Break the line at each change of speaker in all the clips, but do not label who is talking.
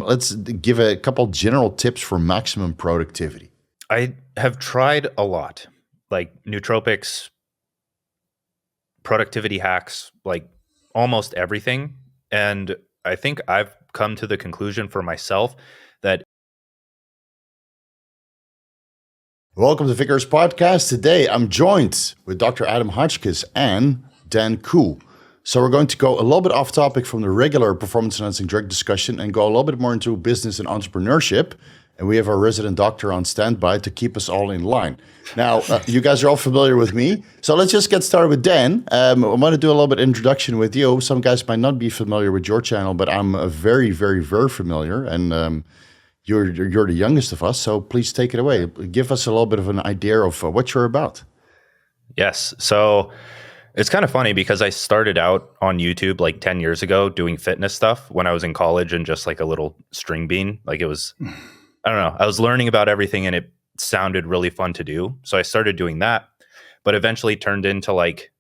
let's give a couple general tips for maximum productivity.
I have tried a lot, like nootropics, productivity hacks, like almost everything. And I think I've come to the conclusion for myself that.
Welcome to Vigorous Podcast. Today, I'm joined with Dr. Adam Hotchkiss and Dan Koe. So we're going to go a little bit off topic from the regular performance-enhancing drug discussion and go a little bit more into business and entrepreneurship. And we have our resident doctor on standby to keep us all in line. Now, you guys are all familiar with me. So let's just get started with Dan. I want to do a little bit of introduction with you. Some guys might not be familiar with your channel, but I'm very, very, very familiar. And you're the youngest of us, so please take it away. Give us a little bit of an idea of what you're about.
Yes. So it's kind of funny because I started out on YouTube like 10 years ago doing fitness stuff when I was in college and just like a little string bean. Like it was, I don't know, I was learning about everything and it sounded really fun to do. So I started doing that, but eventually turned into like,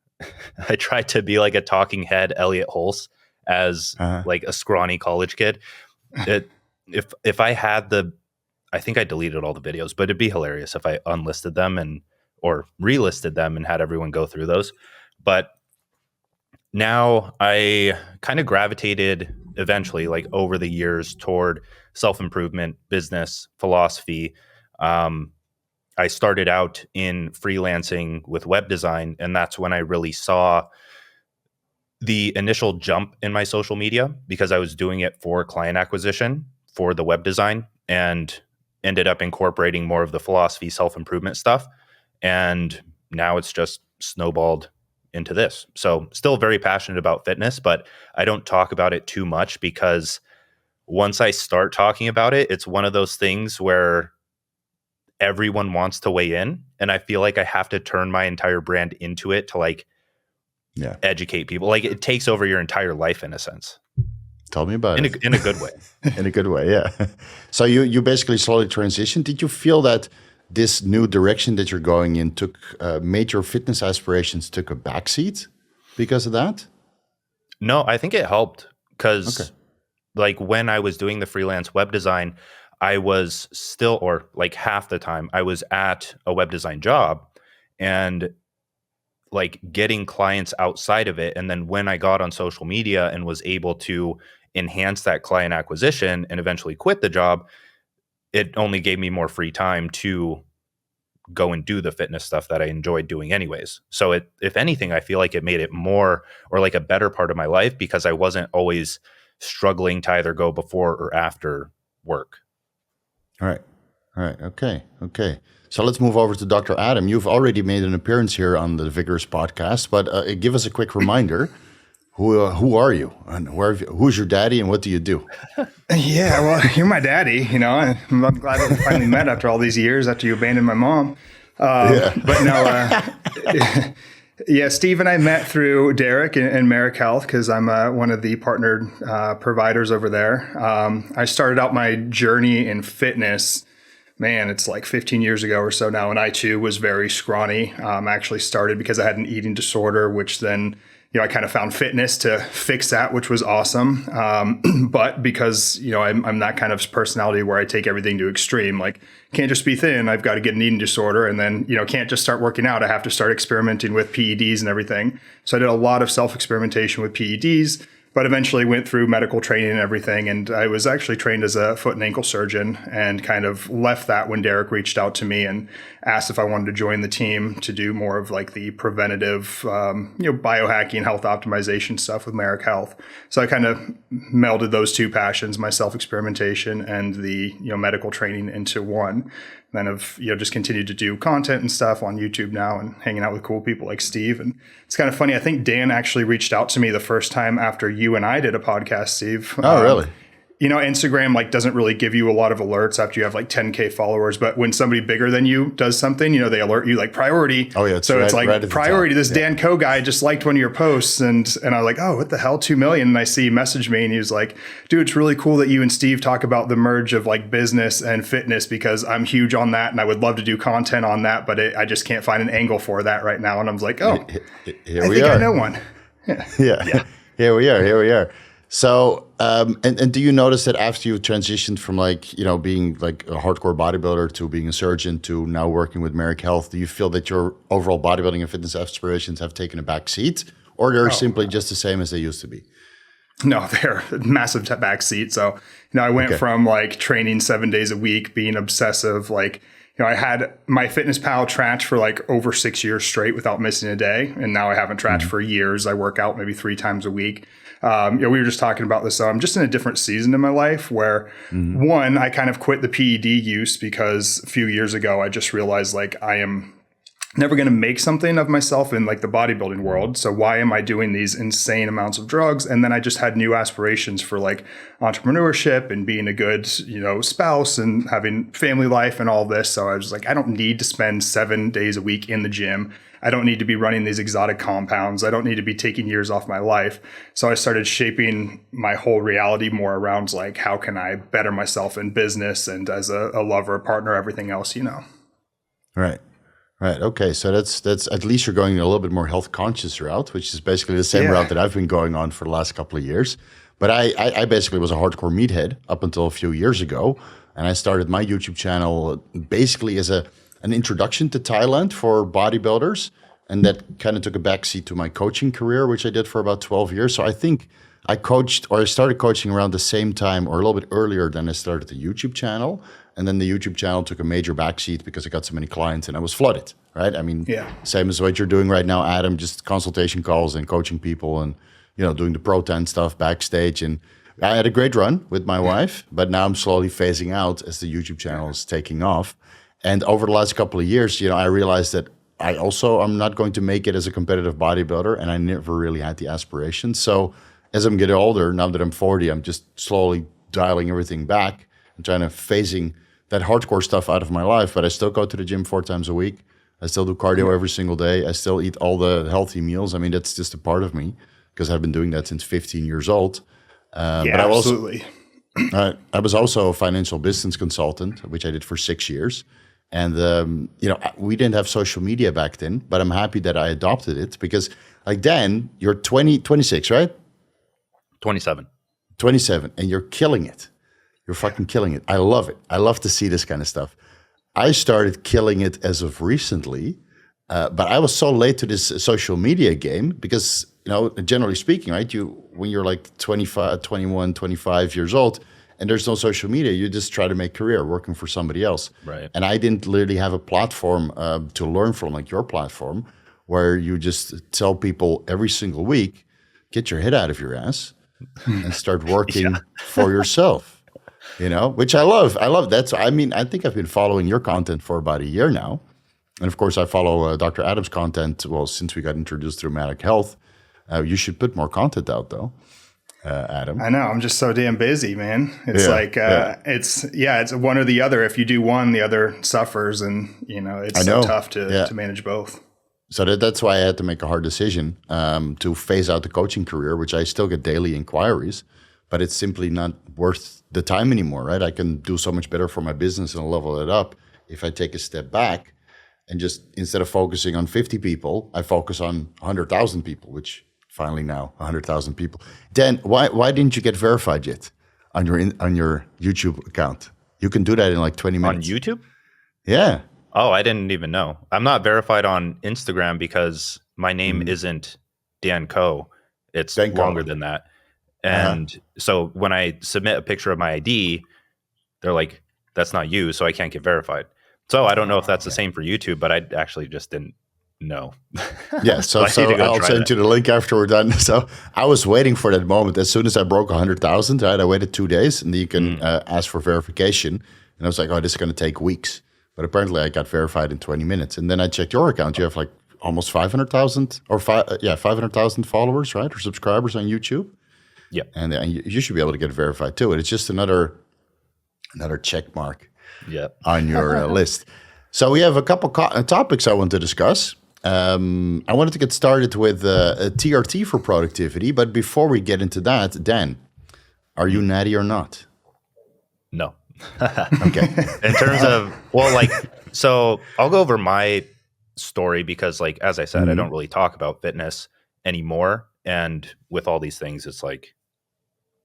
I tried to be like a talking head Elliot Hulse as like a scrawny college kid. If I had I think I deleted all the videos, but it'd be hilarious if I unlisted them or relisted them and had everyone go through those. But now I kind of gravitated eventually, like over the years, toward self-improvement, business, philosophy. I started out in freelancing with web design, and that's when I really saw the initial jump in my social media because I was doing it for client acquisition for the web design and ended up incorporating more of the philosophy, self-improvement stuff. And now it's just snowballed into this. So still very passionate about fitness, but I don't talk about it too much because once I start talking about it, it's one of those things where everyone wants to weigh in. And I feel like I have to turn my entire brand into it to like educate people. Like it takes over your entire life in a sense.
Tell me about it.
In a good way.
In a good way, yeah. So you basically slowly transitioned. Did you feel that this new direction that you're going in made your fitness aspirations took a backseat because of that?
No, I think it helped because like when I was doing the freelance web design, I was still, or like half the time, I was at a web design job and like getting clients outside of it. And then when I got on social media and was able to enhance that client acquisition and eventually quit the job, it only gave me more free time to go and do the fitness stuff that I enjoyed doing anyways. So if anything, I feel like it made it more or like a better part of my life because I wasn't always struggling to either go before or after work.
All right. Okay. So let's move over to Dr. Adam. You've already made an appearance here on the Vigorous podcast, but give us a quick reminder. Who are you and who's your daddy and what do you do?
Yeah, well, you're my daddy, you know, and I'm glad that we finally met after all these years after you abandoned my mom. But no, yeah, Steve and I met through Derek and Merrick Health because I'm one of the partnered providers over there. I started out my journey in fitness. Man, it's like 15 years ago or so now, and I too was very scrawny. Actually started because I had an eating disorder, which then I kind of found fitness to fix that, which was awesome. But because, I'm that kind of personality where I take everything to extreme, like can't just be thin. I've got to get an eating disorder and then, can't just start working out. I have to start experimenting with PEDs and everything. So I did a lot of self-experimentation with PEDs, but eventually went through medical training and everything. And I was actually trained as a foot and ankle surgeon and kind of left that when Derek reached out to me and asked if I wanted to join the team to do more of like the preventative, biohacking, health optimization stuff with Merrick Health. So I kind of melded those two passions, my self-experimentation and the, medical training into one. Then have just continued to do content and stuff on YouTube now and hanging out with cool people like Steve. And it's kind of funny. I think Dan actually reached out to me the first time after you and I did a podcast, Steve.
Oh, really?
Instagram like doesn't really give you a lot of alerts after you have like 10K followers, but when somebody bigger than you does something, they alert you like priority.
Oh yeah.
So it's like priority. This Dan Koe guy just liked one of your posts and I was like, oh, what the hell, 2 million? And I see he messaged me and he was like, dude, it's really cool that you and Steve talk about the merge of like business and fitness because I'm huge on that and I would love to do content on that, but I just can't find an angle for that right now. And I was like, oh, I think I know one.
Yeah. Here we are. So, and do you notice that after you transitioned from being like a hardcore bodybuilder to being a surgeon to now working with Merrick Health, do you feel that your overall bodybuilding and fitness aspirations have taken a back seat, or they're simply just the same as they used to be?
No, they're massive backseat. So, I went from like training 7 days a week, being obsessive. Like, I had my Fitness Pal tracked for like over 6 years straight without missing a day. And now I haven't tracked for years. I work out maybe 3 times a week. We were just talking about this. So I'm just in a different season in my life where one, I kind of quit the PED use because a few years ago, I just realized like I am never going to make something of myself in like the bodybuilding world. So why am I doing these insane amounts of drugs? And then I just had new aspirations for like entrepreneurship and being a good, spouse and having family life and all this. So I was like, I don't need to spend 7 days a week in the gym. I don't need to be running these exotic compounds. I don't need to be taking years off my life. So I started shaping my whole reality more around like, how can I better myself in business and as a lover, a partner, everything else,
Right. Right. Okay. So that's at least you're going a little bit more health conscious route, which is basically the same route that I've been going on for the last couple of years. But I basically was a hardcore meathead up until a few years ago. And I started my YouTube channel basically as an introduction to Thailand for bodybuilders. And that kind of took a backseat to my coaching career, which I did for about 12 years. So I think I started coaching around the same time or a little bit earlier than I started the YouTube channel. And then the YouTube channel took a major backseat because I got so many clients and I was flooded, right? I mean, same as what you're doing right now, Adam, just consultation calls and coaching people and, doing the pro-10 stuff backstage. And I had a great run with my wife, but now I'm slowly phasing out as the YouTube channel is taking off. And over the last couple of years, I realized that I'm not going to make it as a competitive bodybuilder, and I never really had the aspiration. So as I'm getting older, now that I'm 40, I'm just slowly dialing everything back and trying to phasing that hardcore stuff out of my life. But I still go to the gym 4 times a week. I still do cardio every single day. I still eat all the healthy meals. I mean, that's just a part of me because I've been doing that since 15 years old. But
absolutely.
I was also a financial business consultant, which I did for 6 years. And, we didn't have social media back then, but I'm happy that I adopted it because like Dan, you're 26, right?
27.
27, and you're killing it. You're fucking killing it. I love it. I love to see this kind of stuff. I started killing it as of recently, but I was so late to this social media game because, generally speaking, right, when you're like 25, 21, 25 years old and there's no social media, you just try to make career working for somebody else.
Right.
And I didn't really have a platform to learn from, like your platform, where you just tell people every single week, get your head out of your ass and start working for yourself. Which I love. I love that. So, I think I've been following your content for about a year now. And of course, I follow Dr. Adam's content. Well, since we got introduced through Merrick Health, you should put more content out though, Adam.
I know. I'm just so damn busy, man. It's it's one or the other. If you do one, the other suffers. And, it's so tough to manage both.
So that's why I had to make a hard decision to phase out the coaching career, which I still get daily inquiries. But it's simply not worth the time anymore, right? I can do so much better for my business and level it up if I take a step back and just instead of focusing on 50 people, I focus on 100,000 people, which finally now 100,000 people. Dan, why didn't you get verified yet on your YouTube account? You can do that in like 20 minutes.
On YouTube?
Yeah.
Oh, I didn't even know. I'm not verified on Instagram because my name isn't Dan Koe. It's longer than that. And so when I submit a picture of my ID, they're like, that's not you, so I can't get verified. So I don't know if that's the same for YouTube, but I actually just didn't know.
Yeah, so I'll send you the link after we're done. So I was waiting for that moment. As soon as I broke 100,000, right, I waited 2 days, and then you can ask for verification. And I was like, oh, this is going to take weeks. But apparently I got verified in 20 minutes. And then I checked your account. You have like almost 500,000 or 500,000 followers, right, or subscribers on YouTube.
Yeah,
and you should be able to get verified too. And it's just another check mark on your list. So we have a couple topics I want to discuss. I wanted to get started with a TRT for productivity. But before we get into that, Dan, are you natty or not?
No.
Okay.
In terms of, so I'll go over my story because as I said, I don't really talk about fitness anymore. And with all these things, it's like,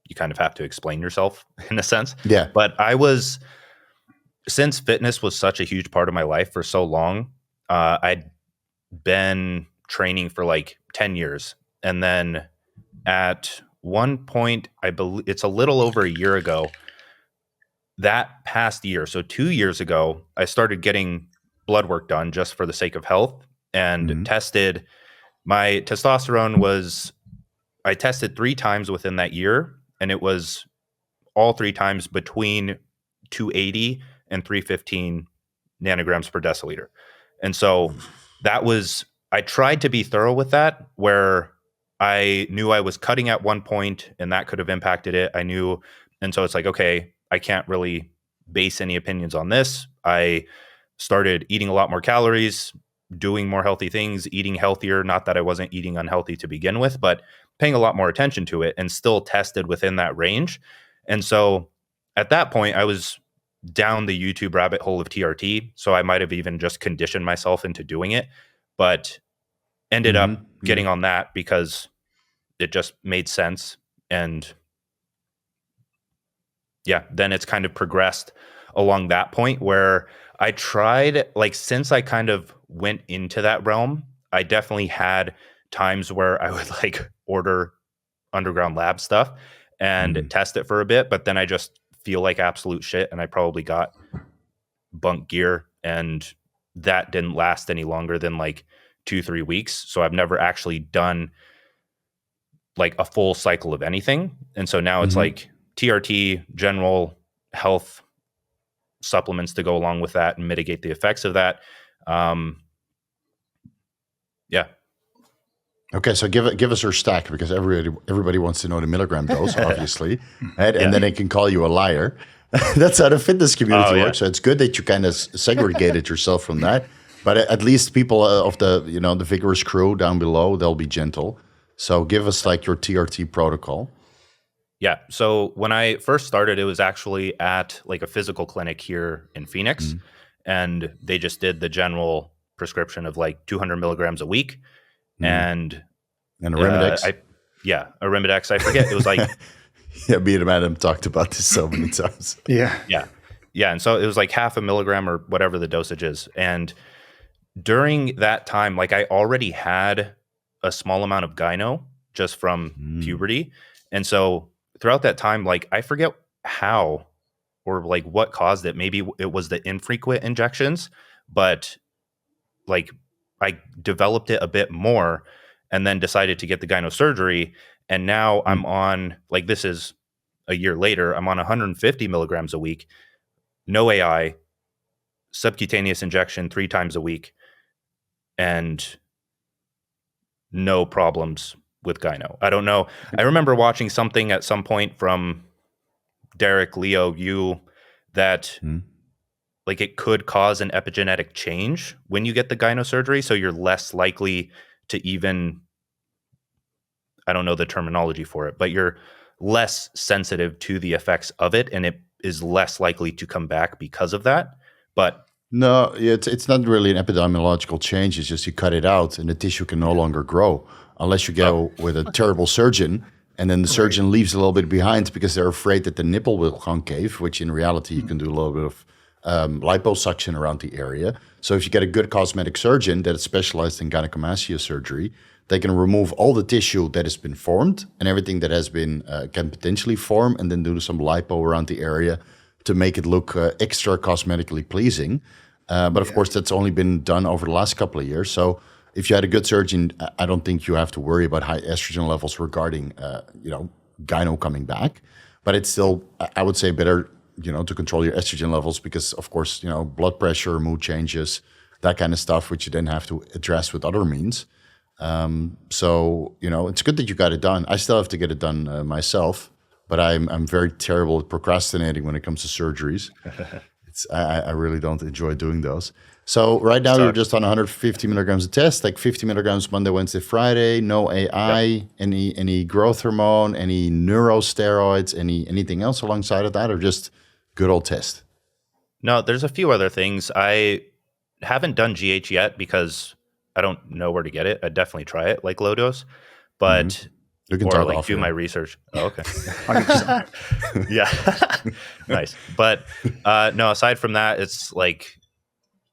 you kind of have to explain yourself in a sense.
Yeah.
But since fitness was such a huge part of my life for so long, I'd been training for like 10 years. And then at one point, I believe it's a little over a year ago, that past year, so 2 years ago, I started getting blood work done just for the sake of health and tested. My testosterone I tested 3 times within that year, and it was all 3 times between 280 and 315 nanograms per deciliter. And so I tried to be thorough with that, where I knew I was cutting at one point and that could have impacted it. And so it's like, okay, I can't really base any opinions on this. I started eating a lot more calories, doing more healthy things, eating healthier. Not that I wasn't eating unhealthy to begin with, but paying a lot more attention to it, and still tested within that range. And so at that point, I was down the YouTube rabbit hole of TRT. So I might have even just conditioned myself into doing it, but ended up getting on that because it just made sense. And yeah, then it's kind of progressed along that point where I tried, like, since I kind of went into that realm, I definitely had times where I would like order underground lab stuff and test it for a bit, but then I just feel like absolute shit, and I probably got bunk gear, and that didn't last any longer than like 2-3 weeks. So I've never actually done like a full cycle of anything. And so now it's like TRT, general health supplements to go along with that and mitigate the effects of that. Yeah.
Okay, so give us your stack, because everybody wants to know the milligram dose, obviously, right? And then they can call you a liar. That's how the fitness community works. So it's good that you kind of segregated yourself from that. But at least people of the the Vigorous crew down below, they'll be gentle. So give us like your TRT protocol.
Yeah. So when I first started, it was actually at like a physical clinic here in Phoenix, and they just did the general prescription of like 200 milligrams a week. And
a Arimidex.
A Arimidex. I forget. It was like,
yeah, me and Adam talked about this so many times.
Yeah. And so it was like 0.5 milligram or whatever the dosage is. And during that time, like, I already had a small amount of gyno just from puberty. And so throughout that time, like, I forget how or like what caused it. Maybe it was the infrequent injections, but like, I developed it a bit more and then decided to get the gyno surgery. And now I'm on, like, this is a year later, I'm on 150 milligrams a week, no AI, subcutaneous injection 3 times a week, and no problems with gyno. I don't know. I remember watching something at some point from Derek, Leo, you, that like it could cause an epigenetic change when you get the gyno surgery. So you're less likely to even, I don't know the terminology for it, but you're less sensitive to the effects of it, and it is less likely to come back because of that. But
no, it's not really an epidemiological change. It's just you cut it out and the tissue can no longer grow unless you go with a terrible surgeon, and then the surgeon leaves a little bit behind because they're afraid that the nipple will concave, which in reality you can do a little bit of liposuction around the area. So if you get a good cosmetic surgeon that is specialized in gynecomastia surgery, they can remove all the tissue that has been formed and everything that has been can potentially form, and then do some lipo around the area to make it look extra cosmetically pleasing. But of course, that's only been done over the last couple of years. So if you had a good surgeon, I don't think you have to worry about high estrogen levels regarding, gyno coming back. But it's still, I would say, better, to control your estrogen levels because, of course, blood pressure, mood changes, that kind of stuff, which you then have to address with other means. So, it's good that you got it done. I still have to get it done myself, but I'm very terrible at procrastinating when it comes to surgeries. I really don't enjoy doing those. So right now you're just on 150 milligrams a test, like 50 milligrams Monday, Wednesday, Friday, no AI, any growth hormone, any neurosteroids, anything else alongside of that, or just good old test?
No, there's a few other things. I haven't done GH yet because I don't know where to get it. I'd definitely try it, like low dose. But
You can
or
talk
like
off
do
here.
my research. Oh, okay.
100%.
Yeah. Nice. But no, aside from that, it's like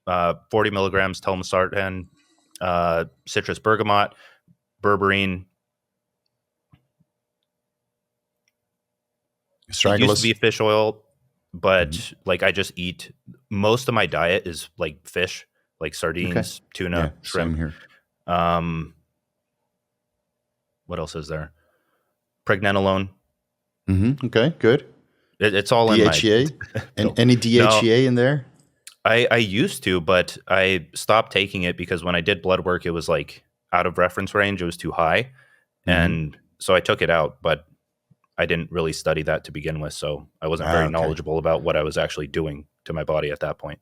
40 milligrams telmisartan, citrus bergamot, berberine. It used to be fish oil, but like I just eat, most of my diet is like fish, like sardines, tuna, shrimp.
Same here.
What else is there? Pregnenolone.
Okay, good.
It's all
DHEA?
in my...
And any DHEA in there?
I used to, but I stopped taking it because when I did blood work, it was like out of reference range. It was too high. And so I took it out, but I didn't really study that to begin with. So I wasn't very knowledgeable about what I was actually doing to my body at that point.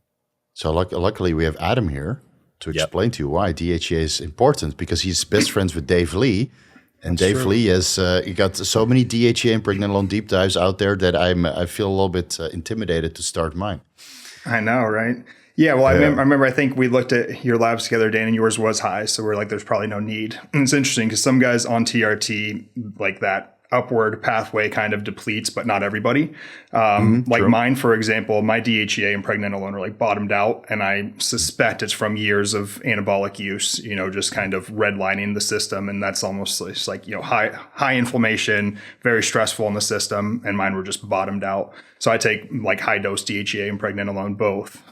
So luckily we have Adam here to explain to you why DHEA is important, because he's best friends with Dave Lee. And Dave Lee has he got so many DHEA and Pregnenolone deep dives out there that I feel a little bit intimidated to start mine. I
know, right? Yeah, well, I remember, I think we looked at your labs together, Dan, and yours was high. So we're like, there's probably no need. And it's interesting because some guys on TRT, like that upward pathway kind of depletes, but not everybody. Like mine, for example, my DHEA and Pregnenolone are like bottomed out. And I suspect it's from years of anabolic use, you know, just kind of redlining the system. And that's almost like, you know, high inflammation, very stressful in the system. And mine were just bottomed out. So I take like high dose DHEA and Pregnenolone both.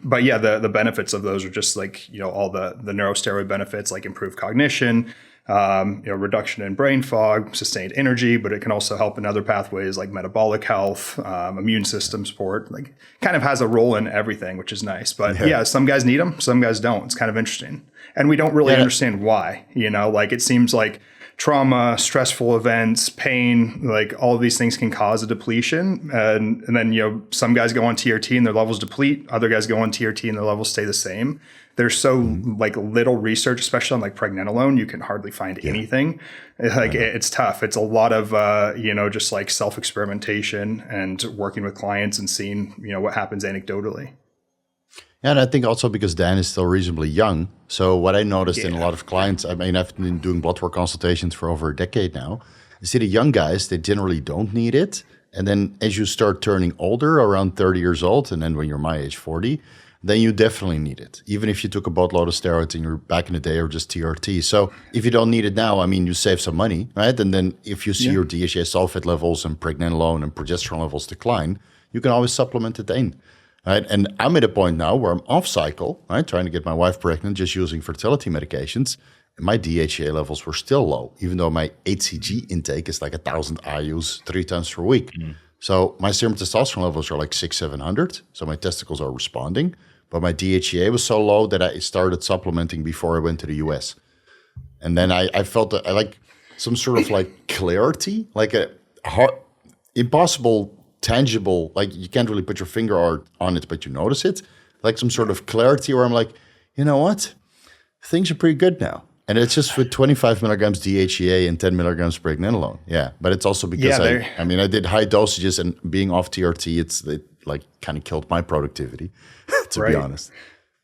But yeah, the benefits of those are just like, you know, all the neurosteroid benefits, like improved cognition, you know, reduction in brain fog, sustained energy, but it can also help in other pathways like metabolic health, immune system support, like kind of has a role in everything, which is nice. But yeah, some guys need them, some guys don't. It's kind of interesting. And we don't really understand why, you know, like it seems like trauma, stressful events, pain, like all of these things can cause a depletion. And then, you know, some guys go on TRT and their levels deplete. Other guys go on TRT and their levels stay the same. There's so like little research, especially on like Pregnenolone, you can hardly find anything. Like it's tough. It's a lot of, you know, just like self-experimentation and working with clients and seeing, you know, what happens anecdotally.
Yeah, and I think also because Dan is still reasonably young. So what I noticed in a lot of clients, I mean, I've been doing blood work consultations for over a decade now. You see the young guys, they generally don't need it. And then as you start turning older, around 30 years old, and then when you're my age, 40, then you definitely need it. Even if you took a boatload of steroids and you're back in the day or just TRT. So if you don't need it now, I mean, you save some money, right? And then if you see your DHEA sulfate levels and Pregnenolone and progesterone levels decline, you can always supplement it in. Right? And I'm at a point now where I'm off cycle, right? Trying to get my wife pregnant, just using fertility medications. And my DHEA levels were still low, even though my HCG intake is like 1,000 IUs 3 times per week. So my serum testosterone levels are like 600-700. So my testicles are responding. But my DHEA was so low that I started supplementing before I went to the US. And then I felt that I like some sort of like clarity, like a hard, impossible, tangible, like you can't really put your finger on it, but you notice it. Like some sort of clarity where I'm like, you know what? Things are pretty good now. And it's just with 25 milligrams DHEA and 10 milligrams Pregnenolone. Yeah, but it's also because I did high dosages, and being off TRT, it like kind of killed my productivity, to be honest.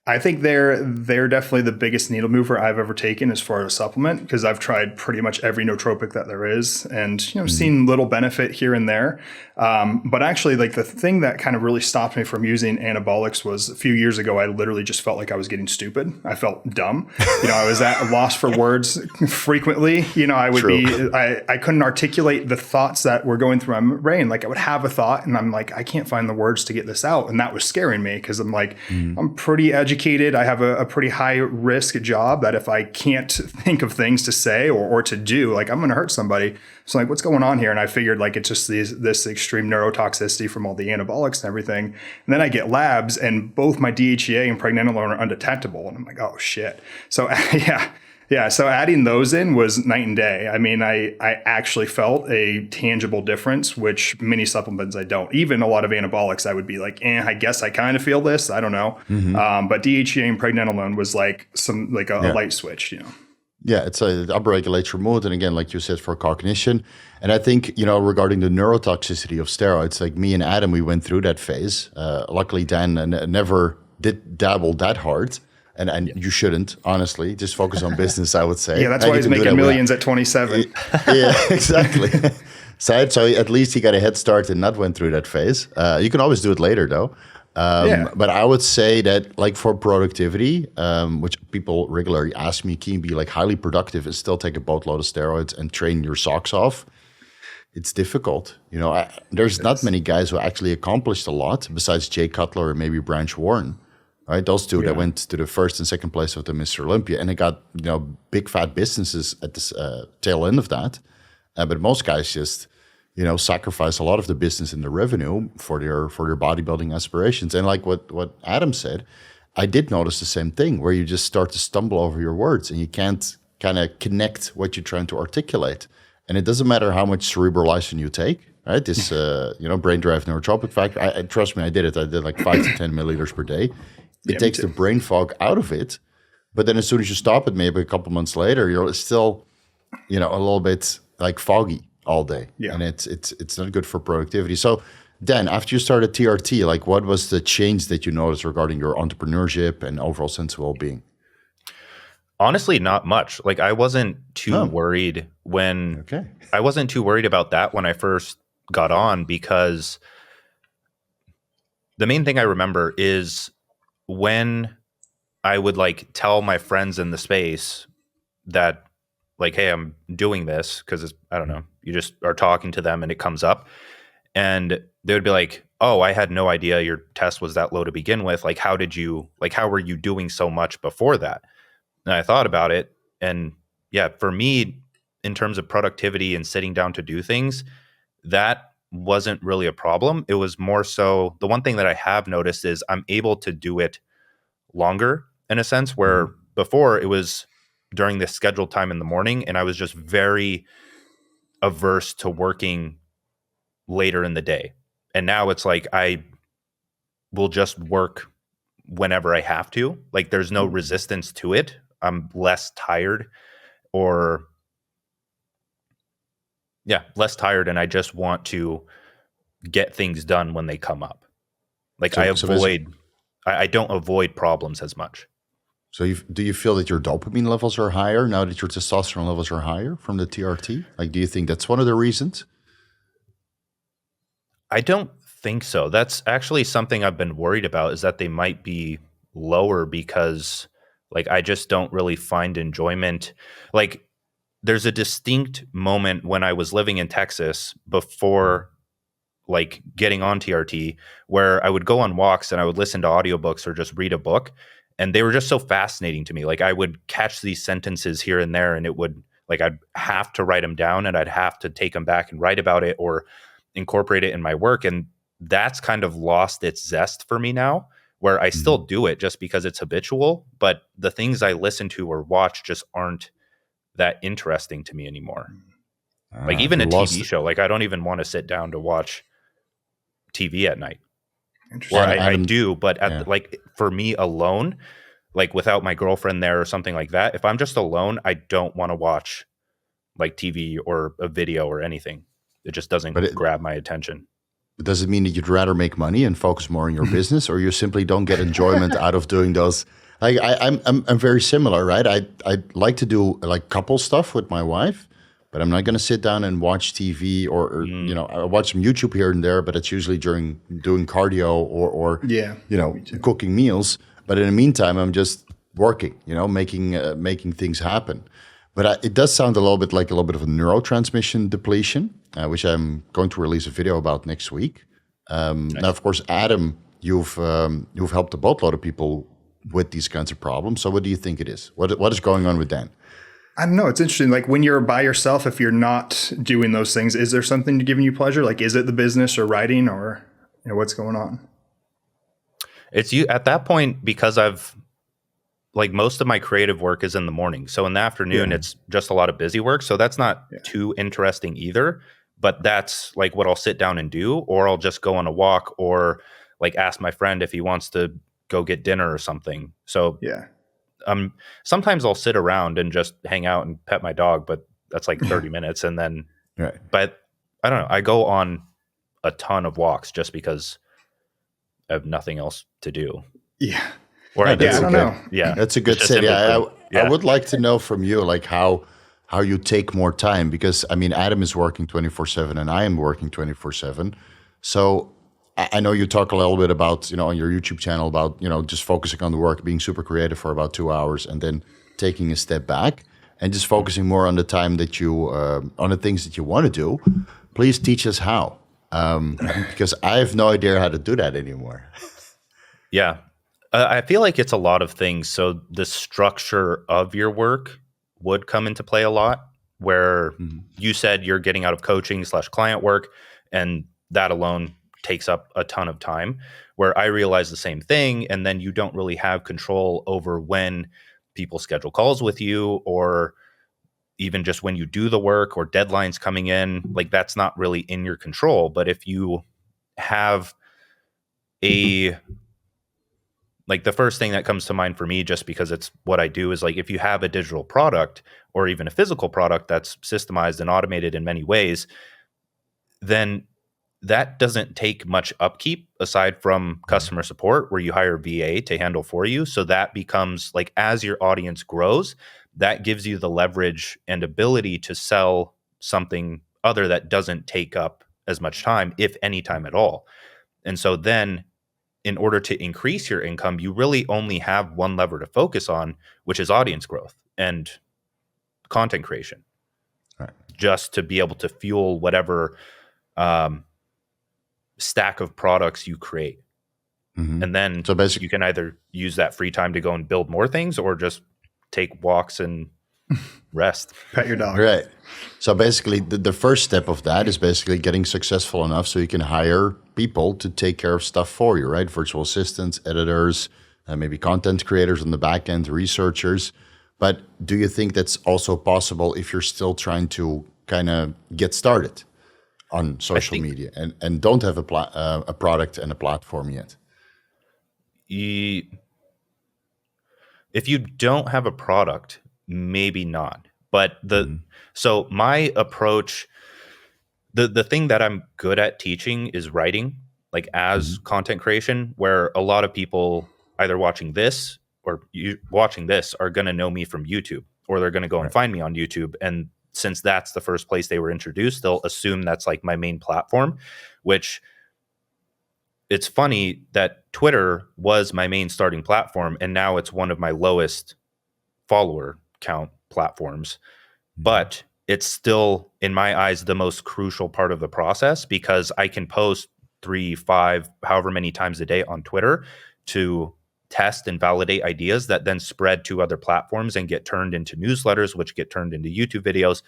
I think they're definitely the biggest needle mover I've ever taken as far as supplement, because I've tried pretty much every nootropic that there is, and you know, seen little benefit here and there. But actually, like the thing that kind of really stopped me from using anabolics was a few years ago. I literally just felt like I was getting stupid. I felt dumb. You know, I was at a loss for words frequently. You know, I would I couldn't articulate the thoughts that were going through my brain. Like I would have a thought, and I'm like, I can't find the words to get this out, and that was scaring me because I'm like, I'm pretty educated. I have a pretty high risk job that if I can't think of things to say or to do, like I'm going to hurt somebody. So like, what's going on here? And I figured like it's just this extreme neurotoxicity from all the anabolics and everything. And then I get labs, and both my DHEA and Pregnenolone are undetectable. And I'm like, oh shit. So yeah. So adding those in was night and day. I mean, I actually felt a tangible difference, which many supplements I don't. Even a lot of anabolics, I would be like, I guess I kind of feel this. I don't know. But DHEA and Pregnenolone was like a light switch, you know.
Yeah, it upregulates your mood. And again, like you said, for cognition. And I think, you know, regarding the neurotoxicity of steroids, like me and Adam, we went through that phase. Luckily, Dan never did dabble that hard. And you shouldn't, honestly. Just focus on business, I would say.
Yeah, that's why he's making millions at 27.
Yeah, exactly. So at least he got a head start and not went through that phase. You can always do it later, though. But I would say that, like, for productivity, which people regularly ask me, can you be like highly productive and still take a boatload of steroids and train your socks off? It's difficult. There's not many guys who actually accomplished a lot besides Jay Cutler or maybe Branch Warren. Right, those two that went to the first and second place of the Mr. Olympia, and they got big fat businesses at the tail end of that. But most guys just sacrifice a lot of the business and the revenue for their bodybuilding aspirations. And like what Adam said, I did notice the same thing, where you just start to stumble over your words and you can't kind of connect what you're trying to articulate. And it doesn't matter how much cerebrolysin you take. Right, this brain-derived neurotropic factor. Trust me, I did it. I did like 5 to 10 milliliters per day. It takes the brain fog out of it, but then as soon as you stop it, maybe a couple months later, you're still, a little bit like foggy all day, and it's not good for productivity. So, Dan, after you started TRT, like, what was the change that you noticed regarding your entrepreneurship and overall sense of well-being?
Honestly, not much. Like, I wasn't too worried I wasn't too worried about that when I first got on, because the main thing I remember is when I would like tell my friends in the space that, like, hey, I'm doing this, because I don't know, you just are talking to them and it comes up, and they would be like, oh, I had no idea your test was that low to begin with. Like, how were you doing so much before that? And I thought about it, and yeah, for me, in terms of productivity and sitting down to do things, that wasn't really a problem. It was more so, the one thing that I have noticed is I'm able to do it longer, in a sense, where before it was during this scheduled time in the morning, and I was just very averse to working later in the day. And now it's like I will just work whenever I have to. Like, there's no resistance to it. I'm less tired, and I just want to get things done when they come up. Like, I don't avoid problems as much.
So do you feel that your dopamine levels are higher now that your testosterone levels are higher from the TRT? Like, do you think that's one of the reasons?
I don't think so. That's actually something I've been worried about, is that they might be lower, because like, I just don't really find enjoyment. Like, there's a distinct moment when I was living in Texas before like getting on TRT, where I would go on walks and I would listen to audiobooks or just read a book, and they were just so fascinating to me. Like, I would catch these sentences here and there, and it would, like, I'd have to write them down, and I'd have to take them back and write about it or incorporate it in my work. And that's kind of lost its zest for me now, where I still do it just because it's habitual, but the things I listen to or watch just aren't that interesting to me anymore. Like, even a TV show, like, I don't even want to sit down to watch TV at night. Or I do, but like, for me alone, like, without my girlfriend there or something like that, if I'm just alone, I don't want to watch like TV or a video or anything. It just doesn't grab my attention.
Does it mean that you'd rather make money and focus more on your business, or you simply don't get enjoyment out of doing those? Like, I'm very similar, right? I like to do like couple stuff with my wife, but I'm not going to sit down and watch TV or I watch some YouTube here and there, but it's usually during doing cardio or cooking meals. But in the meantime, I'm just working, making things happen. But it does sound a little bit of a neurotransmission depletion, which I'm going to release a video about next week. Nice. Now, of course, Adam, you've helped a boatload of people with these kinds of problems. So what do you think it is? What is going on with Dan?
I don't know. It's interesting. Like, when you're by yourself, if you're not doing those things, is there something giving you pleasure? Like, is it the business or writing, or what's going on?
It's you at that point, because I've, like, most of my creative work is in the morning. So in the afternoon, it's just a lot of busy work. So that's not too interesting either. But that's like what I'll sit down and do, or I'll just go on a walk, or like ask my friend if he wants to go get dinner or something. So sometimes I'll sit around and just hang out and pet my dog, but that's like 30 minutes. And then, but I don't know, I go on a ton of walks just because I have nothing else to do.
Yeah.
Or I
Yeah,
do.
Yeah, I don't know.
Yeah.
That's a good
Just
set. Yeah,
simply
I would like to know from you, like how you take more time, because I mean, Adam is working 24/7 and I am working 24/7. So I know you talk a little bit about, on your YouTube channel about, just focusing on the work, being super creative for about 2 hours and then taking a step back and just focusing more on the time that you, on the things that you want to do. Please teach us how, because I have no idea how to do that anymore.
Yeah. I feel like it's a lot of things. So the structure of your work would come into play a lot, where you said you're getting out of coaching / client work, and that alone takes up a ton of time, where I realize the same thing. And then you don't really have control over when people schedule calls with you, or even just when you do the work or deadlines coming in. Like, that's not really in your control. But if you have like, the first thing that comes to mind for me, just because it's what I do, is like, if you have a digital product or even a physical product that's systemized and automated in many ways, then that doesn't take much upkeep aside from customer support, where you hire VA to handle for you. So that becomes like, as your audience grows, that gives you the leverage and ability to sell something other that doesn't take up as much time, if any time at all. And so then, in order to increase your income, you really only have one lever to focus on, which is audience growth and content creation,
Right.
just to be able to fuel whatever stack of products you create. And then
So basically,
you can either use that free time to go and build more things, or just take walks and rest.
Pet your dog.
right. So basically, the first step of that is basically getting successful enough so you can hire people to take care of stuff for you, right? Virtual assistants, editors, maybe content creators on the back end, researchers. But do you think that's also possible if you're still trying to kind of get started on social media and don't have a product and a platform yet?
If you don't have a product, maybe not. But so my approach, the thing that I'm good at teaching is writing, like, as content creation, where a lot of people either watching this or watching this are going to know me from YouTube, or they're going to go and find me on YouTube. And since that's the first place they were introduced, they'll assume that's like my main platform, which, it's funny that Twitter was my main starting platform, and now it's one of my lowest follower count platforms. But it's still, in my eyes, the most crucial part of the process, because I can post 3, 5, however many times a day on Twitter to test and validate ideas that then spread to other platforms and get turned into newsletters, which get turned into YouTube videos.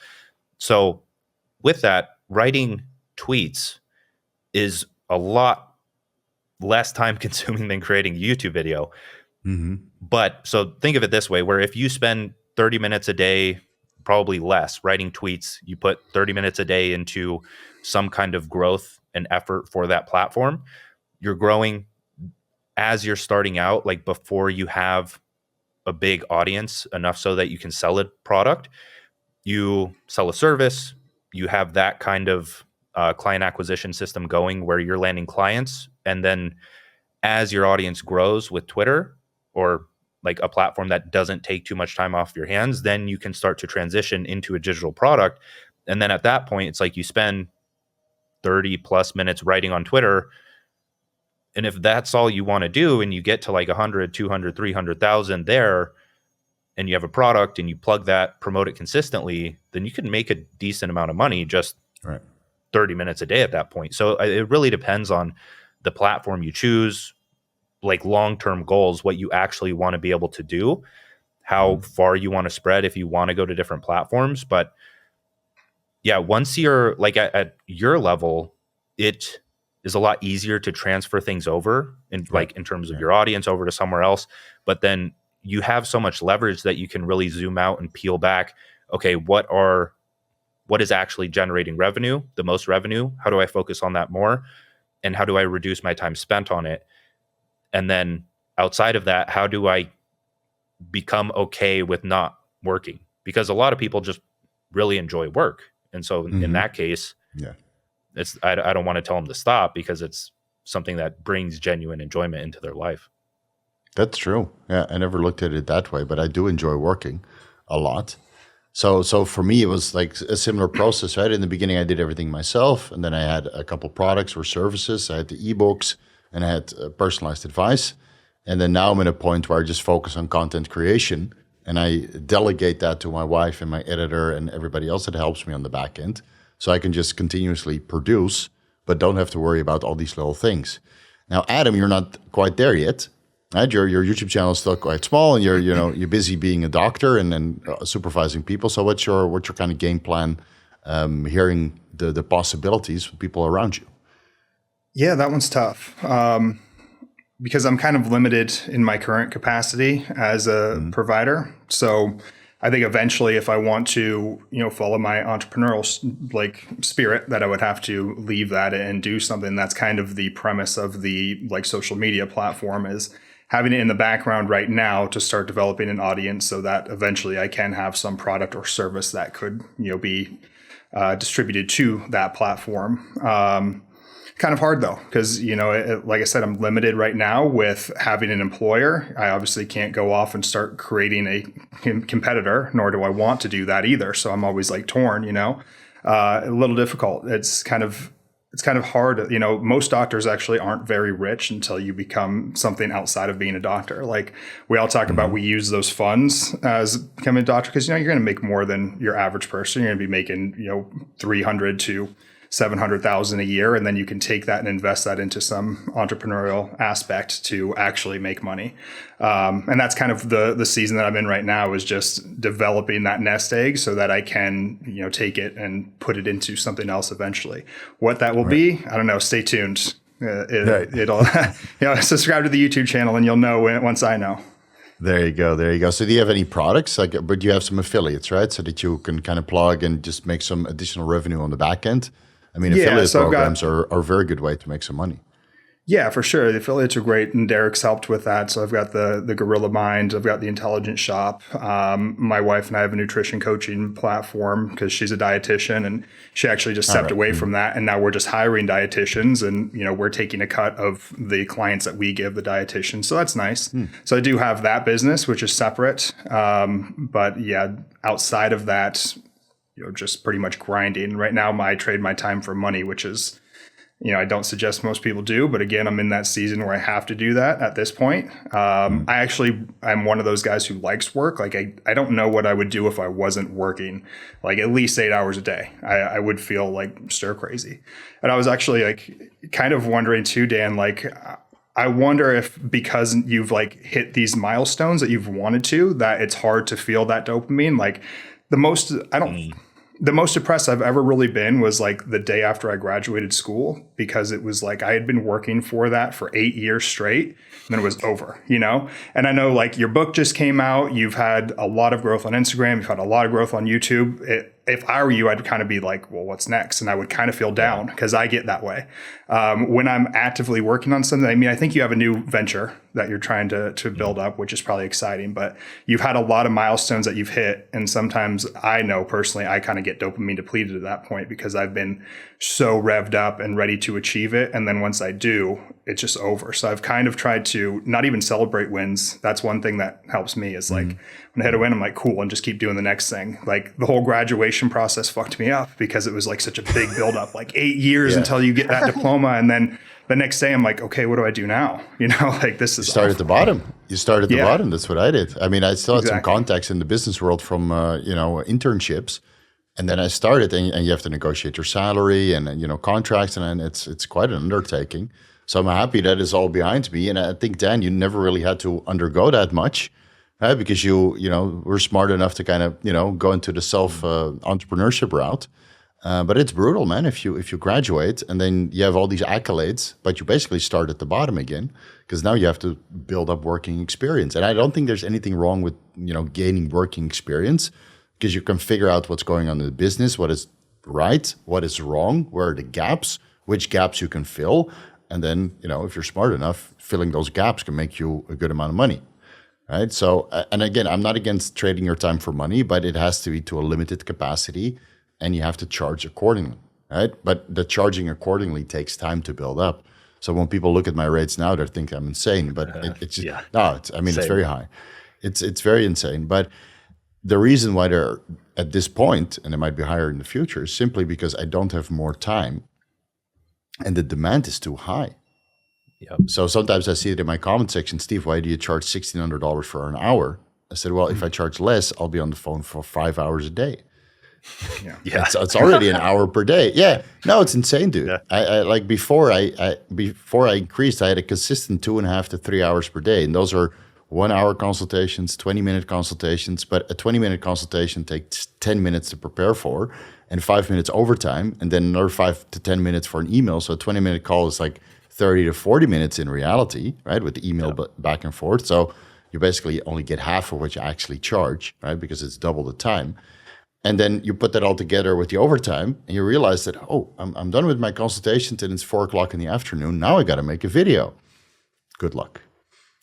So with that, writing tweets is a lot less time consuming than creating a YouTube video. But so think of it this way, where if you spend 30 minutes a day, probably less, writing tweets, you put 30 minutes a day into some kind of growth and effort for that platform, you're growing as you're starting out, like before you have a big audience enough so that you can sell a product, you sell a service, you have that kind of client acquisition system going where you're landing clients. And then as your audience grows with Twitter, or like a platform that doesn't take too much time off your hands, then you can start to transition into a digital product. And then at that point, it's like you spend 30 plus minutes writing on Twitter. And if that's all you want to do, and you get to like 100, 200, 300,000 there, and you have a product and you plug that, promote it consistently, then you can make a decent amount of money just 30 minutes a day at that point. So it really depends on the platform you choose, like long-term goals, what you actually want to be able to do, how far you want to spread, if you want to go to different platforms. But yeah, once you're like at your level, it is a lot easier to transfer things over in like in terms of your audience over to somewhere else. But then you have so much leverage that you can really zoom out and peel back. Okay, what is actually generating revenue, the most revenue? How do I focus on that more? And how do I reduce my time spent on it? And then outside of that, how do I become okay with not working? Because a lot of people just really enjoy work. And so in that case, I don't want to tell them to stop, because it's something that brings genuine enjoyment into their life.
That's true. Yeah, I never looked at it that way, but I do enjoy working a lot. So for me, it was like a similar process, right? In the beginning, I did everything myself, and then I had a couple products or services. I had the ebooks, and I had personalized advice. And then now I'm at a point where I just focus on content creation, and I delegate that to my wife and my editor and everybody else that helps me on the back end. So I can just continuously produce, but don't have to worry about all these little things. Now, Adam, you're not quite there yet. Right, your YouTube channel is still quite small, and you're busy being a doctor and supervising people. So what's your kind of game plan? Hearing the possibilities for people around you.
Yeah, that one's tough because I'm kind of limited in my current capacity as a provider. So I think eventually, if I want to, follow my entrepreneurial spirit, that I would have to leave that and do something. That's kind of the premise of the social media platform, is having it in the background right now to start developing an audience so that eventually I can have some product or service that could, be distributed to that platform. Kind of hard though, because, like I said, I'm limited right now with having an employer. I obviously can't go off and start creating a competitor, nor do I want to do that either. So I'm always torn, a little difficult. It's kind of hard. Most doctors actually aren't very rich until you become something outside of being a doctor. We all talk about, we use those funds as becoming a doctor because, you're going to make more than your average person. You're going to be making, 300 to 700,000 a year. And then you can take that and invest that into some entrepreneurial aspect to actually make money. And that's kind of the season that I'm in right now, is just developing that nest egg so that I can, take it and put it into something else eventually. What that will be, I don't know. Stay tuned. It'll, subscribe to the YouTube channel and you'll know once I know.
There you go. So do you have any products? But you have some affiliates, right? So that you can kind of plug and just make some additional revenue on the back end. I mean, affiliate programs are a very good way to make some money.
Yeah, for sure. The affiliates are great, and Derek's helped with that. So I've got the Gorilla Mind, I've got the Intelligent Shop. My wife and I have a nutrition coaching platform because she's a dietitian, and she actually just stepped away from that. And now we're just hiring dietitians, and we're taking a cut of the clients that we give the dietitians. So that's nice. So I do have that business, which is separate. But yeah, outside of that, just pretty much grinding. Right now, I trade my time for money, which is, I don't suggest most people do, but again, I'm in that season where I have to do that at this point. I'm one of those guys who likes work. I don't know what I would do if I wasn't working at least 8 hours a day. I would feel stir crazy. And I was actually kind of wondering too, Dan, I wonder if because you've hit these milestones that you've wanted to, that it's hard to feel that dopamine. The most depressed I've ever really been was the day after I graduated school, because it was I had been working for that for 8 years straight, and then it was over, And I know your book just came out. You've had a lot of growth on Instagram. You've had a lot of growth on YouTube. If I were you, I'd kind of be well, what's next? And I would kind of feel down because I get that way. When I'm actively working on something, I think you have a new venture that you're trying to build up, which is probably exciting, but you've had a lot of milestones that you've hit. And sometimes I know personally, I kind of get dopamine depleted at that point because I've been so revved up and ready to achieve it. And then once I do, it's just over. So I've kind of tried to not even celebrate wins. That's one thing that helps me is when I hit a win, I'm cool, and just keep doing the next thing. The whole graduation process fucked me up because it was such a big buildup, 8 years until you get that diploma. And then the next day I'm okay, what do I do now? This is.
You start at the bottom. You start at the bottom. That's what I did. I still had some contacts in the business world from, internships. And then I started, and you have to negotiate your salary and contracts, and it's quite an undertaking. So I'm happy that it's all behind me. And I think, Dan, you never really had to undergo that much, right? Because you were smart enough to kind of, go into the self entrepreneurship route. But it's brutal, man. If you graduate and then you have all these accolades, but you basically start at the bottom again, because now you have to build up working experience. And I don't think there's anything wrong with, gaining working experience, because you can figure out what's going on in the business, what is right, what is wrong, where are the gaps, which gaps you can fill. And then, if you're smart enough, filling those gaps can make you a good amount of money, right? So, and again, I'm not against trading your time for money, but it has to be to a limited capacity, and you have to charge accordingly, right? But the charging accordingly takes time to build up. So when people look at my rates now, they think I'm insane, but it's just, it's very high. It's very insane. But the reason why they're at this point, and it might be higher in the future, is simply because I don't have more time and the demand is too high.
Yep.
So sometimes I see it in my comment section, Steve, why do you charge $1,600 for an hour? I said, well, if I charge less, I'll be on the phone for 5 hours a day.
Yeah.
It's already an hour per day. Yeah. No, it's insane, dude. Yeah. I like before I increased, I had a consistent 2.5 to 3 hours per day. And those are 1 hour consultations, 20-minute consultations. But a 20-minute consultation takes 10 minutes to prepare for and 5 minutes overtime. And then another 5 to 10 minutes for an email. So a 20-minute call is like 30 to 40 minutes in reality, right? With the email back and forth. So you basically only get half of what you actually charge, right? Because it's double the time. And then you put that all together with the overtime and you realize that, I'm done with my consultations and it's 4:00 in the afternoon. Now I got to make a video. Good luck.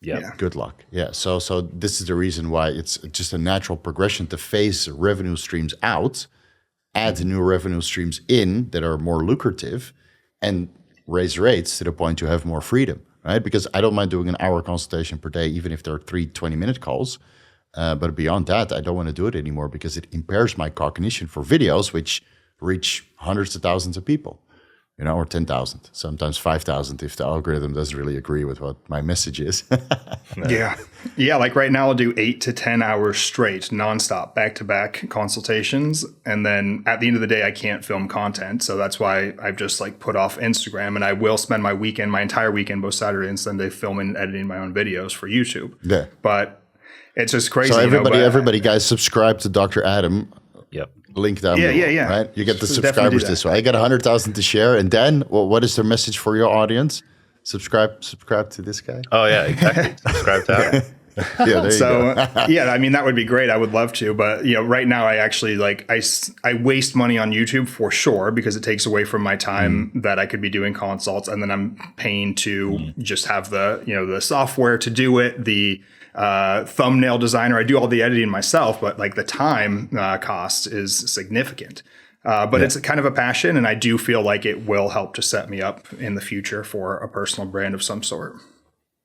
Yeah.
Good luck. Yeah. So this is the reason why it's just a natural progression to phase revenue streams out, add new revenue streams in that are more lucrative, and raise rates to the point you have more freedom, right? Because I don't mind doing an hour consultation per day, even if there are 3 20-minute calls. But beyond that, I don't want to do it anymore because it impairs my cognition for videos, which reach hundreds of thousands of people, or 10,000, sometimes 5,000 if the algorithm doesn't really agree with what my message is.
Yeah. Like right now I'll do 8 to 10 hours straight, nonstop, back-to-back consultations. And then at the end of the day, I can't film content. So that's why I've just like put off Instagram, and I will spend my entire weekend, both Saturday and Sunday, filming and editing my own videos for YouTube.
Yeah.
But it's just crazy.
So everybody, guys, subscribe to Dr. Adam.
Yep.
Link down below. Yeah. Right? You get the subscribers this way. I got 100,000 to share. And then, what is their message for your audience? Subscribe to this guy.
Oh yeah, exactly. Subscribe to him.
Yeah, there you go.
I mean, that would be great. I would love to, but right now I actually I waste money on YouTube for sure because it takes away from my time that I could be doing consults, and then I'm paying to just have the software to do it, the thumbnail designer. I do all the editing myself, but like the time cost is significant. But it's kind of a passion, and I do feel like it will help to set me up in the future for a personal brand of some sort.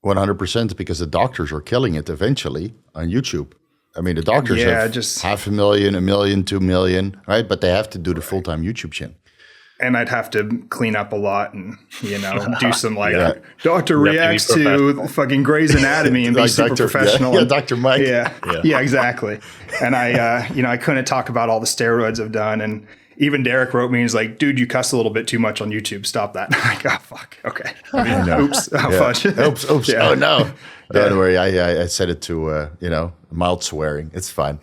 100%, because the doctors are killing it eventually on YouTube. I mean, the doctors have just 500,000, 1 million, 2 million, right? But they have to do the full-time YouTube channel.
And I'd have to clean up a lot and, do some doctor reacts to fucking Grey's Anatomy and be super professional.
Yeah, Dr. Mike.
Yeah, exactly. And I couldn't talk about all the steroids I've done. And even Derek wrote me and he's like, dude, you cuss a little bit too much on YouTube. Stop that. I'm like, oh, fuck. Okay. Oops. Oh, fudge.
Oops. Yeah. Oh, no. Don't worry. I set it to, mild swearing. It's fine.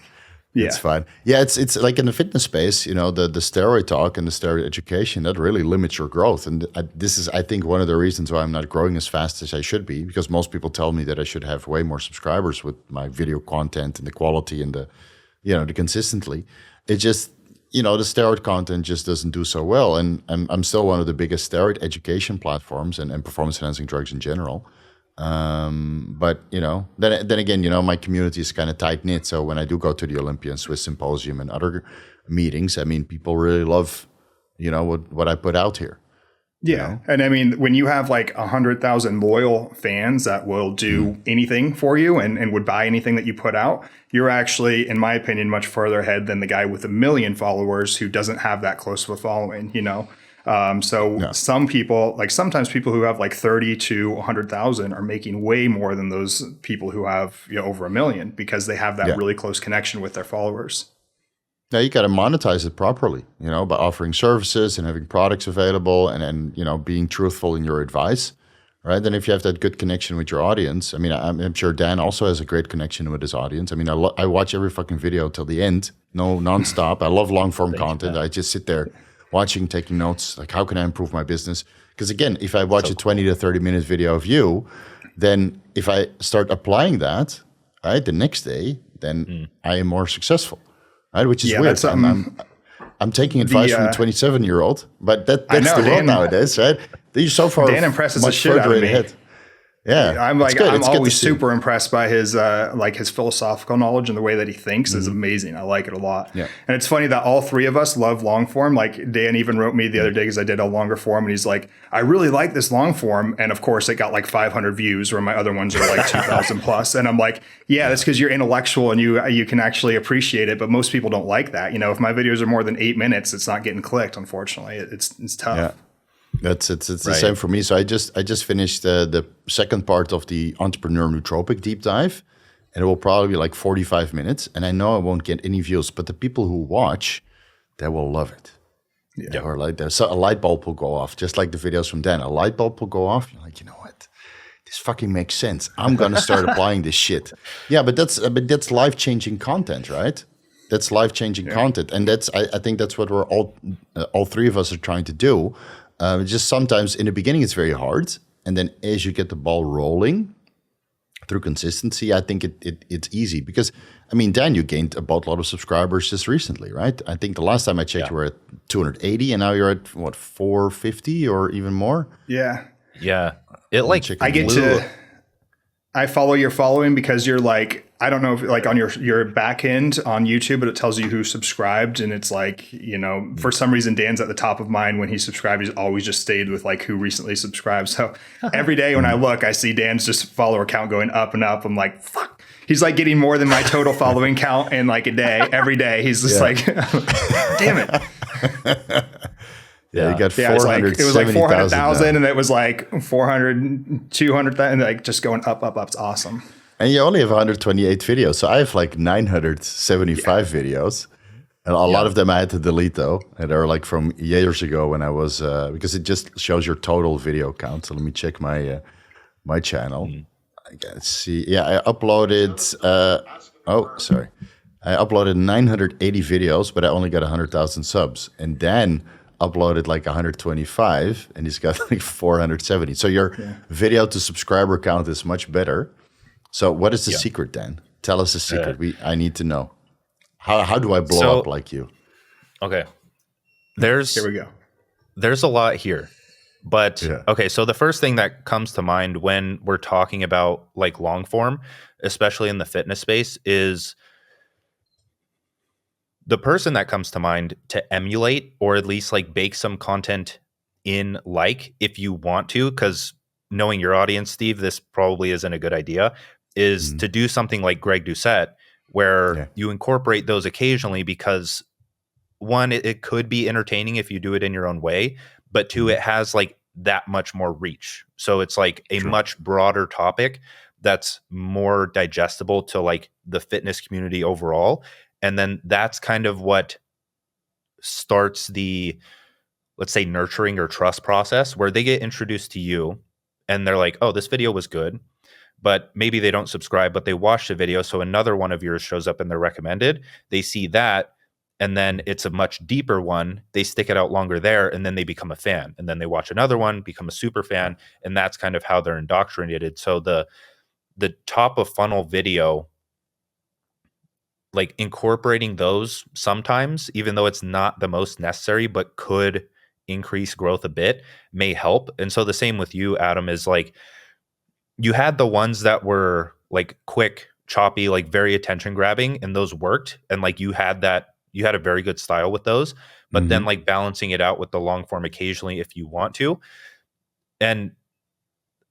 Yeah.
It's fine. Yeah, it's like in the fitness space, the steroid talk and the steroid education, that really limits your growth. And this is, I think, one of the reasons why I'm not growing as fast as I should be, because most people tell me that I should have way more subscribers with my video content and the quality and the consistently. It just, the steroid content just doesn't do so well. And I'm still one of the biggest steroid education platforms and performance enhancing drugs in general. But then again, my community is kind of tight knit. So when I do go to the Olympia and Swiss Symposium and other meetings, I mean, people really love, what I put out here.
Yeah. And I mean, when you have like 100,000 loyal fans that will do anything for you and would buy anything that you put out, you're actually, in my opinion, much further ahead than the guy with 1 million followers who doesn't have that close of a following, Some people, sometimes people who have 30 to 100,000 are making way more than those people who have over 1 million because they have that really close connection with their followers.
Now you got to monetize it properly, by offering services and having products available and being truthful in your advice, right? And if you have that good connection with your audience, I mean, I'm sure Dan also has a great connection with his audience. I mean, I watch every fucking video till the end, nonstop. I love long form content. I just sit there watching, taking notes, like how can I improve my business? Because again, if I watch a 20 to 30 minute video of you, then if I start applying that, right, the next day, then I am more successful, right? Which is weird. I'm taking advice from a 27-year-old, but that's the world nowadays, right? You're so far
Dan impresses
much
the shit out
further
of me.
ahead. Yeah,
I'm
it's
like,
good.
I'm
It's good to
always
see.
super impressed by his like his philosophical knowledge, and the way that he thinks is amazing. I like it a lot.
Yeah.
And it's funny that all three of us love long form. Like Dan even wrote me the other day because I did a longer form, and he's like, I really like this long form. And of course it got like 500 views where my other ones are like 2,000 plus. And I'm like, yeah, that's because you're intellectual and you can actually appreciate it. But most people don't like that. You know, if my videos are more than 8 minutes, it's not getting clicked. Unfortunately, it's tough.
Yeah. It's the
Right.
same for me. So I just finished the second part of the entrepreneur nootropic deep dive, and it will probably be like 45 minutes. And I know I won't get any views, but the people who watch, they will love it. Yeah. Or like a light bulb will go off, just like the videos from Dan. A light bulb will go off. You're like, you know what? This fucking makes sense. I'm gonna start applying this shit. Yeah, but that's life changing content, right? That's life changing content, and I think that's what we're all three of us are trying to do. Just sometimes in the beginning it's very hard, and then as you get the ball rolling through consistency, I think it's easy. Because I mean, Dan, you gained a boatload of subscribers just recently, right? I think the last time I checked, you were at 280, and now you're at what, 450 or even more?
Yeah.
Yeah. It like
I follow your following because you're like, I don't know if like on your back end on YouTube, but it tells you who subscribed. And it's like, you know, for some reason, Dan's at the top of mine. When he subscribed, he's always just stayed with like who recently subscribed. So every day when I look, I see Dan's just follower count going up and up. I'm like, fuck. He's like getting more than my total following count in like a day. Every day. He's just like, damn it.
Yeah, you got
Yeah, it was like 400,000 and it was like 400, 200,000, and like just going up. It's awesome.
And you only have 128 videos. So I have like 975 videos. And a lot of them I had to delete though. And they're like from years ago when I was, because it just shows your total video count. So let me check my my channel. I gotta see. Yeah, I uploaded, I uploaded 980 videos, but I only got 100,000 subs. And then uploaded like 125 and he's got like 470. So your video to subscriber count is much better. So what is the secret, Dan? Tell us the secret. I need to know. How do I blow up like you?
Okay.
Here we go.
There's a lot here. But okay, so the first thing that comes to mind when we're talking about like long form, especially in the fitness space, is the person that comes to mind to emulate, or at least like bake some content in, like, if you want to, because knowing your audience, Steve, this probably isn't a good idea, is to do something like Greg Doucette, where you incorporate those occasionally, because one, it could be entertaining if you do it in your own way, but two, it has like that much more reach. So it's like a much broader topic that's more digestible to like the fitness community overall. And then that's kind of what starts the, let's say, nurturing or trust process, where they get introduced to you and they're like, oh, this video was good, but maybe they don't subscribe, but they watch the video. So another one of yours shows up in their recommended. They see that, and then it's a much deeper one. They stick it out longer there, and then they become a fan. And then they watch another one, become a super fan. And that's kind of how they're indoctrinated. So the top of funnel video, like incorporating those sometimes, even though it's not the most necessary, but could increase growth a bit, may help. And so the same with you, Adam, is like, you had the ones that were like quick, choppy, like very attention grabbing, and those worked. And like you had a very good style with those, but then like balancing it out with the long form occasionally if you want to. And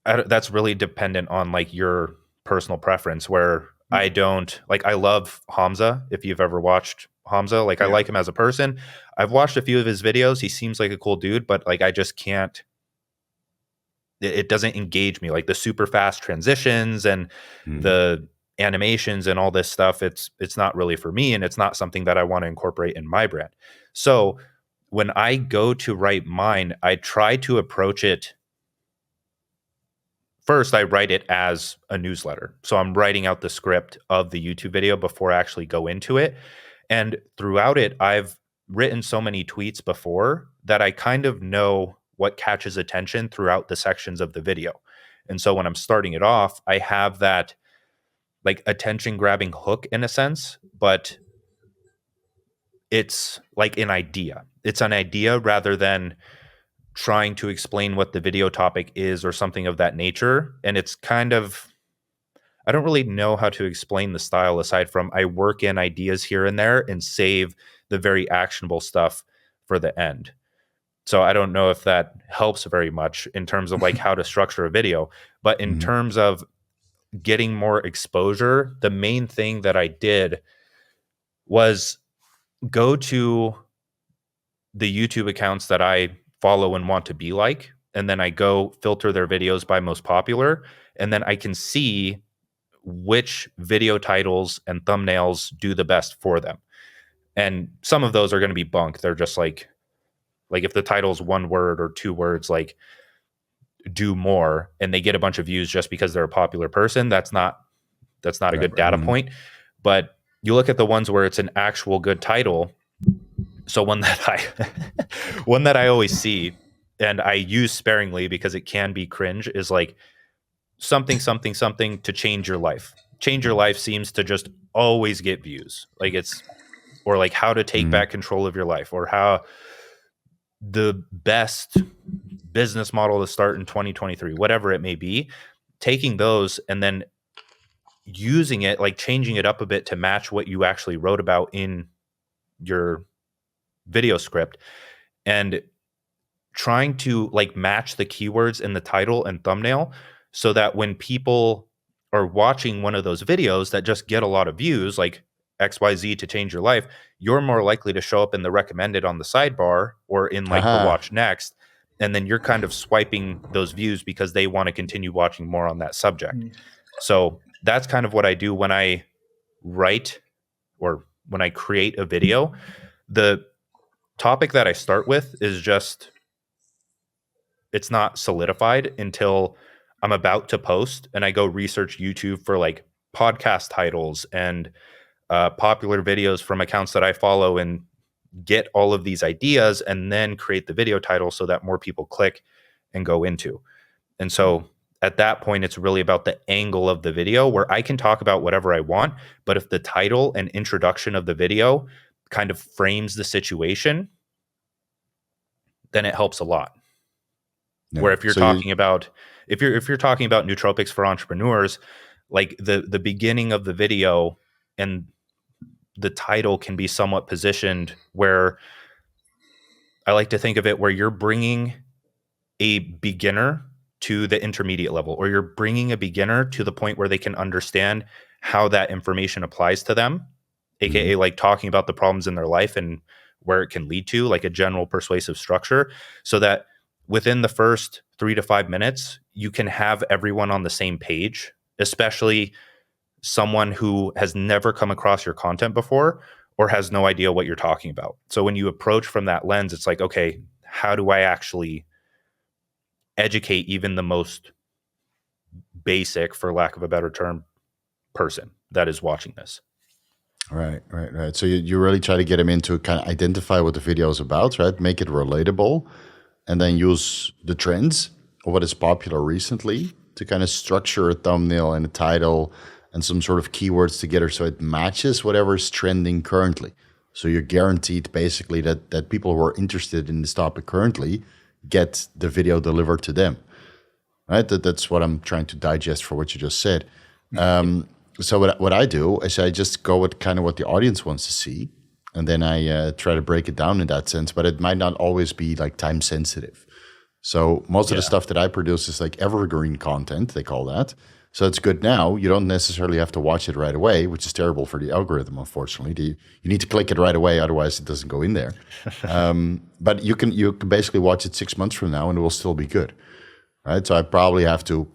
that's really dependent on like your personal preference, where I don't like, I love Hamza. If you've ever watched Hamza, like I like him as a person. I've watched a few of his videos. He seems like a cool dude, but like, I just can't, it doesn't engage me. Like the super fast transitions and the animations and all this stuff, it's not really for me, and it's not something that I want to incorporate in my brand. So when I go to write mine, I try to approach it. First, I write it as a newsletter. So I'm writing out the script of the YouTube video before I actually go into it. And throughout it, I've written so many tweets before that I kind of know what catches attention throughout the sections of the video. And so when I'm starting it off, I have that like attention grabbing hook in a sense, but it's like an idea. It's an idea rather than trying to explain what the video topic is or something of that nature. And it's kind of, I don't really know how to explain the style aside from I work in ideas here and there and save the very actionable stuff for the end. So I don't know if that helps very much in terms of like how to structure a video, but in terms of getting more exposure, the main thing that I did was go to the YouTube accounts that I follow and want to be like, and then I go filter their videos by most popular, and then I can see which video titles and thumbnails do the best for them. And some of those are going to be bunk. They're just like if the title's 1 word or 2 words, like do more, and they get a bunch of views just because they're a popular person, that's not a good data point. But you look at the ones where it's an actual good title. So one that I always see, and I use sparingly because it can be cringe, is like something to change your life. Change your life seems to just always get views. Like it's, or like how to take back control of your life, or how the best business model to start in 2023, whatever it may be. Taking those and then using it, like changing it up a bit to match what you actually wrote about in your video script, and trying to like match the keywords in the title and thumbnail so that when people are watching one of those videos that just get a lot of views, like XYZ to change your life, you're more likely to show up in the recommended on the sidebar or in like the watch next. And then you're kind of swiping those views because they want to continue watching more on that subject. So that's kind of what I do when I write or when I create a video. The topic that I start with is just, it's not solidified until I'm about to post, and I go research YouTube for like podcast titles and popular videos from accounts that I follow, and get all of these ideas and then create the video title so that more people click and go into. And so at that point, it's really about the angle of the video, where I can talk about whatever I want, but if the title and introduction of the video kind of frames the situation, then it helps a lot. Yeah. Where if you're talking about if you're talking about nootropics for entrepreneurs, like the beginning of the video and the title can be somewhat positioned where I like to think of it where you're bringing a beginner to the intermediate level, or you're bringing a beginner to the point where they can understand how that information applies to them, aka like talking about the problems in their life and where it can lead to, like a general persuasive structure, so that within the first 3 to 5 minutes, you can have everyone on the same page, especially someone who has never come across your content before or has no idea what you're talking about. So when you approach from that lens, it's like, okay, how do I actually educate even the most basic, for lack of a better term, person that is watching this?
Right. So you really try to get them in to kind of identify what the video is about, right? Make it relatable, and then use the trends or what is popular recently to kind of structure a thumbnail and a title and some sort of keywords together so it matches whatever is trending currently. So you're guaranteed basically that people who are interested in this topic currently get the video delivered to them, right? That's what I'm trying to digest for what you just said. So what I do is I just go with kind of what the audience wants to see, and then I try to break it down in that sense, but it might not always be like time sensitive. So most of the stuff that I produce is like evergreen content, they call that. So it's good now. You don't necessarily have to watch it right away, which is terrible for the algorithm, unfortunately. You need to click it right away, otherwise it doesn't go in there. But you can basically watch it 6 months from now and it will still be good, right? So I probably have to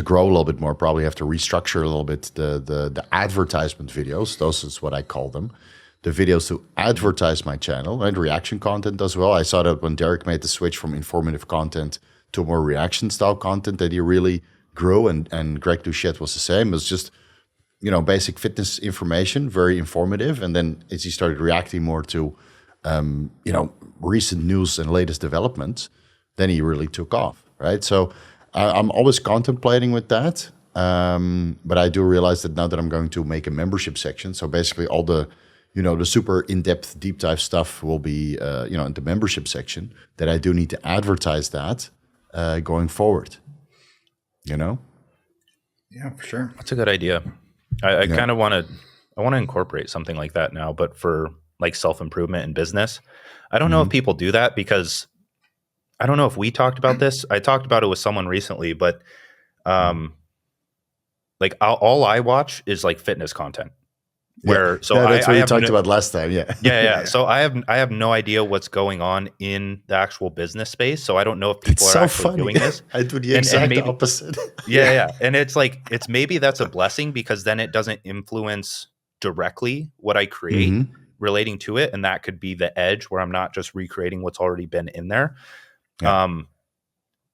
grow a little bit more, probably have to restructure a little bit the advertisement videos. Those is what I call them. The videos to advertise my channel, and reaction content as well. I saw that when Derek made the switch from informative content to more reaction style content, that he really grew, and Greg Doucette was the same. It was just, basic fitness information, very informative. And then as he started reacting more to, recent news and latest developments, then he really took off, right? So I'm always contemplating with that. But I do realize that now that I'm going to make a membership section, so basically all the the super in-depth deep dive stuff will be, in the membership section, that I do need to advertise that going forward,
Yeah, for sure.
That's a good idea. I kind of want to incorporate something like that now, but for like self-improvement in business. I don't know if people do that, because I don't know if we talked about this. I talked about it with someone recently, but like all I watch is like fitness content.
That's what we talked about last time.
Yeah. So I have no idea what's going on in the actual business space. So I don't know if people are actually doing this.
I do the exact opposite.
Yeah. And it's maybe that's a blessing, because then it doesn't influence directly what I create relating to it. And that could be the edge where I'm not just recreating what's already been in there. Yeah.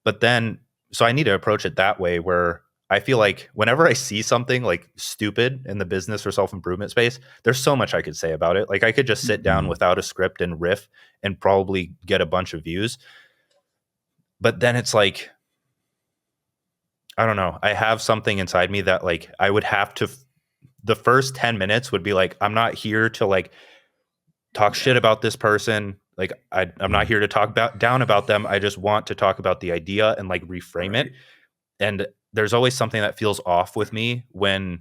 But then, so I need to approach it that way, where I feel like whenever I see something like stupid in the business or self-improvement space, there's so much I could say about it. Like I could just sit down without a script and riff and probably get a bunch of views. But then it's like, I don't know. I have something inside me that like I would have to, the first 10 minutes would be like, I'm not here to like talk shit about this person. Like I'm not here to talk down about them. I just want to talk about the idea and like reframe it. And there's always something that feels off with me when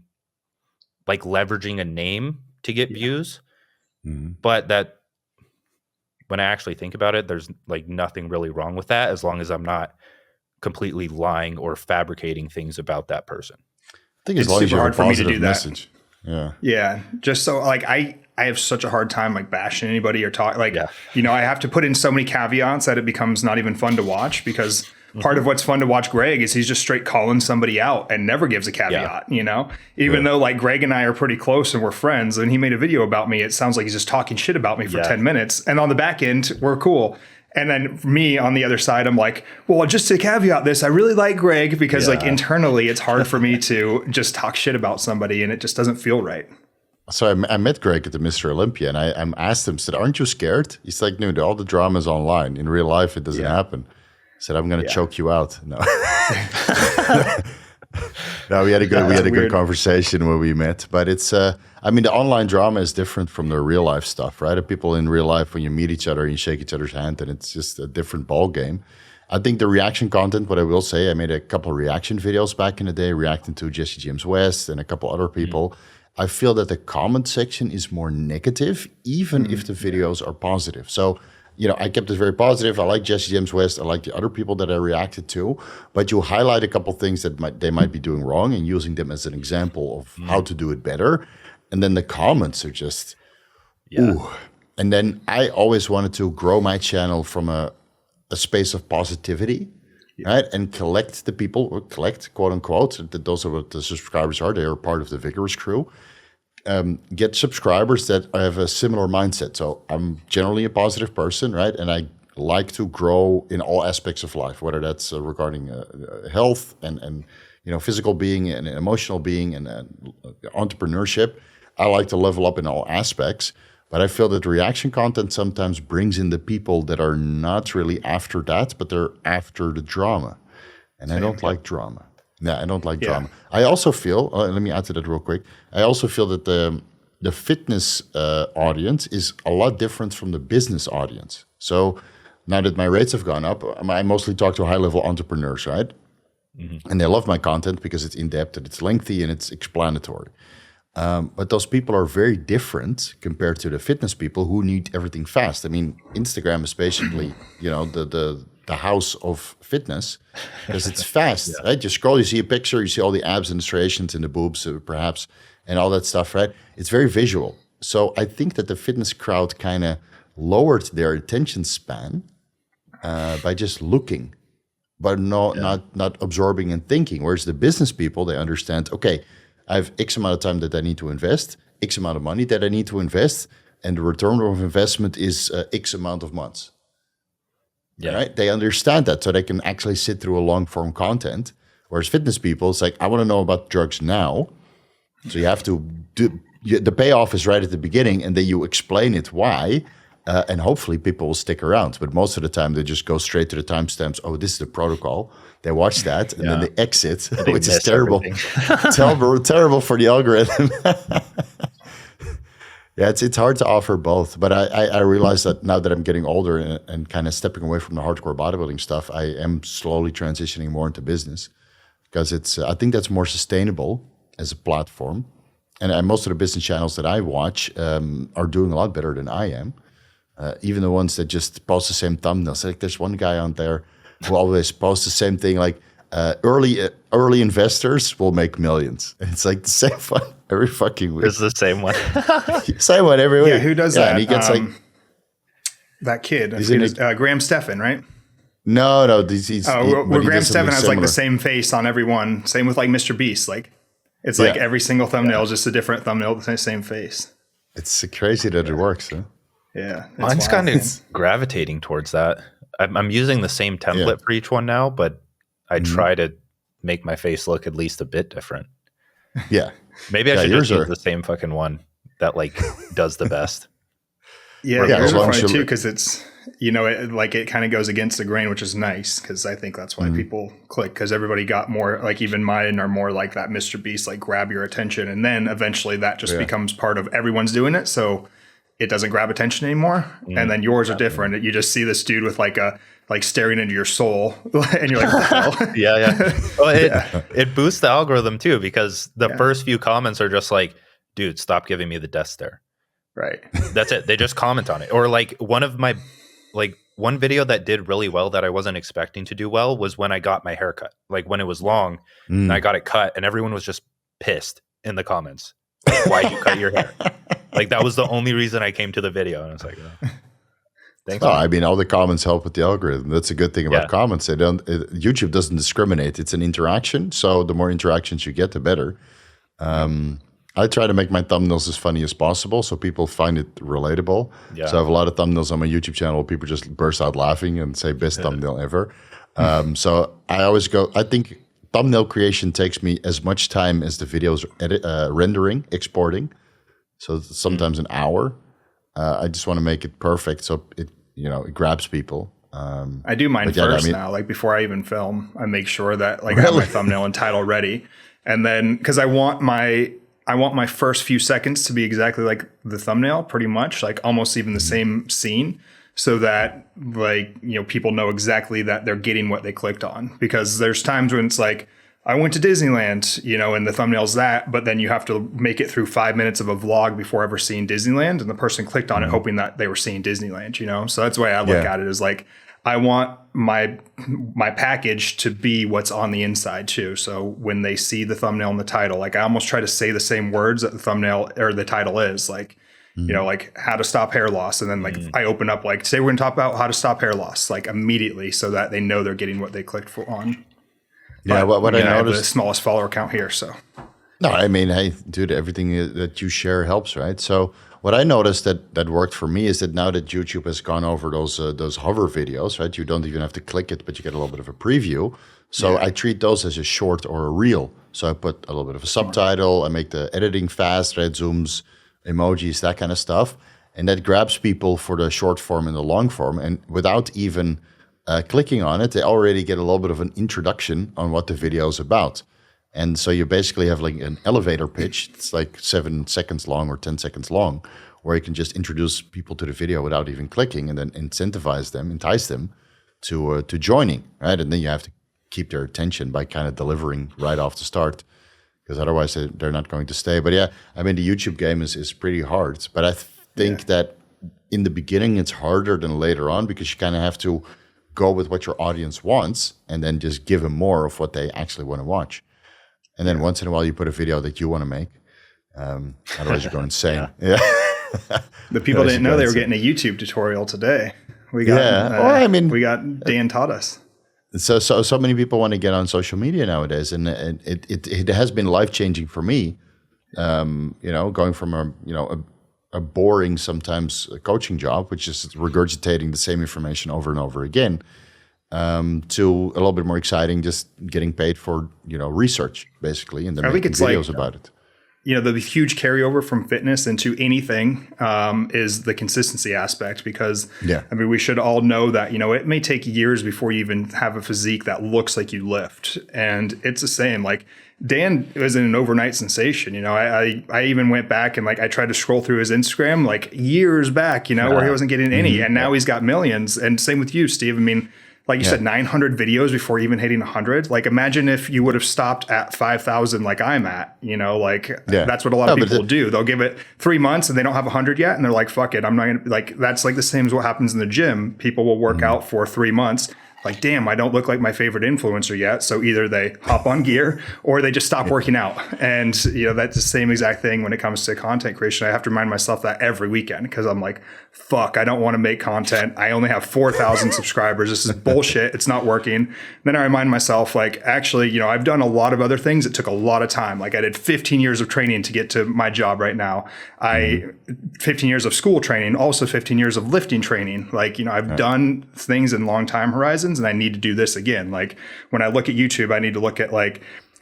like leveraging a name to get views. But that when I actually think about it, there's like nothing really wrong with that, as long as I'm not completely lying or fabricating things about that person.
I think it's super hard for me to do message.
That. Yeah. Just so like I have such a hard time like bashing anybody or talk like, I have to put in so many caveats that it becomes not even fun to watch, because part of what's fun to watch Greg is he's just straight calling somebody out and never gives a caveat, even though like Greg and I are pretty close and we're friends, and he made a video about me. It sounds like he's just talking shit about me for 10 minutes. And on the back end, we're cool. And then me on the other side, I'm like, well, just to caveat this, I really like Greg, because like internally it's hard for me to just talk shit about somebody, and it just doesn't feel right.
So I met Greg at the Mr. Olympia, and I asked him, said, aren't you scared? He's like, no, all the drama is online. In real life, it doesn't happen. I said, I'm going to choke you out. No. No, we had a good conversation when we met, but it's, the online drama is different from the real life stuff, right? People in real life, when you meet each other and you shake each other's hand, and it's just a different ball game. I think the reaction content, what I will say, I made a couple of reaction videos back in the day, reacting to Jesse James West and a couple other people. I feel that the comment section is more negative, even if the videos are positive. So, I kept it very positive. I like Jesse James West. I like the other people that I reacted to. But you highlight a couple things that they might be doing wrong and using them as an example of how to do it better. And then the comments are just, ooh. And then I always wanted to grow my channel from a space of positivity, right? And collect the people, or collect, quote unquote, that those are what the subscribers are. They are part of the Vigorous crew. Get subscribers that have a similar mindset. So I'm generally a positive person, right? And I like to grow in all aspects of life, whether that's regarding health and physical being and emotional being and entrepreneurship. I like to level up in all aspects, but I feel that reaction content sometimes brings in the people that are not really after that, but they're after the drama. And I don't like drama. Yeah, I don't like drama. I also feel, let me add to that real quick. I also feel that the fitness audience is a lot different from the business audience. So now that my rates have gone up, I mostly talk to high-level entrepreneurs, right? And they love my content because it's in-depth and it's lengthy and it's explanatory. But those people are very different compared to the fitness people who need everything fast. I mean, Instagram is basically, the house of fitness, because it's fast, right? You scroll, you see a picture, you see all the abs and the striations and the boobs, perhaps, and all that stuff, right? It's very visual. So I think that the fitness crowd kind of lowered their attention span by just looking, but not absorbing and thinking. Whereas the business people, they understand, okay, I have X amount of time that I need to invest, X amount of money that I need to invest, and the return of investment is X amount of months. Yeah. Right? They understand that, so they can actually sit through a long form content. Whereas fitness people, it's like, I want to know about drugs now. So you have to do, the payoff is right at the beginning, and then you explain it why, and hopefully people will stick around. But most of the time, they just go straight to the timestamps. Oh, this is the protocol. They watch that, and then they exit, which is terrible. Terrible for the algorithm. Yeah, it's hard to offer both, but I realize that now that I'm getting older and kind of stepping away from the hardcore bodybuilding stuff, I am slowly transitioning more into business because I think that's more sustainable as a platform. And most of the business channels that I watch are doing a lot better than I am. Even the ones that just post the same thumbnails. Like there's one guy on there who always posts the same thing, like early investors will make millions. And it's like the same one every fucking week.
It's the same one.
Same one every week.
Yeah, who does that?
And he gets
that kid. Graham Stephan, right?
No, he's
Graham Stephan has like the same face on everyone. Same with like Mr. Beast. Like it's like every single thumbnail is just a different thumbnail with the same face.
It's crazy that it works, huh?
Yeah.
Mine's kind of gravitating towards that. I'm using the same template for each one now, but I try to make my face look at least a bit different.
Yeah.
Maybe I should just use the same fucking one that like does the best.
Yours are funny too, because it's, it kind of goes against the grain, which is nice, because I think that's why people click, because everybody got more, like even mine are more like that Mr. Beast, like grab your attention. And then eventually that just becomes part of everyone's doing it. So it doesn't grab attention anymore. And then yours are different. You just see this dude with like staring into your soul and you're like, what the hell?
Yeah. Well, it boosts the algorithm too, because the first few comments are just like, dude, stop giving me the death stare.
Right.
That's it. They just comment on it. Or like one video that did really well that I wasn't expecting to do well was when I got my hair cut. Like when it was long and I got it cut and everyone was just pissed in the comments. Why'd you cut your hair? Like that was the only reason I came to the video. And I was like, thanks.
Oh, I mean, all the comments help with the algorithm. That's a good thing about comments. YouTube doesn't discriminate. It's an interaction. So the more interactions you get, the better. I try to make my thumbnails as funny as possible so people find it relatable. Yeah. So I have a lot of thumbnails on my YouTube channel where people just burst out laughing and say best thumbnail ever. So I always I think thumbnail creation takes me as much time as the videos rendering, exporting. So sometimes an hour. I just want to make it perfect so it grabs people.
I do mine first now. Like before I even film, I make sure that I have my thumbnail and title ready. And then because I want my first few seconds to be exactly like the thumbnail, pretty much, like almost even the same scene, so that people know exactly that they're getting what they clicked on. Because there's times when it's like, I went to Disneyland, and the thumbnail's that, but then you have to make it through 5 minutes of a vlog before ever seeing Disneyland, and the person clicked on it hoping that they were seeing Disneyland, So that's the way I look at it, is like, I want my package to be what's on the inside too. So when they see the thumbnail and the title, like I almost try to say the same words that the thumbnail or the title is, like, like how to stop hair loss. And then I open up like, today we're gonna talk about how to stop hair loss, like immediately, so that they know they're getting what they clicked on.
Yeah,
but,
what I noticed,
I have the smallest follower count here, so.
No, I mean, hey, dude, everything that you share helps, right? So what I noticed that worked for me is that now that YouTube has gone over those hover videos, right? You don't even have to click it, but you get a little bit of a preview. So I treat those as a short or a reel. So I put a little bit of a subtitle. I make the editing fast, red zooms, emojis, that kind of stuff. And that grabs people for the short form and the long form. And without even clicking on it, they already get a little bit of an introduction on what the video is about. And so you basically have like an elevator pitch. It's like 7 seconds long or 10 seconds long, where you can just introduce people to the video without even clicking, and then entice them to joining, right? And then you have to keep their attention by kind of delivering right off the start, because otherwise they're not going to stay. But yeah, I mean, the YouTube game is pretty hard. But I think that in the beginning it's harder than later on, because you kind of have to go with what your audience wants and then just give them more of what they actually want to watch. And then once in a while you put a video that you want to make. Otherwise you're going insane. Yeah.
The people didn't know they were getting a YouTube tutorial today. We got, we got Dan taught us.
So many people want to get on social media nowadays, and it has been life-changing for me. Going from a boring, sometimes coaching job, which is regurgitating the same information over and over again, to a little bit more exciting, just getting paid for research basically, and then making videos about it.
the huge carryover from fitness into anything is the consistency aspect, because we should all know that, it may take years before you even have a physique that looks like you lift. And it's the same. Like Dan wasn't an overnight sensation. I even went back and I tried to scroll through his Instagram years back, where he wasn't getting any, and now he's got millions. And same with you, Steve. Like you said, 900 videos before even hitting 100. Imagine if you would have stopped at 5,000 like I'm at, that's what a lot of people will do. They'll give it 3 months and they don't have 100 yet. And they're like, fuck it. I'm not going to that's the same as what happens in the gym. People will work out for 3 months. Damn, I don't look like my favorite influencer yet. So either they hop on gear or they just stop working out. And, that's the same exact thing when it comes to content creation. I have to remind myself that every weekend, because I'm like, fuck, I don't want to make content. I only have 4,000 subscribers. This is bullshit. It's not working. Then I remind myself, actually, I've done a lot of other things. It took a lot of time. I did 15 years of training to get to my job right now. 15 years of school training, also 15 years of lifting training. I've done things in long time horizons, and I need to do this again. When I look at YouTube, I need to look at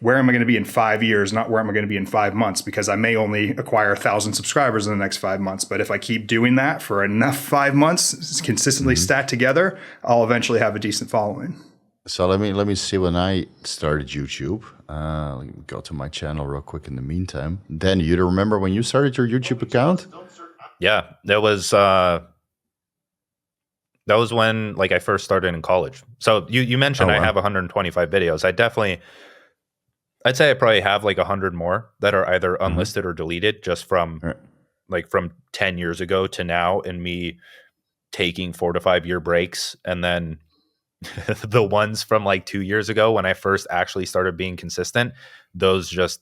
where am I going to be in 5 years, not where am I going to be in 5 months, because I may only acquire 1,000 subscribers in the next 5 months. But if I keep doing that for enough 5 months, consistently stacked together, I'll eventually have a decent following.
So let me see when I started YouTube. Let me go to my channel real quick in the meantime. Dan, you remember when you started your YouTube account?
Yeah, that was when I first started in college. So you mentioned I have 125 videos. I'd say I probably have 100 more that are either unlisted or deleted, just from from 10 years ago to now, and me taking 4 to 5 year breaks. And then the ones from 2 years ago when I first actually started being consistent, those just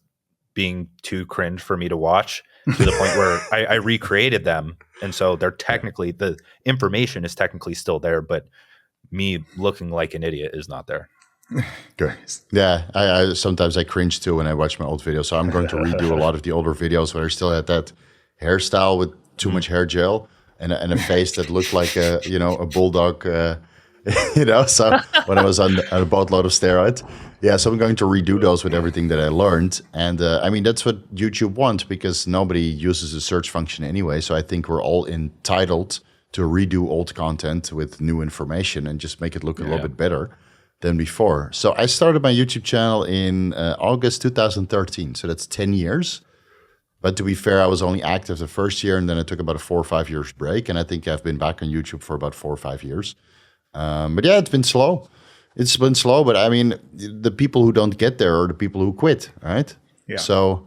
being too cringe for me to watch, to the point where I recreated them. And so they're technically, the information is technically still there, but me looking like an idiot is not there.
Good. Yeah, I sometimes I cringe too when I watch my old videos. So I'm going to redo a lot of the older videos where I still had that hairstyle with too much hair gel and a face that looked like a bulldog. So when I was on a boatload of steroids. Yeah, so I'm going to redo those with everything that I learned. And that's what YouTube wants, because nobody uses the search function anyway. So I think we're all entitled to redo old content with new information and just make it look a little bit better than before. So I started my YouTube channel in August 2013. So that's 10 years. But to be fair, I was only active the first year, and then I took about a 4 or 5 years break. And I think I've been back on YouTube for about 4 or 5 years. But yeah, it's been slow. It's been slow, but the people who don't get there are the people who quit, right? Yeah. So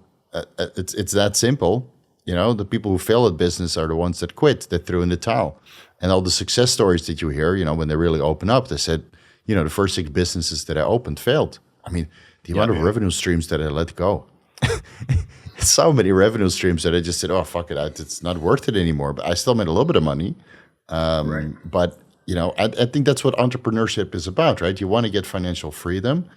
it's that simple. The people who fail at business are the ones that quit, that threw in the towel. And all the success stories that you hear, when they really open up, they said, the first 6 businesses that I opened failed. The amount of revenue streams that I let go. So many revenue streams that I just said, oh, fuck it, it's not worth it anymore. But I still made a little bit of money. But I think that's what entrepreneurship is about, right? You want to get financial freedom,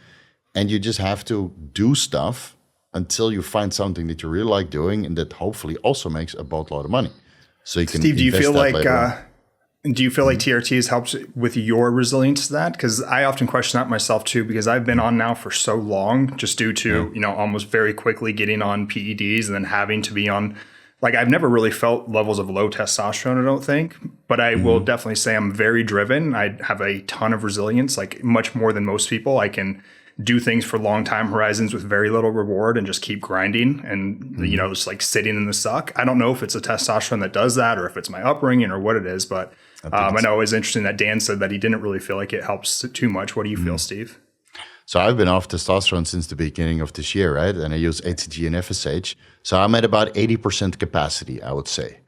and you just have to do stuff until you find something that you really like doing, and that hopefully also makes a boatload of money. So you can.
Steve, do you feel like TRT has helped with your resilience to that? Because I often question that myself too, because I've been on now for so long, just due to almost very quickly getting on PEDs and then having to be on. I've never really felt levels of low testosterone, I don't think, but I will definitely say I'm very driven. I have a ton of resilience, much more than most people. I can do things for long time horizons with very little reward and just keep grinding and, just sitting in the suck. I don't know if it's a testosterone that does that or if it's my upbringing or what it is, but I know it was interesting that Dan said that he didn't really feel like it helps too much. What do you feel, Steve?
So I've been off testosterone since the beginning of this year, right? And I use ATG and FSH. So I'm at about 80% capacity, I would say.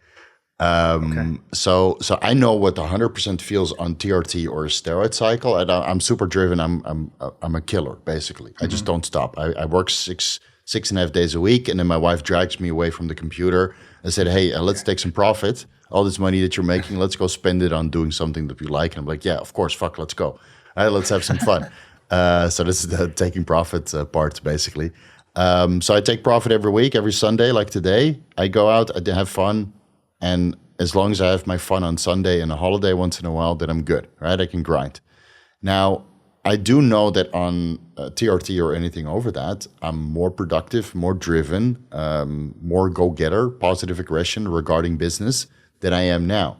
So I know what 100% feels on TRT or a steroid cycle. And I'm super driven. I'm a killer, basically. I just don't stop. I work 6.5 days a week, and then my wife drags me away from the computer and said, hey, let's take some profit. All this money that you're making, let's go spend it on doing something that we like. And I'm like, yeah, of course, fuck, let's go. All right, let's have some fun. So this is the taking profit part, basically. So I take profit every week, every Sunday, like today. I go out, I have fun. And as long as I have my fun on Sunday and a holiday once in a while, then I'm good, right? I can grind. Now, I do know that on TRT or anything over that, I'm more productive, more driven, more go-getter, positive aggression regarding business than I am now.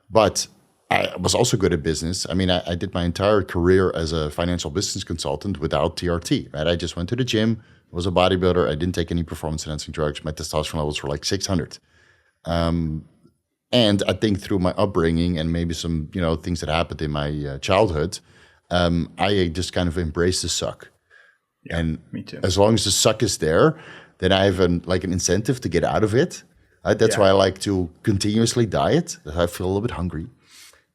But I was also good at business. I mean, I did my entire career as a financial business consultant without TRT, right? I just went to the gym, was a bodybuilder. I didn't take any performance-enhancing drugs. My testosterone levels were like 600. And I think through my upbringing and maybe some, things that happened in my childhood, I just kind of embrace the suck.
Yeah,
and
me too.
As long as the suck is there, then I have an incentive to get out of it. That's why I like to continuously diet. I feel a little bit hungry.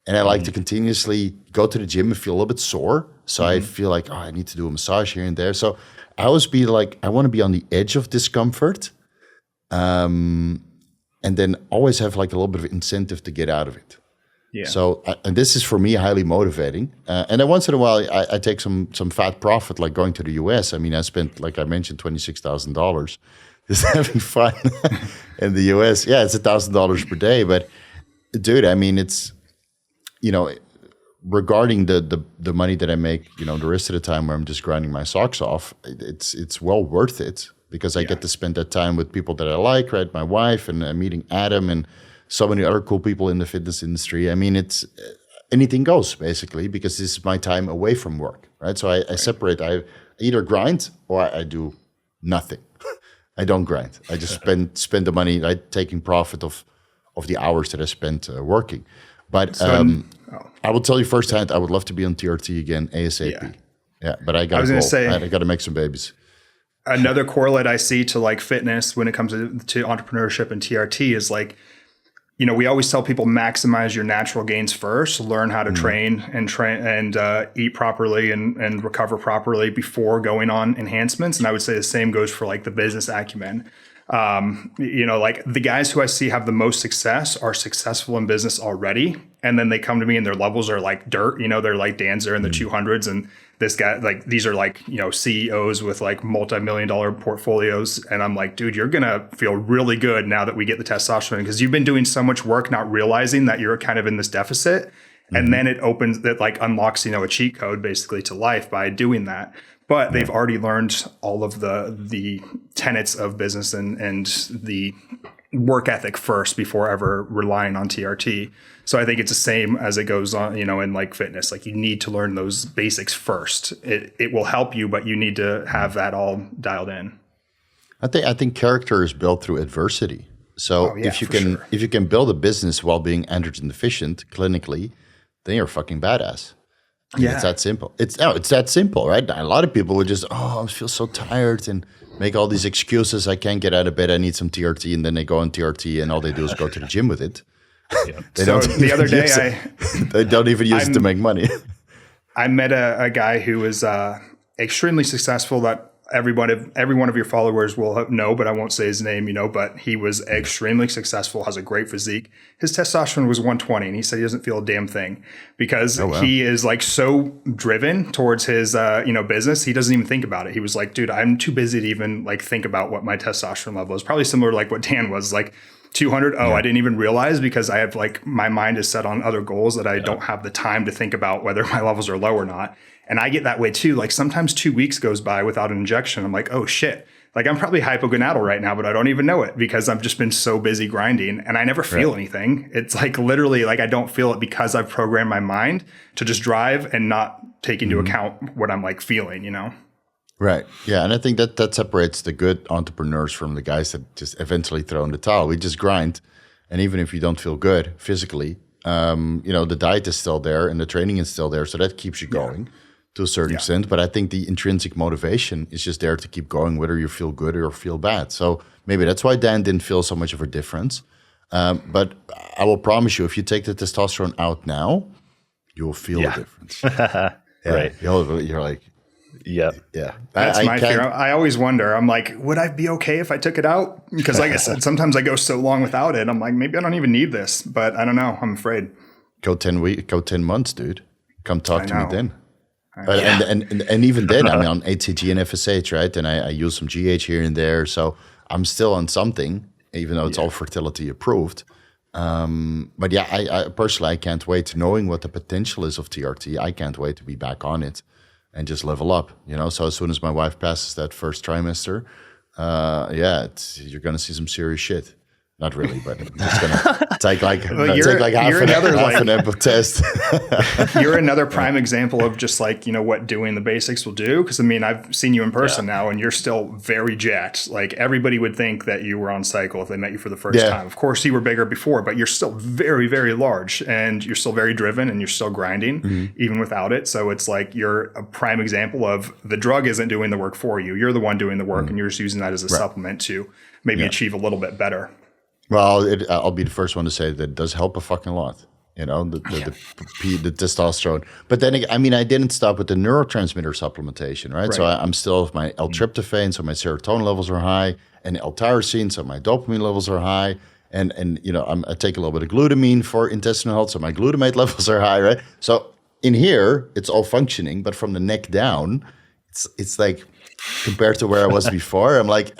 And I like to continuously go to the gym and feel a little bit sore. So I feel like, I need to do a massage here and there. So I always be like, I want to be on the edge of discomfort. And then always have like a little bit of incentive to get out of it.
Yeah.
So, and this is for me highly motivating. And then once in a while, I take some fat profit, like going to the US. I mean, I spent, like I mentioned, $26,000 just having fun in the US. Yeah, it's $1,000 per day. But dude, I mean, it's, regarding the money that I make, the rest of the time where I'm just grinding my socks off, it's well worth it because I get to spend that time with people that I like, right? My wife and meeting Adam and so many other cool people in the fitness industry. I mean, it's anything goes basically because this is my time away from work, right? So I separate. I either grind or I do nothing. I don't grind. I just spend the money, right, taking profit of the hours that I spent working. But I will tell you firsthand, I would love to be on TRT again ASAP. Yeah, but I got to go. I got to make some babies.
Another correlate I see to like fitness when it comes to entrepreneurship and TRT is like, we always tell people maximize your natural gains first, learn how to train and eat properly and recover properly before going on enhancements. And I would say the same goes for like the business acumen. Like the guys who I see have the most success are successful in business already. And then they come to me and their levels are like dirt, they're like Dan's are in the 200s. And this guy, like, these are like, CEOs with like multi-million-dollar portfolios. And I'm like, dude, you're going to feel really good now that we get the testosterone because you've been doing so much work, not realizing that you're kind of in this deficit. And then it unlocks, a cheat code basically to life by doing that. But they've already learned all of the tenets of business and the work ethic first before ever relying on TRT. So I think it's the same as it goes on, in like fitness. Like you need to learn those basics first. It will help you, but you need to have that all dialed in.
I think character is built through adversity. So if you can build a business while being androgen deficient clinically, then you're fucking badass. It's that simple. It's that simple, right? A lot of people would just, I feel so tired and make all these excuses. I can't get out of bed. I need some TRT. And then they go on TRT and all they do is go to the gym with it.
Yeah. The other day,
they don't even use it to make money.
I met a guy who was extremely successful that every one of your followers will know, but I won't say his name, but he was extremely successful, has a great physique. His testosterone was 120 and he said he doesn't feel a damn thing because he is like so driven towards his, business. He doesn't even think about it. He was like, dude, I'm too busy to even like think about what my testosterone level is. Probably similar to like what Dan was like 200. I didn't even realize because I have like, my mind is set on other goals that I don't have the time to think about whether my levels are low or not. And I get that way too. Like sometimes 2 weeks goes by without an injection. I'm like, oh shit. Like I'm probably hypogonadal right now, but I don't even know it because I've just been so busy grinding and I never feel anything. It's like literally like I don't feel it because I've programmed my mind to just drive and not take into account what I'm like feeling,
Right. Yeah. And I think that separates the good entrepreneurs from the guys that just eventually throw in the towel. We just grind. And even if you don't feel good physically, the diet is still there and the training is still there. So that keeps you going. To a certain extent, but I think the intrinsic motivation is just there to keep going, whether you feel good or feel bad. So maybe that's why Dan didn't feel so much of a difference. But I will promise you, if you take the testosterone out now, you will feel a difference.
Right.
You're like, yeah.
That's my fear. I always wonder, I'm like, would I be okay if I took it out? Because like I said, sometimes I go so long without it. I'm like, maybe I don't even need this, but I don't know. I'm afraid.
Go 10 months, dude. Come talk to me then. But and even then, I'm on HCG and FSH, right? And I use some GH here and there. So I'm still on something, even though it's all fertility approved. But I personally, I can't wait. Knowing what the potential is of TRT, I can't wait to be back on it. and just level up, So as soon as my wife passes that first trimester, you're going to see some serious shit. Not really, but it's just gonna take like half an epi test.
You're another prime example of just like, what doing the basics will do. Because I mean, I've seen you in person now, and you're still very jacked. Like everybody would think that you were on cycle if they met you for the first time. Of course, you were bigger before, but you're still very, very large, and you're still very driven, and you're still grinding even without it. So it's like you're a prime example of the drug isn't doing the work for you. You're the one doing the work, and you're just using that as a supplement to maybe achieve a little bit better.
Well, I'll be the first one to say that it does help a fucking lot, the testosterone. But then, I mean, I didn't stop with the neurotransmitter supplementation, right? So I'm still with my L-tryptophan, so my serotonin levels are high, and L-tyrosine, so my dopamine levels are high. And I take a little bit of glutamine for intestinal health, so my glutamate levels are high, right? So in here, it's all functioning, but from the neck down, it's like compared to where I was before, I'm like,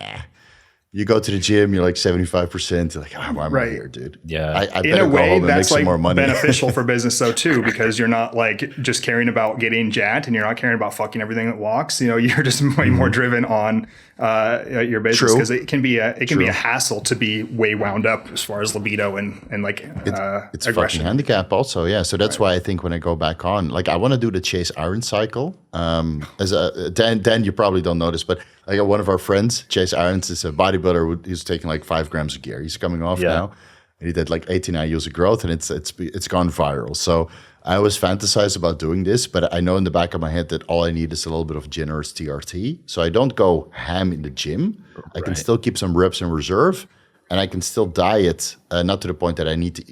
You go to the gym, you're like 75%. You're like, why am I here, dude?
Yeah.
I better go home and make some more money.
Beneficial for business though too, because you're not like just caring about getting jacked, and you're not caring about fucking everything that walks. You're just way more driven on your business, because it can be a hassle to be way wound up as far as libido and like
it's a fucking handicap also. Yeah. So that's why I think when I go back on, like I want to do the Chase Iron cycle. As Dan, you probably don't know this, but like one of our friends, Chase Irons, is a bodybuilder. He's taking like 5 grams of gear. He's coming off now. And he did like 89 years of growth, and it's gone viral. So I always fantasize about doing this, but I know in the back of my head that all I need is a little bit of generous TRT. So I don't go ham in the gym. I can still keep some reps in reserve, and I can still diet, not to the point that I need to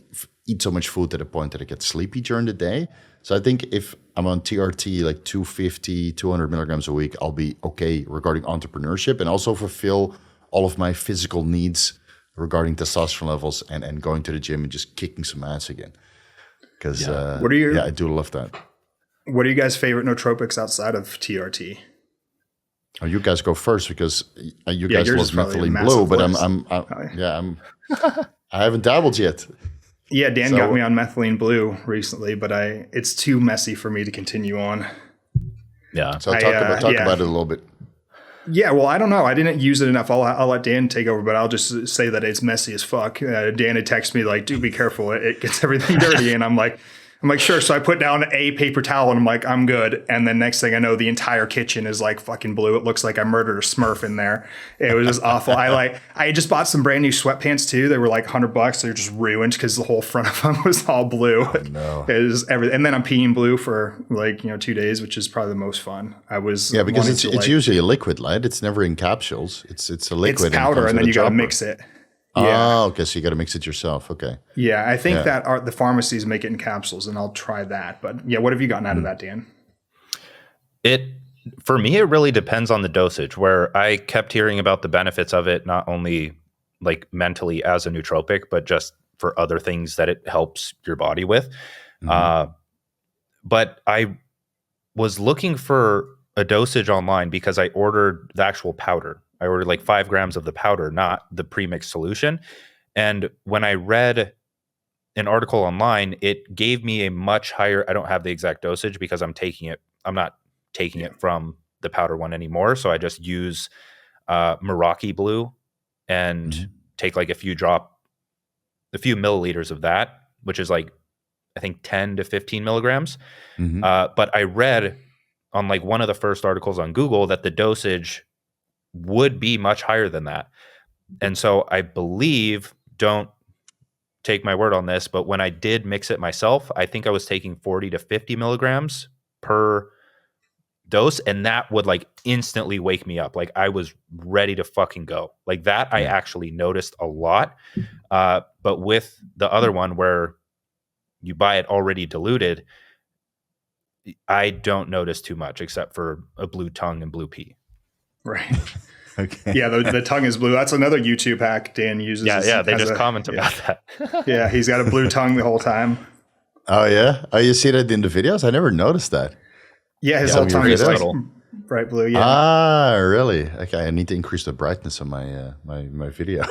eat so much food to the point that I get sleepy during the day. So I think if I'm on TRT like 250, 200 milligrams a week, I'll be okay regarding entrepreneurship, and also fulfill all of my physical needs regarding testosterone levels and going to the gym and just kicking some ass again. Because I do love that.
What are you guys' favorite nootropics outside of TRT?
Oh, you guys go first, because you guys love Methylene Blue, but I haven't dabbled yet.
Yeah, Dan got me on Methylene Blue recently, but it's too messy for me to continue on.
Yeah. So talk about it a little bit.
Yeah, well, I don't know. I didn't use it enough. I'll let Dan take over, but I'll just say that it's messy as fuck. Dan had texted me like, dude, be careful. It gets everything dirty. And I'm like, sure. So I put down a paper towel and I'm like, I'm good. And then next thing I know, the entire kitchen is like fucking blue. It looks like I murdered a Smurf in there. It was just awful. I just bought some brand new sweatpants too. They were like $100. They're just ruined because the whole front of them was all blue.
Oh, no.
It was everything. And then I'm peeing blue for like, 2 days, which is probably the most fun. because
it's usually a liquid, right? It's never in capsules. It's a liquid.
It's powder, and then you got to mix it.
Yeah. Oh, okay. So you got to mix it yourself. Okay.
Yeah, I think that the pharmacies make it in capsules, and I'll try that. But yeah, what have you gotten out of that, Dan?
For me, it really depends on the dosage. Where I kept hearing about the benefits of it, not only like mentally as a nootropic, but just for other things that it helps your body with. But I was looking for a dosage online because I ordered the actual powder. I ordered like 5 grams of the powder, not the premixed solution. And when I read an article online, it gave me a much higher, I don't have the exact dosage because I'm not taking it from the powder one anymore. So I just use Meraki Blue and take like a few milliliters of that, which is like, I think 10 to 15 milligrams. But I read on like one of the first articles on Google that the dosage would be much higher than that. And so I believe, don't take my word on this, but when I did mix it myself, I think I was taking 40 to 50 milligrams per dose. And that would like instantly wake me up. Like I was ready to fucking go. Like that I actually noticed a lot. But with the other one where you buy it already diluted, I don't notice too much except for a blue tongue and blue pee.
Right. Okay. Yeah, the tongue is blue. That's another YouTube hack Dan uses.
Yeah, they just comment about that.
Yeah, he's got a blue tongue the whole time.
Oh, yeah? Oh, you see that in the videos? I never noticed that.
Yeah, his whole tongue is like bright blue. Yeah.
Ah, really? Okay, I need to increase the brightness of my my video.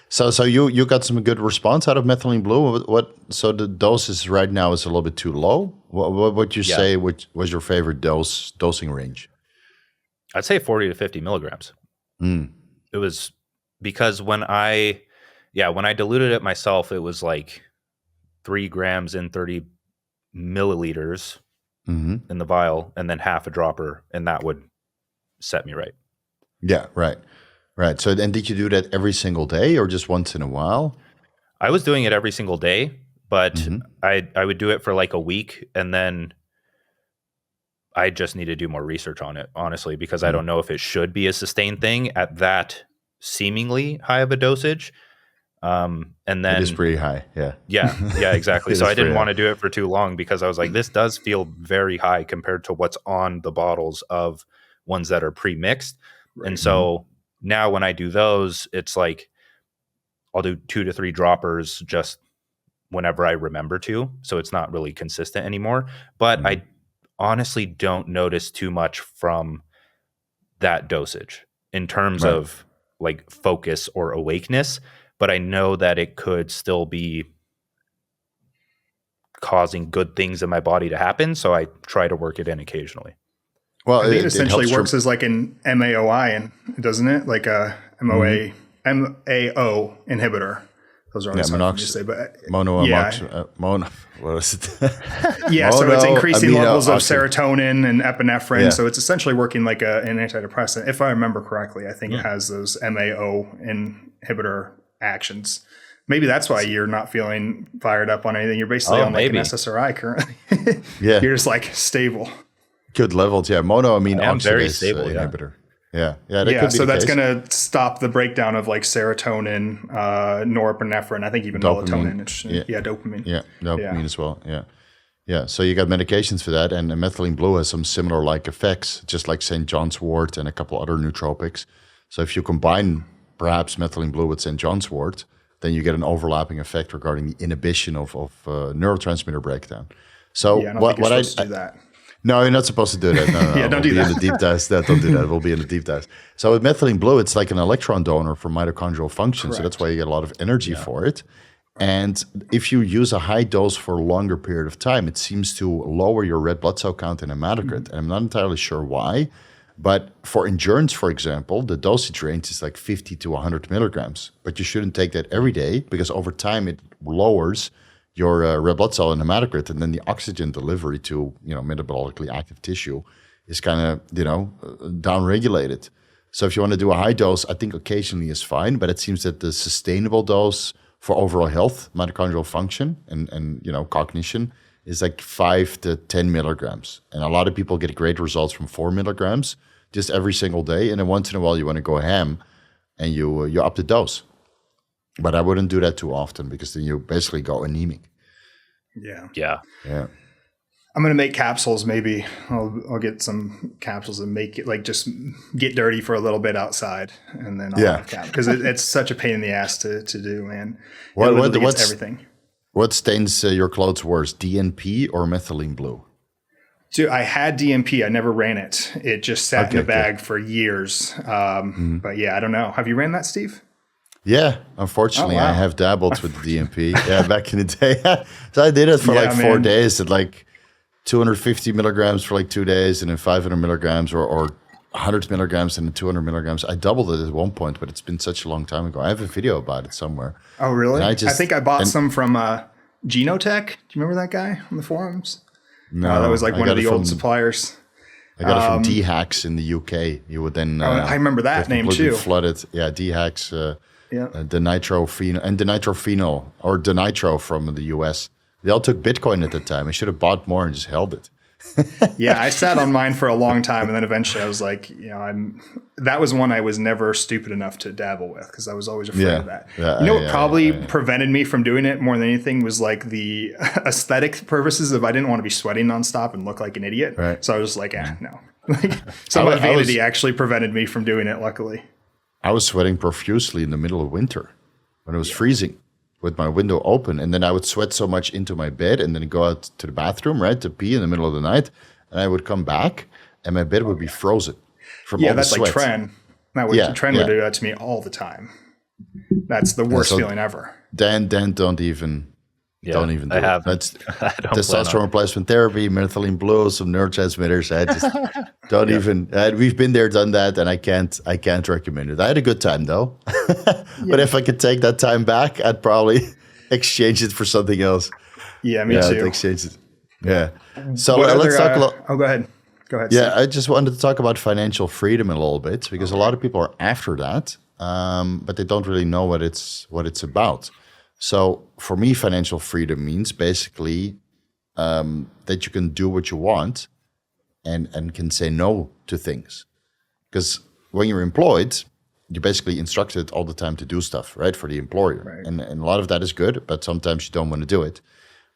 So you got some good response out of methylene blue. So the doses right now is a little bit too low. What would you say? Which was your favorite dosing range?
I'd say 40 to 50 milligrams. It was because when I diluted it myself, it was like 3 grams in 30 milliliters in the vial, and then half a dropper, and that would set me right.
Yeah, right. So then did you do that every single day or just once in a while?
I was doing it every single day, but I would do it for like a week, and then I just need to do more research on it, honestly, because I don't know if it should be a sustained thing at that seemingly high of a dosage. And then
it is pretty high.
Yeah, exactly. So I didn't want to do it for too long because I was like, this does feel very high compared to what's on the bottles of ones that are pre-mixed. Right. And so now when I do those, it's like I'll do 2 to 3 droppers just whenever I remember to. So it's not really consistent anymore. But I honestly don't notice too much from that dosage in terms of like focus or awakeness. But I know that it could still be causing good things in my body to happen. So I try to work it in occasionally.
Well, I think it essentially works as like an MAOI, doesn't it? Like a MAO inhibitor. Those are always hard to say, but
mono. What is it?
So it's increasing levels of serotonin and epinephrine. Yeah. So it's essentially working like an antidepressant. If I remember correctly, I think it has those MAO inhibitor actions. Maybe that's why you're not feeling fired up on anything. You're basically on like an SSRI currently. You're just like stable.
Good levels, monoamine oxidase
very stable
inhibitor.
So that's going to stop the breakdown of like serotonin, norepinephrine, I think even
dopamine.
Melatonin. Dopamine.
Yeah, dopamine as well. Yeah. So you got medications for that, and methylene blue has some similar like effects, just like St. John's wort and a couple other nootropics. So if you combine perhaps methylene blue with St. John's wort, then you get an overlapping effect regarding the inhibition of neurotransmitter breakdown. So
I don't think you're supposed to do that.
No, you're not supposed to do that. No,
don't do that.
In the deep dives. Don't do that. We'll be in the deep dives. So with methylene blue, it's like an electron donor for mitochondrial function. Correct. So that's why you get a lot of energy for it. And if you use a high dose for a longer period of time, it seems to lower your red blood cell count in hematocrit. And I'm not entirely sure why. But for endurance, for example, the dosage range is like 50 to 100 milligrams. But you shouldn't take that every day because over time it lowers your red blood cell and hematocrit, and then the oxygen delivery to metabolically active tissue is kind of downregulated. So if you want to do a high dose, I think occasionally is fine, but it seems that the sustainable dose for overall health, mitochondrial function, and cognition is like 5 to 10 milligrams. And a lot of people get great results from 4 milligrams just every single day, and then once in a while you want to go ham and you up the dose. But I wouldn't do that too often because then you basically go anemic.
Yeah. I'm going to make capsules. Maybe I'll get some capsules and make it like just get dirty for a little bit outside. And then I'll have because it's such a pain in the ass to do, man. What's everything?
What stains your clothes worse, DNP or methylene blue?
Dude, I had DNP. I never ran it. It just sat in a bag for years. But I don't know. Have you ran that, Steve?
Yeah, unfortunately, I have dabbled with the DNP. Back in the day. So I did it for 4 days at like 250 milligrams for like 2 days, and then 500 milligrams or 100 milligrams and then 200 milligrams. I doubled it at one point, but it's been such a long time ago. I have a video about it somewhere.
Oh, really? I think I bought some from Gyno. Do you remember that guy on the forums?
No,
that was like one of the old suppliers.
I got it from DHEA in the UK. You would then
I remember that name too.
Flooded, DHEA. The nitrophenol or the nitro from the US. They all took Bitcoin at the time. I should have bought more and just held it.
I sat on mine for a long time, and then eventually I was like, that was one I was never stupid enough to dabble with because I was always afraid of that. What probably prevented me from doing it more than anything was like the aesthetic purposes of I didn't want to be sweating nonstop and look like an idiot. Right. So I was just like, no. So my vanity actually prevented me from doing it, luckily.
I was sweating profusely in the middle of winter when it was freezing with my window open. And then I would sweat so much into my bed and then go out to the bathroom, to pee in the middle of the night. And I would come back and my bed would be frozen from all the
that's
sweat.
like Tren. Tren would do that to me all the time. That's the worst feeling ever.
Dan, don't even do it. That's testosterone replacement therapy, Methylene blue, some neurotransmitters. I just don't even. We've been there, done that, and I can't recommend it. I had a good time though, but if I could take that time back, I'd probably exchange it for something else.
Yeah, me too.
I'd exchange it. Yeah. So let's talk a lot.
Oh, go ahead.
Yeah,
Steve.
I just wanted to talk about financial freedom a little bit because a lot of people are after that, but they don't really know what it's about. So for me, financial freedom means basically that you can do what you want and can say no to things. Because when you're employed, you're basically instructed all the time to do stuff, right, for the employer.
Right.
And a lot of that is good, but sometimes you don't want to do it.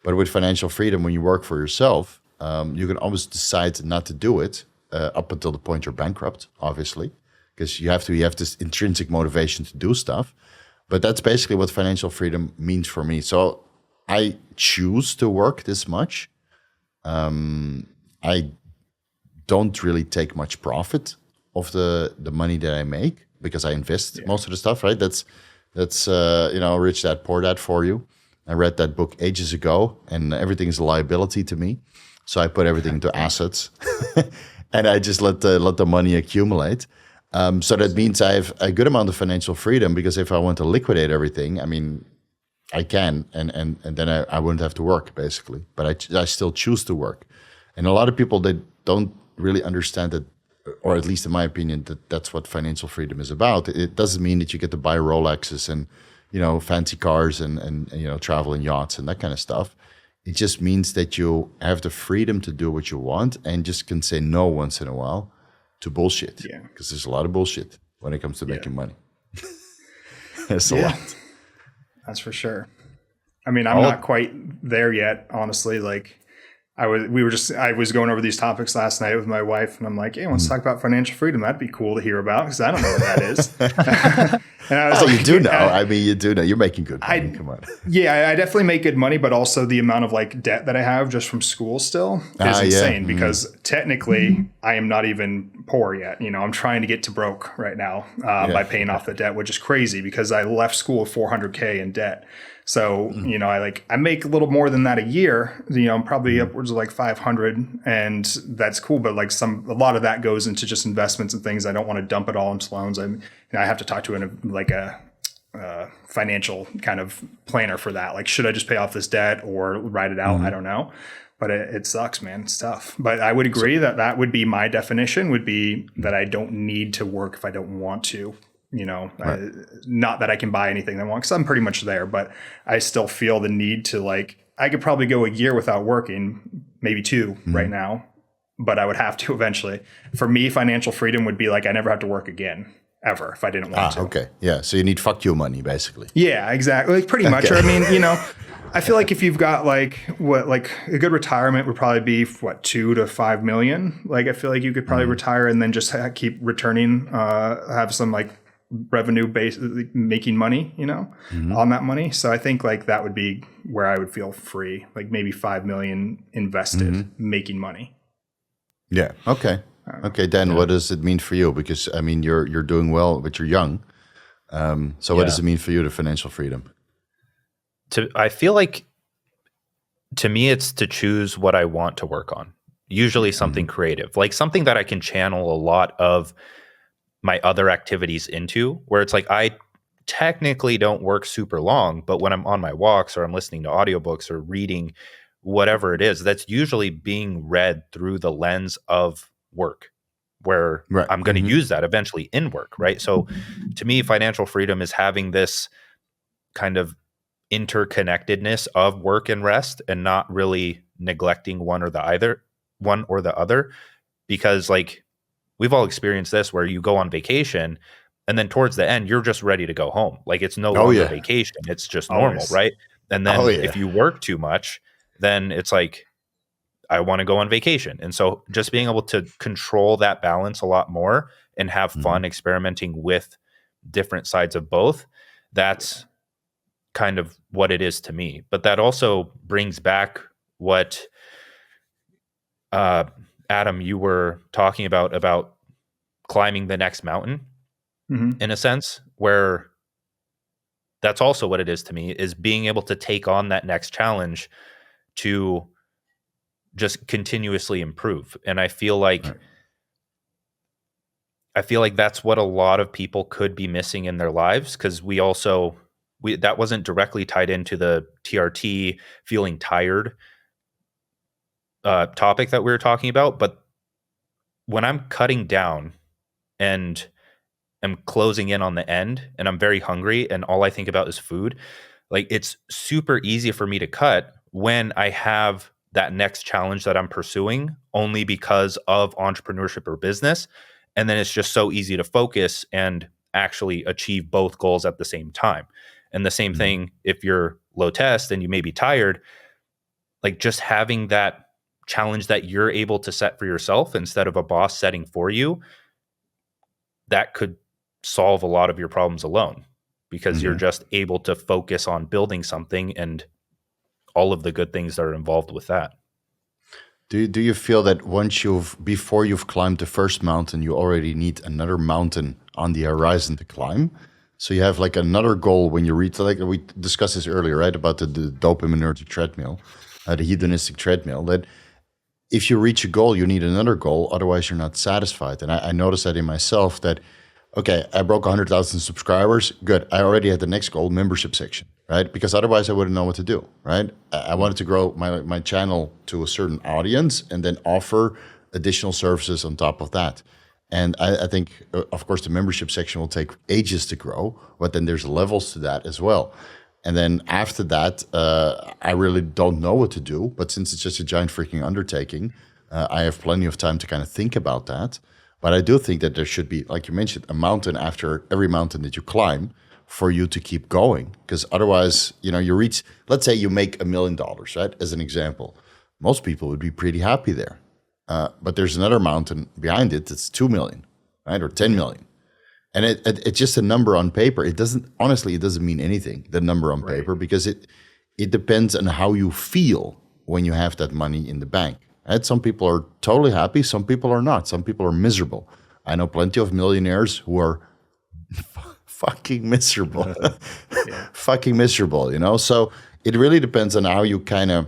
But with financial freedom, when you work for yourself, you can always decide not to do it up until the point you're bankrupt, obviously, because you have this intrinsic motivation to do stuff. But that's basically what financial freedom means for me. So I choose to work this much. I don't really take much profit of the money that I make because I invest most of the stuff, right? That's Rich Dad, Poor Dad for you. I read that book ages ago, and everything is a liability to me. So I put everything into assets, and I just let the money accumulate. So that means I have a good amount of financial freedom because if I want to liquidate everything, I mean, I can, and then I wouldn't have to work basically. But I still choose to work, and a lot of people, they don't really understand that, or at least in my opinion, that's what financial freedom is about. It doesn't mean that you get to buy Rolexes and fancy cars and travel in yachts and that kind of stuff. It just means that you have the freedom to do what you want and just can say no once in a while to bullshit. Yeah. Because there's a lot of bullshit when it comes to making money. There's a lot.
That's for sure. I mean, I'm not quite there yet, honestly. Like I was going over these topics last night with my wife, and I'm like, hey, let's talk about financial freedom. That'd be cool to hear about because I don't know what that is. And I was like,
you do know. I mean, you do know. You're making good money. Come on.
Yeah, I definitely make good money, but also the amount of like debt that I have just from school still is insane because technically I am not even poor yet. I'm trying to get to broke right now by paying off the debt, which is crazy because I left school with $400K in debt. So, I make a little more than that a year, I'm probably upwards of like 500 and that's cool. But like a lot of that goes into just investments and things. I don't want to dump it all into loans. I have to talk to a financial kind of planner for that. Like, should I just pay off this debt or ride it out? I don't know, but it sucks, man. It's tough. But I would agree that would be my definition would be that I don't need to work if I don't want to. Right. Not that I can buy anything I want because I'm pretty much there, but I still feel the need to I could probably go a year without working, maybe 2 right now, but I would have to eventually. For me, financial freedom would be I never have to work again ever if I didn't want to.
Okay. Yeah. So you need fuck you money basically.
Yeah, exactly. Pretty much. Or, I mean, I feel like if you've got a good retirement would probably be $2 to $5 million. I feel like you could probably retire and then just keep returning, have some revenue based making money on that money. So I think that would be where I would feel free, maybe 5 million invested making money.
Yeah. Okay. Dan, what does it mean for you? Because I mean you're doing well, but you're young. So what does it mean for you, the financial freedom?
I feel like to me it's to choose what I want to work on. Usually something creative, like something that I can channel a lot of my other activities into, where it's I technically don't work super long, but when I'm on my walks or I'm listening to audiobooks or reading whatever it is, that's usually being read through the lens of work, where I'm going to use that eventually in work, right? So to me, financial freedom is having this kind of interconnectedness of work and rest and not really neglecting one or the other, because we've all experienced this where you go on vacation and then towards the end, you're just ready to go home. It's no longer vacation. It's just normal, right? And then if you work too much, then it's I want to go on vacation. And so just being able to control that balance a lot more and have fun experimenting with different sides of both, that's kind of what it is to me. But that also brings back what Adam, you were talking about climbing the next mountain in a sense, where that's also what it is to me, is being able to take on that next challenge to just continuously improve. And I feel like that's what a lot of people could be missing in their lives, because that wasn't directly tied into the TRT feeling tired topic that we were talking about. But when I'm cutting down and am closing in on the end and I'm very hungry and all I think about is food, like it's super easy for me to cut when I have that next challenge that I'm pursuing, only because of entrepreneurship or business. And then it's just so easy to focus and actually achieve both goals at the same time. And the same thing, if you're low test and you may be tired, like just having that challenge that you're able to set for yourself instead of a boss setting for you, that could solve a lot of your problems alone, because you're just able to focus on building something and all of the good things that are involved with that.
Do you feel that before you've climbed the first mountain, you already need another mountain on the horizon to climb? So you have like another goal when you reach, like we discussed this earlier, right? About the dopaminergic treadmill, the hedonistic treadmill, that if you reach a goal, you need another goal. Otherwise, you're not satisfied. And I noticed that in myself that, okay, I broke 100,000 subscribers. Good. I already had the next goal, membership section, right? Because otherwise I wouldn't know what to do, right? I wanted to grow my channel to a certain audience and then offer additional services on top of that. And I think, of course, the membership section will take ages to grow, but then there's levels to that as well. And then after that, I really don't know what to do. But since it's just a giant freaking undertaking, I have plenty of time to kind of think about that. But I do think that there should be, like you mentioned, a mountain after every mountain that you climb for you to keep going. Because otherwise, you reach, let's say you make $1 million, right? As an example. Most people would be pretty happy there. But there's another mountain behind it that's 2 million, right? Or 10 million. And it's just a number on paper. It doesn't mean anything, the number on paper, because it depends on how you feel when you have that money in the bank. Right? Some people are totally happy. Some people are not. Some people are miserable. I know plenty of millionaires who are fucking miserable, fucking miserable, So it really depends on how you kind of,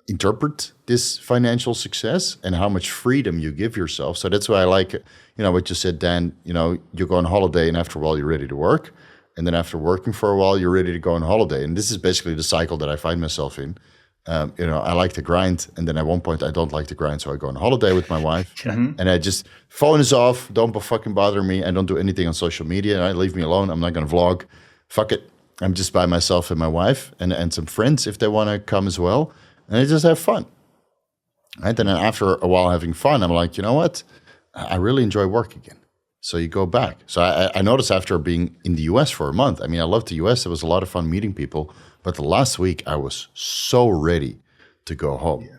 interpret this financial success and how much freedom you give yourself. So that's why I like, what you said, Dan, you go on holiday and after a while you're ready to work. And then after working for a while, you're ready to go on holiday. And this is basically the cycle that I find myself in. I like to grind, and then at one point I don't like to grind, so I go on holiday with my wife, and I just, phone is off, don't fucking bother me, I don't do anything on social media, right? Leave me alone, I'm not gonna vlog, fuck it, I'm just by myself and my wife, and some friends if they wanna come as well, and I just have fun, right? And then after a while having fun, I'm like, you know what, I really enjoy work again. So you go back. So I noticed after being in the US for a month, I mean, I love the US, it was a lot of fun meeting people. But the last week, I was so ready to go home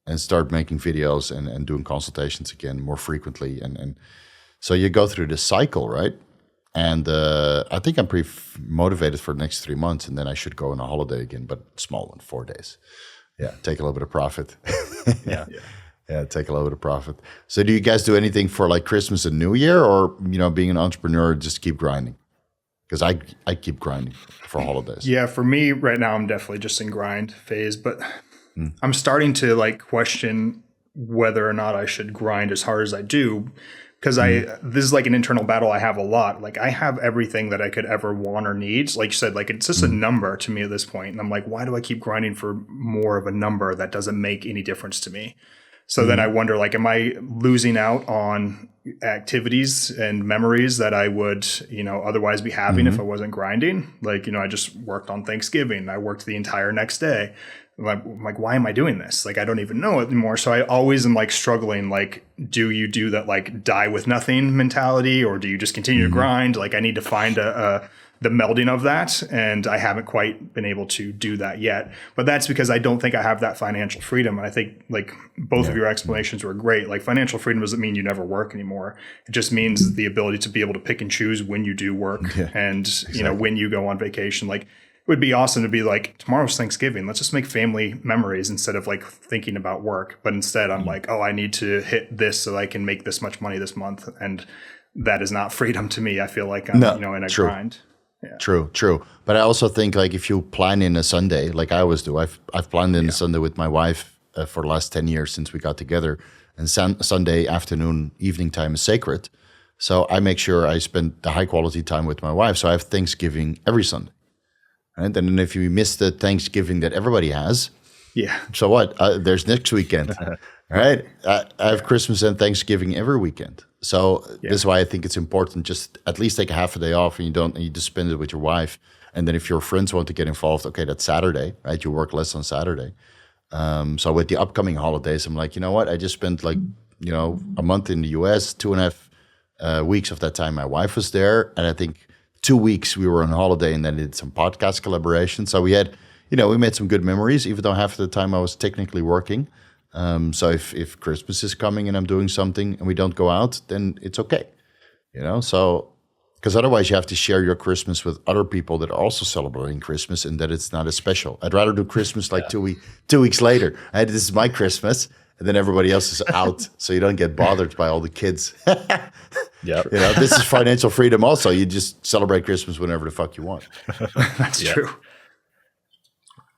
and start making videos and doing consultations again more frequently. And so you go through this cycle, right? And I think I'm pretty motivated for the next 3 months. And then I should go on a holiday again, but small one, 4 days. Yeah, take a little bit of profit. Yeah, take a little bit of profit. So do you guys do anything for like Christmas and New Year, or, being an entrepreneur, just keep grinding? Because I keep grinding for holidays.
Yeah, for me right now, I'm definitely just in grind phase, but I'm starting to like question whether or not I should grind as hard as I do, because this is like an internal battle I have a lot. Like I have everything that I could ever want or need. Like you said, like it's just a number to me at this point. And I'm like, why do I keep grinding for more of a number that doesn't make any difference to me? So then I wonder, like, am I losing out on activities and memories that I would, otherwise be having if I wasn't grinding? Like, I just worked on Thanksgiving. I worked the entire next day. I'm like, why am I doing this? Like, I don't even know anymore. So I always am like struggling. Like, do you do that like die with nothing mentality, or do you just continue to grind? Like, I need to find the melding of that. And I haven't quite been able to do that yet. But that's because I don't think I have that financial freedom. And I think like both of your explanations were great. Like financial freedom doesn't mean you never work anymore. It just means the ability to be able to pick and choose when you do work and, when you go on vacation. Like would be awesome to be like, tomorrow's Thanksgiving. Let's just make family memories instead of like thinking about work. But instead I'm like, oh, I need to hit this so I can make this much money this month. And that is not freedom to me. I feel like I'm, in a grind. Yeah.
True. But I also think like if you plan in a Sunday, like I always do, I've planned in a Sunday with my wife for the last 10 years since we got together. And Sunday afternoon, evening time is sacred. So I make sure I spend the high quality time with my wife. So I have Thanksgiving every Sunday. Right? And then if you miss the Thanksgiving that everybody has, so what? There's next weekend, right? I have Christmas and Thanksgiving every weekend. So this is why I think it's important. Just at least take a half a day off, and you just spend it with your wife. And then if your friends want to get involved, okay, that's Saturday, right? You work less on Saturday. So with the upcoming holidays, I'm like, you know what? I just spent like a month in the US, 2.5 weeks of that time my wife was there, and I think 2 weeks we were on holiday, and then did some podcast collaboration. So we had, we made some good memories, even though half of the time I was technically working. So if Christmas is coming and I'm doing something and we don't go out, then it's okay, So because otherwise you have to share your Christmas with other people that are also celebrating Christmas, and that it's not as special. I'd rather do Christmas like 2 weeks later. This is my Christmas. And then everybody else is out, so you don't get bothered by all the kids. This is financial freedom also. You just celebrate Christmas whenever the fuck you want.
That's true.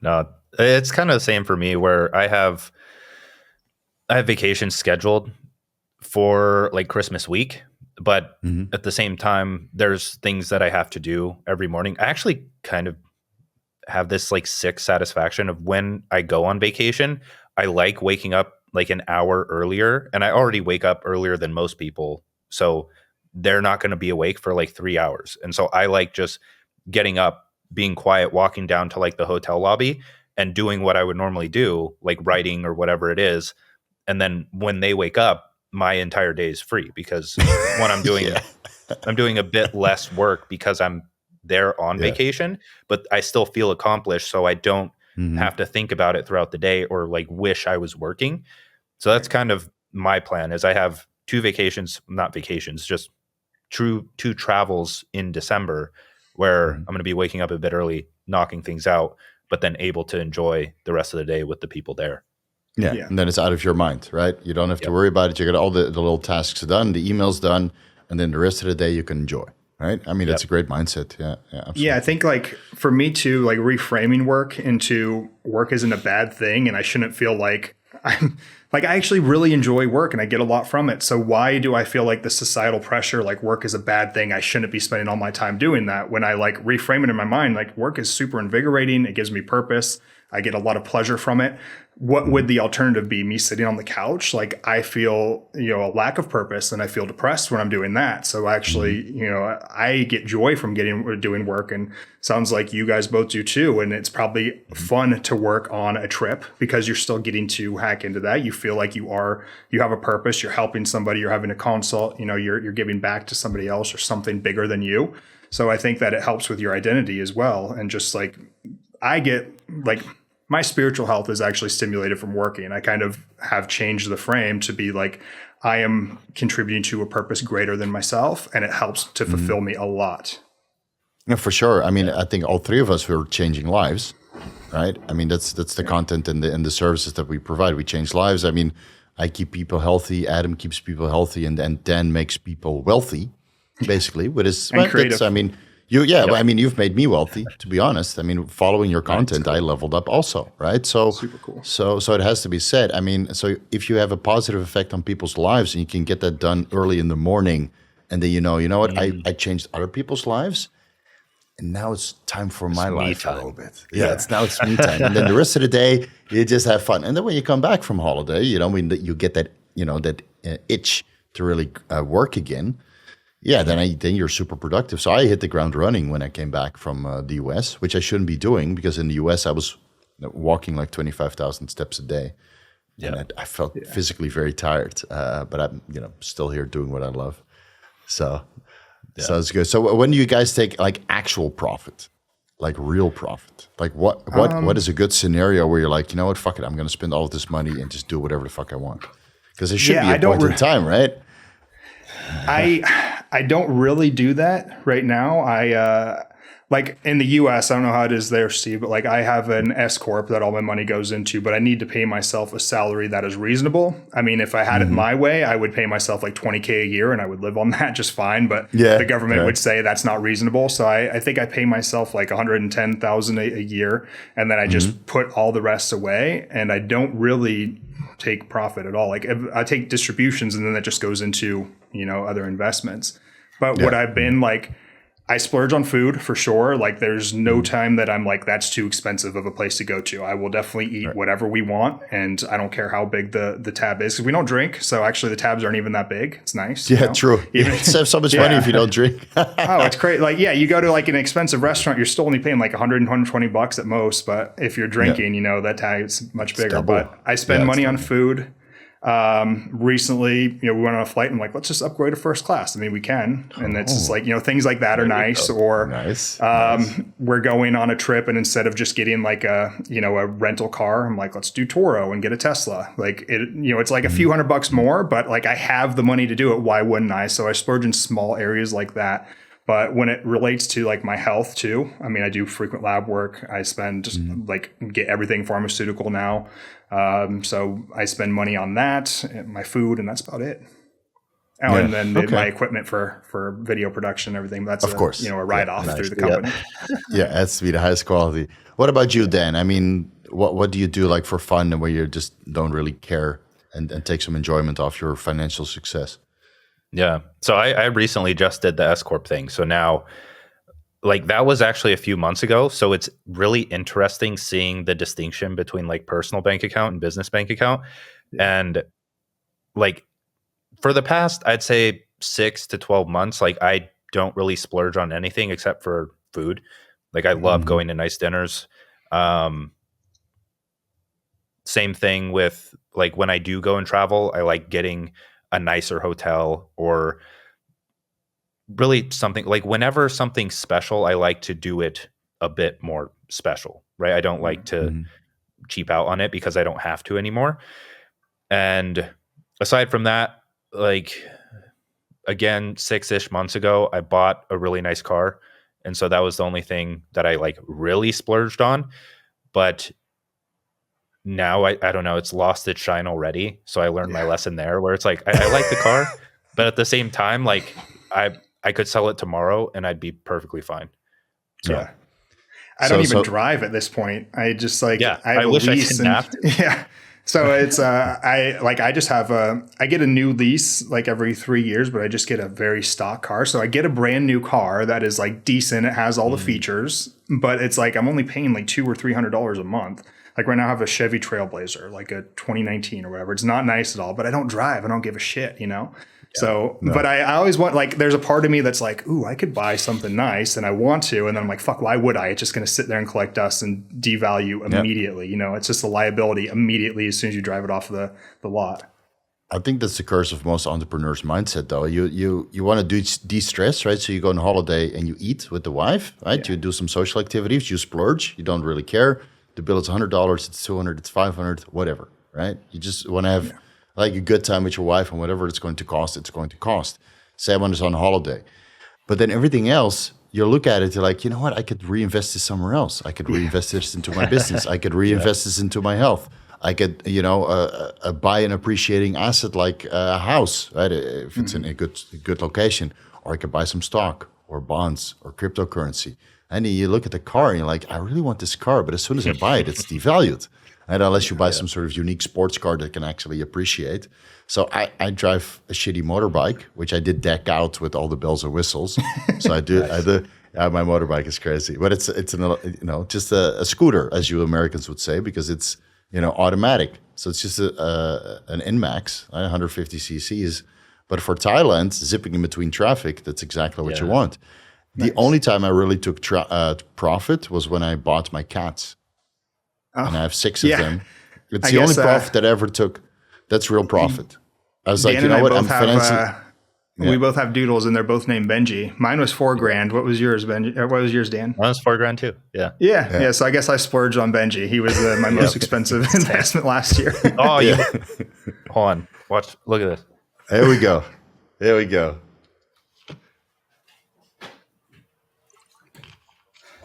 No, it's kind of the same for me, where I have vacations scheduled for like Christmas week, but at the same time, there's things that I have to do every morning. I actually kind of have this like sick satisfaction of when I go on vacation. I like waking up like an hour earlier, and I already wake up earlier than most people. So they're not going to be awake for like 3 hours. And so I like just getting up, being quiet, walking down to like the hotel lobby and doing what I would normally do, like writing or whatever it is. And then when they wake up, my entire day is free, because when I'm doing, I'm doing a bit less work because I'm there on vacation, but I still feel accomplished. So I don't have to think about it throughout the day or like wish I was working. So that's kind of my plan. Is I have not vacations, just two travels in December, where I'm going to be waking up a bit early, knocking things out, but then able to enjoy the rest of the day with the people there.
Yeah. And then it's out of your mind, right? You don't have to worry about it. You got all the little tasks done, the emails done, and then the rest of the day you can enjoy. Right. I mean, that's a great mindset. Yeah. Absolutely.
Yeah. I think like for me too, like reframing work into work isn't a bad thing. And I shouldn't feel like I'm like, I actually really enjoy work and I get a lot from it. So why do I feel like the societal pressure, like work is a bad thing? I shouldn't be spending all my time doing that. When I like reframe it in my mind, like work is super invigorating. It gives me purpose. I get a lot of pleasure from it. What would the alternative be? Me sitting on the couch? Like I feel, a lack of purpose, and I feel depressed when I'm doing that. So actually, I get joy from doing work, and sounds like you guys both do too. And it's probably fun to work on a trip because you're still getting to hack into that. You feel like you have a purpose. You're helping somebody. You're having a consult. You're giving back to somebody else or something bigger than you. So I think that it helps with your identity as well. And just like I get like, my spiritual health is actually stimulated from working. I kind of have changed the frame to be like, I am contributing to a purpose greater than myself, and it helps to fulfill me a lot.
Yeah, for sure. I mean, I think all three of us were changing lives, right? I mean, that's the content and the services that we provide. We change lives. I mean, I keep people healthy. Adam keeps people healthy, and Dan makes people wealthy, basically. With his
creative.
I mean. I mean, you've made me wealthy, to be honest. I mean, following your content, I leveled up also, right? So
super cool.
So it has to be said. I mean, so if you have a positive effect on people's lives and you can get that done early in the morning, and then you know what, I changed other people's lives, and now it's time for my life a little bit. Yeah, it's me time, and then the rest of the day you just have fun. And then when you come back from holiday, you get that that itch to really work again. Yeah, then you're super productive. So I hit the ground running when I came back from the US, which I shouldn't be doing, because in the US I was walking like 25,000 steps a day, and I felt physically very tired. But I'm still here doing what I love. So it's good. So when do you guys take like actual profit, like real profit? Like what is a good scenario where you're like, you know what, fuck it, I'm going to spend all of this money and just do whatever the fuck I want? Because there should be a point in time, right?
I don't really do that right now. like in the US, I don't know how it is there, Steve, but like I have an S corp that all my money goes into, but I need to pay myself a salary that is reasonable. I mean, if I had it my way, I would pay myself like $20K a year and I would live on that just fine. But the government would say that's not reasonable. So I think I pay myself like $110,000 a year, and then I just put all the rest away, and I don't really take profit at all. Like I take distributions, and then that just goes into, you know, other investments. But what I've been like, I splurge on food for sure. Like there's no time that I'm like, that's too expensive of a place to go to. I will definitely eat whatever we want. And I don't care how big the tab is, because we don't drink. So actually the tabs aren't even that big. It's nice.
Yeah, true. You save so much money if you don't drink.
Oh, it's great. Like, yeah, you go to like an expensive restaurant, you're still only paying like 100 and 120 bucks at most. But if you're drinking, you know, that tag is much bigger. But I spend money on food. Recently, you know, we went on a flight and I'm like, let's just upgrade to first class. I mean, we can. And it's just like, you know, things like that are nice. Or we're going on a trip, and instead of just getting like a, you know, a rental car, I'm like, let's do Toro and get a Tesla. Like it, you know, it's like a few $100 more, but like I have the money to do it. Why wouldn't I? So I splurge in small areas like that. But when it relates to like my health too, I mean, I do frequent lab work. I spend just like get everything pharmaceutical now. So I spend money on that, my food, and that's about it. Oh, and then my equipment for video production and everything. That's of course, you know, a write-off through the company.
Yeah, it has to be the highest quality. What about you, Dan? I mean, what do you do like for fun and where you just don't really care and take some enjoyment off your financial success?
Yeah. So I recently just did the S Corp thing. So now, like, that was actually a few months ago. So it's really interesting seeing the distinction between like personal bank account and business bank account. And like for the past, I'd say 6 to 12 months, like I don't really splurge on anything except for food. Like I love going to nice dinners. Same thing with like when I do go and travel, I like getting a nicer hotel, or really something like whenever something's special, I like to do it a bit more special, right? I don't like to cheap out on it because I don't have to anymore. And aside from that, like again, 6-ish months ago, I bought a really nice car. And so that was the only thing that I like really splurged on. But now I don't know, it's lost its shine already. So I learned my lesson there, where it's like I like the car, but at the same time, like I could sell it tomorrow and I'd be perfectly fine. So
I don't even drive at this point. I just like I
wish I
didn't have to. So it's I just have I get a new lease like every 3 years, but I just get a very stock car. So I get a brand new car that is like decent. It has all the features, but it's like I'm only paying like $200 or $300 a month. Like right now I have a Chevy Trailblazer, like a 2019 or whatever. It's not nice at all, but I don't drive. I don't give a shit, you know? But I always want, like, there's a part of me that's like, ooh, I could buy something nice and I want to. And then I'm like, fuck, why would I? It's just going to sit there and collect dust and devalue immediately. You know, it's just a liability immediately as soon as you drive it off the lot.
I think that's the curse of most entrepreneurs' mindset, though. You want to do de-stress, right? So you go on holiday and you eat with the wife, right? You do some social activities, you splurge, you don't really care. The bill is $100, it's $200, it's $500, whatever, right? You just want to have like a good time with your wife, and whatever it's going to cost, it's going to cost. Same when it's on holiday. But then everything else, you look at it, you're like, you know what? I could reinvest this somewhere else. I could reinvest this into my business. I could reinvest this into my health. I could, you know, buy an appreciating asset like a house, right? If it's in a good location, or I could buy some stock or bonds or cryptocurrency. And then you look at the car and you're like, I really want this car, but as soon as I buy it, it's devalued. And unless you buy some sort of unique sports car that can actually appreciate. So I drive a shitty motorbike, which I did deck out with all the bells and whistles. So I do. My motorbike is crazy, but it's an, you know, just a scooter, as you Americans would say, because it's, you know, automatic. So it's just an NMAX, 150 cc's. But for Thailand, zipping in between traffic, that's exactly what you want. The only time I really took profit was when I bought my cats. And I have 6 of them. It's the only profit that I ever took. That's real profit. I was like, you know what? I'm financing.
We both have doodles, and they're both named Benji. Mine was $4,000. What was yours, Benji? What was yours, Dan?
Mine was $4,000 too.
Yeah. So I guess I splurged on Benji. He was my most expensive investment last year.
Oh, hold on. Watch. Look at this.
Here we go. Here we go.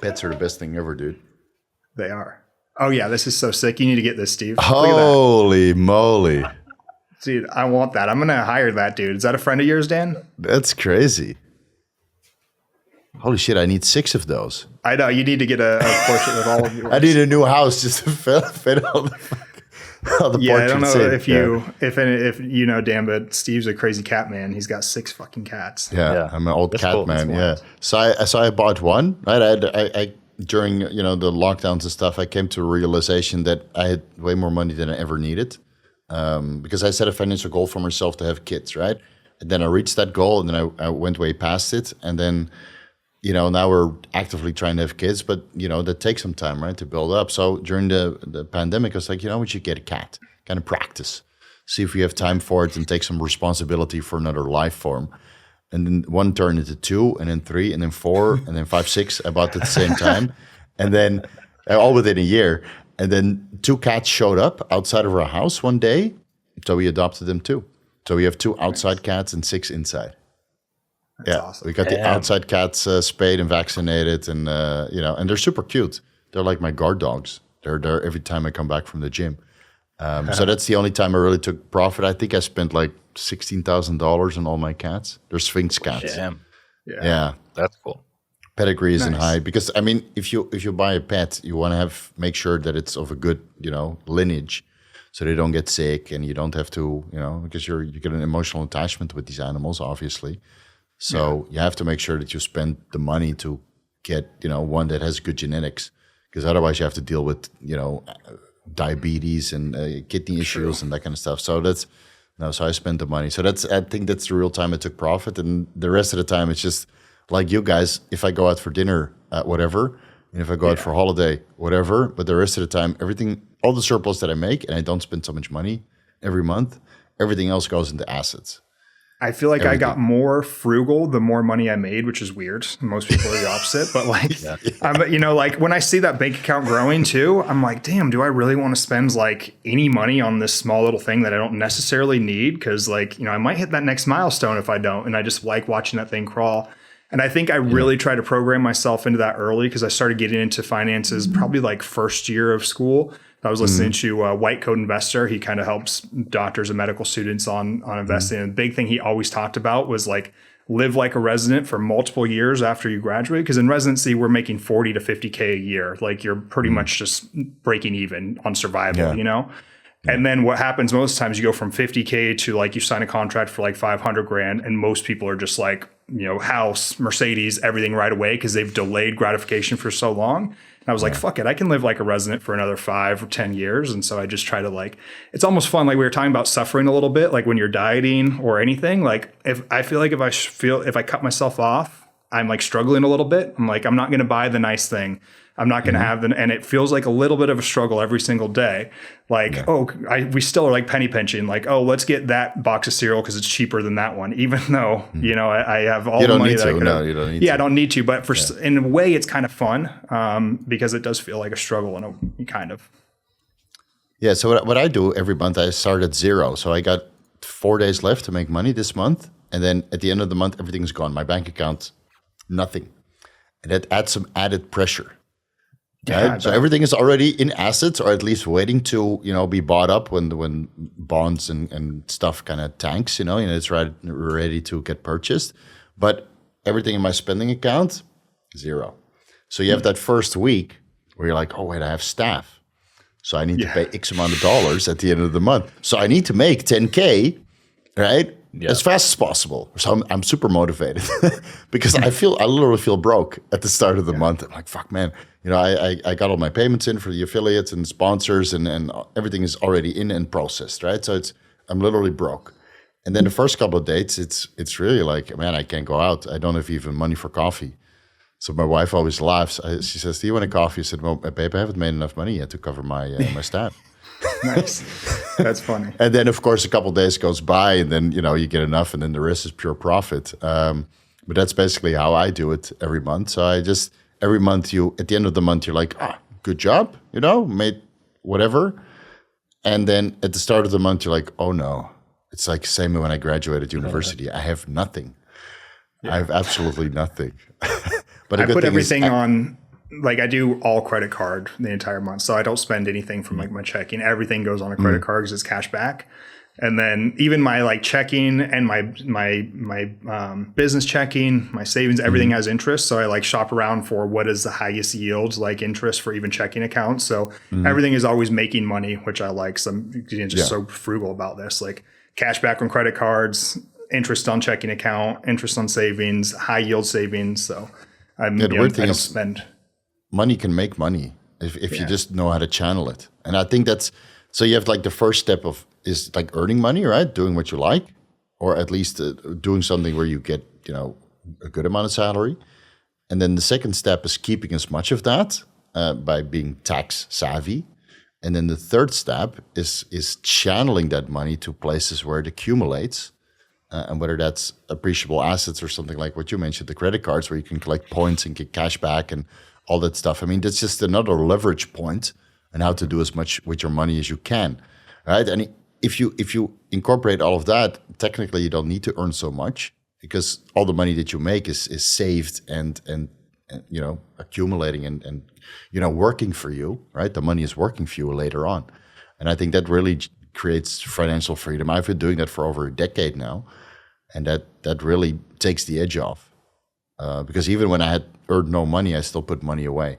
Pets are the best thing ever, dude.
They are. Oh yeah, this is so sick. You need to get this, Steve.
Holy moly.
Dude, I want that. I'm going to hire that dude. Is that a friend of yours, Dan?
That's crazy. Holy shit, I need 6 of those.
I know. You need to get a portrait with all of yours.
I need a new house just to fit all the portraits.
I don't know
in.
if you know Dan, but Steve's a crazy cat man. He's got 6 fucking cats.
Yeah. I'm an old cat man. Yeah. So I bought one, right? I during, the lockdowns and stuff, I came to a realization that I had way more money than I ever needed. Because I set a financial goal for myself to have kids, right? And then I reached that goal, and then I went way past it. And then, now we're actively trying to have kids, but, that takes some time, right, to build up. So during the pandemic, I was like, we should get a cat, kind of practice, see if we have time for it and take some responsibility for another life form. And then 1 turned into 2, and then 3, and then 4, and then 5, 6, about at the same time. And then all within a year. And then 2 cats showed up outside of our house one day. So we adopted them too. So we have 2 outside cats and 6 inside.
That's awesome.
We got the outside cats spayed and vaccinated, and and they're super cute. They're like my guard dogs. They're there every time I come back from the gym. So that's the only time I really took profit. I think I spent like $16,000 on all my cats. They're Sphinx cats.
Damn.
Yeah.
That's cool.
Pedigree isn't high because if you buy a pet, you want to make sure that it's of a good lineage, so they don't get sick and you don't have to because you get an emotional attachment with these animals, obviously. So you have to make sure that you spend the money to get one that has good genetics, because otherwise you have to deal with diabetes and kidney issues and that kind of stuff. So so I spent the money. So I think that's the real time I took profit, and the rest of the time it's just. Like you guys, if I go out for dinner, whatever, and if I go out for holiday, whatever, but the rest of the time, everything, all the surplus that I make, and I don't spend so much money every month, everything else goes into assets.
I feel like I got more frugal the more money I made, which is weird. Most people are the opposite, but like, when I see that bank account growing too, I'm like, damn, do I really want to spend like any money on this small little thing that I don't necessarily need? Cause I might hit that next milestone if I don't. And I just like watching that thing crawl. And I think I really try to program myself into that early, because I started getting into finances probably like first year of school. I was listening to White Coat Investor. He kind of helps doctors and medical students on investing. And the big thing he always talked about was like live like a resident for multiple years after you graduate. Because in residency, we're making 40 to 50K a year. Like you're pretty much just breaking even on survival, And then what happens most times, you go from 50K to like you sign a contract for like 500 grand. And most people are just like, house, Mercedes, everything right away, because they've delayed gratification for so long. And I was like, fuck it, I can live like a resident for another 5 or 10 years. And so I just try to it's almost fun. Like we were talking about suffering a little bit, like when you're dieting or anything, like if I cut myself off, I'm like struggling a little bit. I'm like, I'm not going to buy the nice thing. I'm not going to have and it feels like a little bit of a struggle every single day. Like, we still are like penny pinching. Like, let's get that box of cereal because it's cheaper than that one. Even though, I have all the money that I could. No, you don't need to. Yeah, I don't need to. But in a way, it's kind of fun because it does feel like a struggle in a kind of.
Yeah. So what I do every month, I start at 0. So I got 4 days left to make money this month. And then at the end of the month, everything's gone. My bank account, nothing. And that adds some added pressure. Yeah, right? So everything is already in assets, or at least waiting to be bought up when bonds and stuff kind of tanks. It's ready to get purchased. But everything in my spending account, 0. So you have that first week where you're like, oh wait, I have staff, so I need to pay X amount of dollars at the end of the month. So I need to make 10K, right? Yeah. As fast as possible. So I'm super motivated because I literally feel broke at the start of the month. I'm like, fuck, man. I got all my payments in for the affiliates and sponsors and everything is already in and processed, right? So I'm literally broke. And then the first couple of dates, it's really like, man, I can't go out. I don't have even money for coffee. So my wife always laughs. She says, do you want a coffee? I said, well, babe, I haven't made enough money yet to cover my staff.
Nice. That's funny.
And then, of course, a couple of days goes by and then, you get enough and then the rest is pure profit. But that's basically how I do it every month. So every month at the end of the month, you're like, good job, made whatever. And then at the start of the month, you're like, oh no, it's like same when I graduated university. I have nothing. Yeah. I have absolutely nothing.
But I put everything on like I do all credit card the entire month. So I don't spend anything from like my checking. Everything goes on a credit card because it's cash back. And then even my like checking and my business checking, my savings, everything has interest. So I like shop around for what is the highest yield, like interest for even checking accounts. So everything is always making money, which I like. So I'm just so frugal about this, like cash back on credit cards, interest on checking account, interest on savings, high yield savings. So I don't spend.
Money can make money if you just know how to channel it. And I think that's, so you have like the first step is like earning money, right? Doing what you like, or at least doing something where you get, a good amount of salary. And then the second step is keeping as much of that by being tax savvy. And then the third step is channeling that money to places where it accumulates. And whether that's appreciable assets or something like what you mentioned, the credit cards where you can collect points and get cash back and all that stuff. I mean, that's just another leverage point and how to do as much with your money as you can, right? And if you incorporate all of that, technically you don't need to earn so much because all the money that you make is saved and accumulating and working for you, right? The money is working for you later on, and I think that really creates financial freedom. I've been doing that for over a decade now, and that really takes the edge off. Because even when I had earned no money, I still put money away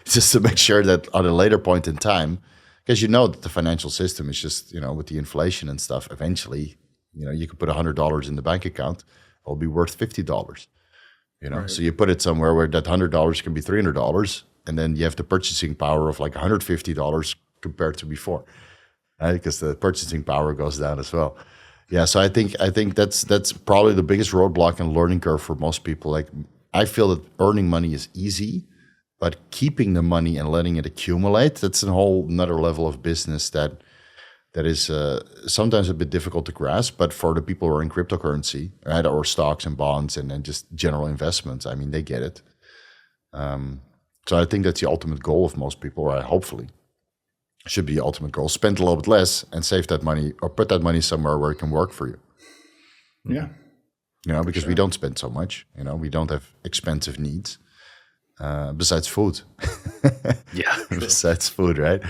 just to make sure that at a later point in time, because that the financial system is just, with the inflation and stuff, eventually, you could put $100 in the bank account, it'll be worth $50, Right. So you put it somewhere where that $100 can be $300, and then you have the purchasing power of like $150 compared to before, right? Because the purchasing power goes down as well. Yeah, so I think that's probably the biggest roadblock and learning curve for most people. Like, I feel that earning money is easy, but keeping the money and letting it accumulate, that's a whole another level of business that is sometimes a bit difficult to grasp. But for the people who are in cryptocurrency, right, or stocks and bonds and just general investments, I mean, they get it. So I think that's the ultimate goal of most people, or hopefully should be the ultimate goal. Spend a little bit less and save that money, or put that money somewhere where it can work for you.
Yeah.
Because we don't spend so much. We don't have expensive needs besides food.
Yeah.
Besides food, right?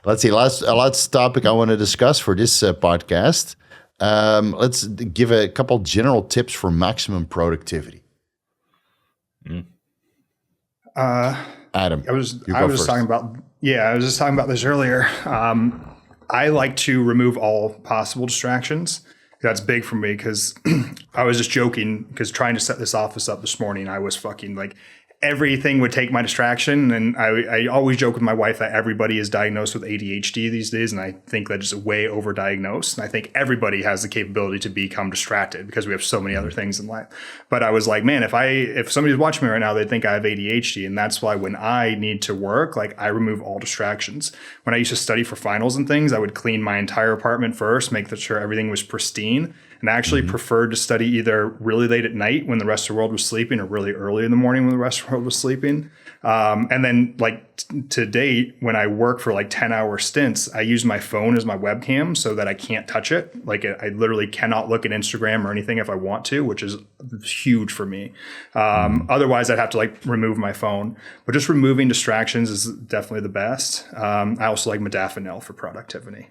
Let's see. Last topic I want to discuss for this podcast. Let's give a couple general tips for maximum productivity. Adam,
I was just talking about this earlier. I like to remove all possible distractions. That's big for me because I was just joking because trying to set this office up this morning, I was fucking like everything would take my distraction. And I always joke with my wife that everybody is diagnosed with ADHD these days. And I think that is way overdiagnosed. And I think everybody has the capability to become distracted because we have so many other things in life. But I was like, man, if somebody's watching me right now, they'd think I have ADHD. And that's why when I need to work, like I remove all distractions. When I used to study for finals and things, I would clean my entire apartment first, make sure everything was pristine. And I actually preferred to study either really late at night when the rest of the world was sleeping or really early in the morning when the rest of the world was sleeping. And then like to date, when I work for like 10-hour stints, I use my phone as my webcam so that I can't touch it. Like I literally cannot look at Instagram or anything if I want to, which is huge for me. Otherwise, I'd have to like remove my phone. But just removing distractions is definitely the best. I also like Modafinil for productivity.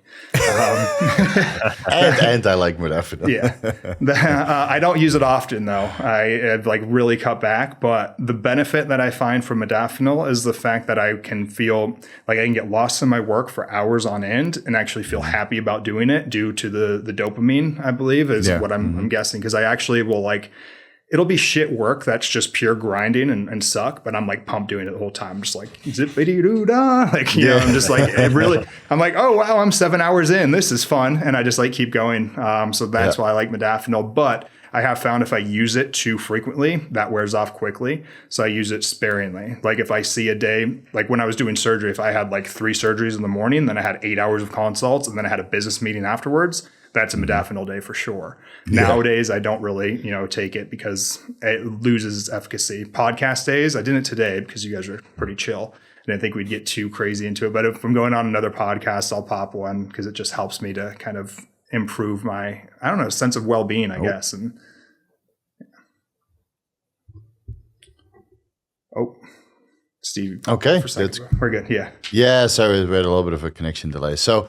And I like Modafinil.
Yeah. I don't use it often, though. I've like really cut back. But the benefit that I find from Modafinil is the fact that I can feel like I can get lost in my work for hours on end and actually feel happy about doing it due to the dopamine, I believe, is what I'm guessing. Because I actually will like, it'll be shit work that's just pure grinding and suck, but I'm like pumped doing it the whole time. Just like zippity-doo-dah. Like, you know, I'm just like, I'm like, oh wow, I'm 7 hours in. This is fun. And I just like keep going. So that's why I like Modafinil. But I have found if I use it too frequently, that wears off quickly. So I use it sparingly. Like if I see a day, like when I was doing surgery, if I had like 3 surgeries in the morning, then I had 8 hours of consults, and then I had a business meeting afterwards, that's a Modafinil day for sure. Nowadays, I don't really, take it because it loses its efficacy. Podcast days, I did it today because you guys are pretty chill. I didn't think we'd get too crazy into it. But if I'm going on another podcast, I'll pop one because it just helps me to kind of improve my, sense of well-being, I guess. And Steve.
Okay,
For a second. We're good. Yeah.
Yeah, sorry, we had a little bit of a connection delay. So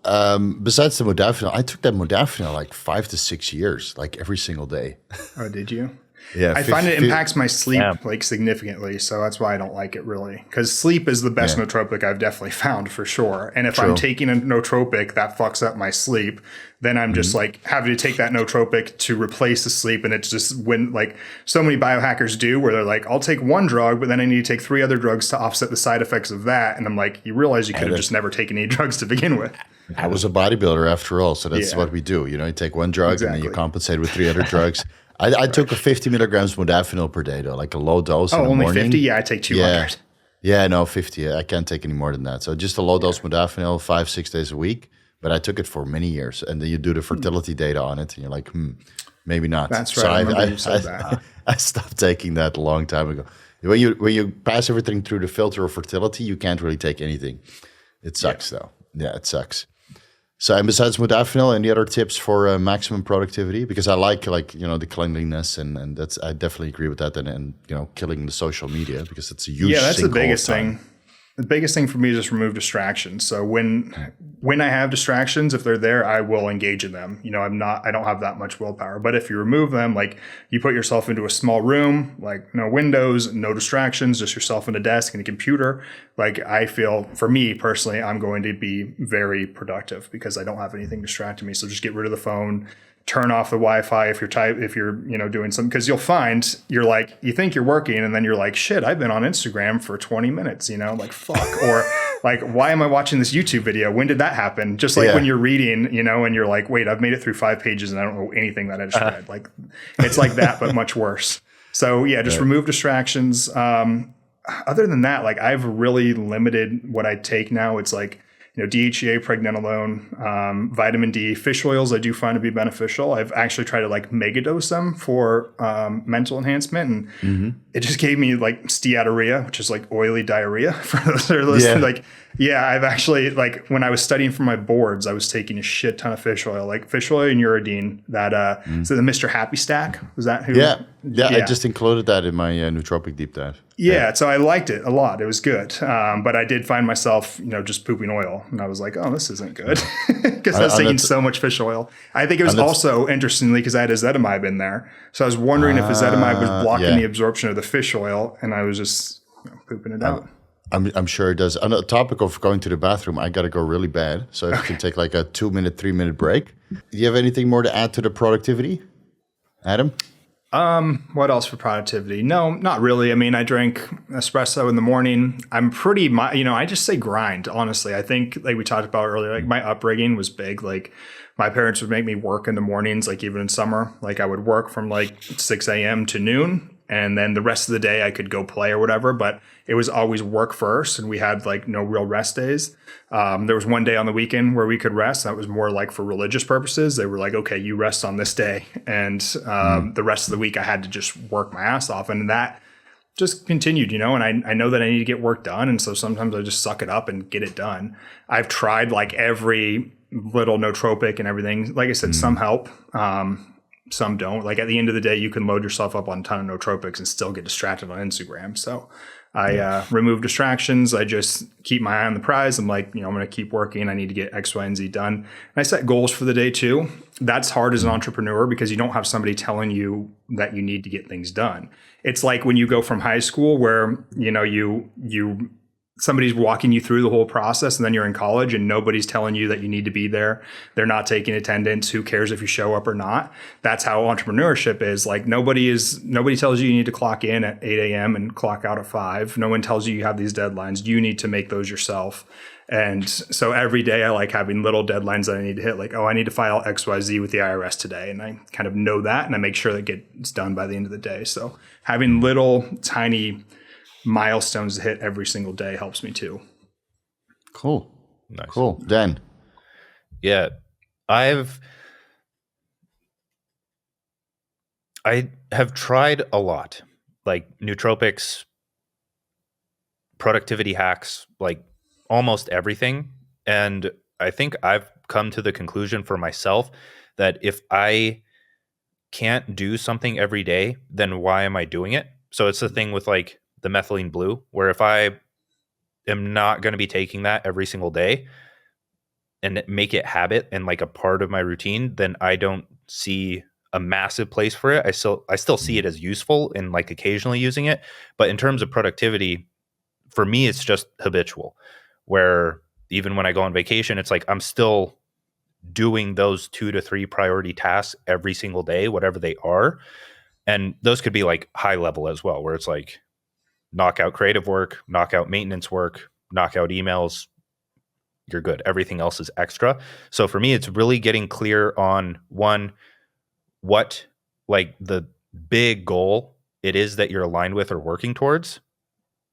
besides the modafinil, I took that modafinil like 5 to 6 years, like every single day.
Oh, did you?
Yeah,
I find it impacts my sleep like significantly, so that's why I don't like it really. Because sleep is the best nootropic I've definitely found for sure. And if I'm taking a nootropic that fucks up my sleep, then I'm just like having to take that nootropic to replace the sleep. And it's just when like so many biohackers do, where they're like, I'll take one drug, but then I need to take 3 other drugs to offset the side effects of that. And I'm like, you realize you could have just never taken any drugs to begin with.
I was a bodybuilder after all, so that's what we do. You know, you take one drug and then you compensate with 3 other drugs. I took a 50 milligrams modafinil per day, though, like a low dose in the morning.
Only 50? Yeah, I take 200.
Yeah, no, 50. I can't take any more than that. So just a low dose modafinil 5-6 days a week. But I took it for many years. And then you do the fertility data on it, and you're like, maybe not.
That's right. So
I said that. I stopped taking that a long time ago. When you pass everything through the filter of fertility, you can't really take anything. It sucks, though. Yeah, it sucks. So, and besides modafinil, any other tips for maximum productivity? Because I like the cleanliness, and that's, I definitely agree with that. And killing the social media, because it's a huge
that's the biggest thing. The biggest thing for me is just remove distractions. So when I have distractions, if they're there, I will engage in them. I don't have that much willpower. But if you remove them, like you put yourself into a small room, like no windows, no distractions, just yourself and a desk and a computer. Like I feel, for me personally, I'm going to be very productive because I don't have anything distracting me. So just get rid of the phone. Turn off the Wi-Fi if you're doing something, because you'll find you think you're working and then you're like, shit, I've been on Instagram for 20 minutes, like fuck, or like, why am I watching this YouTube video? When did that happen? Just like when you're reading, and you're like, wait, I've made it through 5 pages and I don't know anything that I just read. Like it's like that, but much worse. So just remove distractions. Other than that, like I've really limited what I take now. It's like, DHEA, Pregnenolone, vitamin D, fish oils I do find to be beneficial. I've actually tried to like megadose them for mental enhancement, and it just gave me like steatorrhea, which is like oily diarrhea for those that are listening. I've actually, like when I was studying for my boards, I was taking a shit ton of fish oil and uridine. That so the Mr. Happy Stack, was that who? Yeah,
I just included that in my nootropic deep dive.
Yeah, so I liked it a lot. It was good. But I did find myself, just pooping oil. And I was like, oh, this isn't good. Because I was taking so much fish oil. I think it was also, interestingly, because I had ezetimibe in there. So I was wondering if ezetimibe was blocking the absorption of the fish oil. And I was just pooping it out.
I'm sure it does. On the topic of going to the bathroom, I got to go really bad. So if you can take like a 2-minute, 3-minute break. Do you have anything more to add to the productivity, Adam?
What else for productivity? No, not really. I mean, I drink espresso in the morning. I'm pretty, I just say grind, honestly. I think like we talked about earlier, like my upbringing was big. Like my parents would make me work in the mornings, like even in summer, like I would work from like 6 a.m. to noon. And then the rest of the day I could go play or whatever, but it was always work first. And we had like no real rest days. There was one day on the weekend where we could rest. That was more like for religious purposes. They were like, okay, you rest on this day. And the rest of the week I had to just work my ass off. And that just continued, and I know that I need to get work done. And so sometimes I just suck it up and get it done. I've tried like every little nootropic and everything. Like I said, some help. Some don't. Like at the end of the day, you can load yourself up on a ton of nootropics and still get distracted on Instagram. So I remove distractions. I just keep my eye on the prize. I'm like, I'm going to keep working. I need to get X, Y, and Z done. And I set goals for the day too. That's hard as an entrepreneur because you don't have somebody telling you that you need to get things done. It's like when you go from high school where, you somebody's walking you through the whole process, and then you're in college and nobody's telling you that you need to be there. They're not taking attendance. Who cares if you show up or not? That's how entrepreneurship is. Like nobody tells you need to clock in at 8 a.m. and clock out at 5. No one tells you have these deadlines. You need to make those yourself. And so every day I like having little deadlines that I need to hit, like, I need to file XYZ with the IRS today. And I kind of know that, and I make sure that gets done by the end of the day. So having little tiny milestones to hit every single day helps me too.
Cool.
Nice.
Cool. Dan.
Yeah. I have tried a lot, like nootropics, productivity hacks, like almost everything. And I think I've come to the conclusion for myself that if I can't do something every day, then why am I doing it? So it's the thing with like the methylene blue, where if I am not going to be taking that every single day and make it habit and like a part of my routine, then I don't see a massive place for it. I still see it as useful and like occasionally using it. But in terms of productivity, for me, it's just habitual, where even when I go on vacation, it's like I'm still doing those 2 to 3 priority tasks every single day, whatever they are. And those could be like high level as well, where it's like knock out creative work, knock out maintenance work, knock out emails. You're good. Everything else is extra. So for me, it's really getting clear on one, what like the big goal it is that you're aligned with or working towards.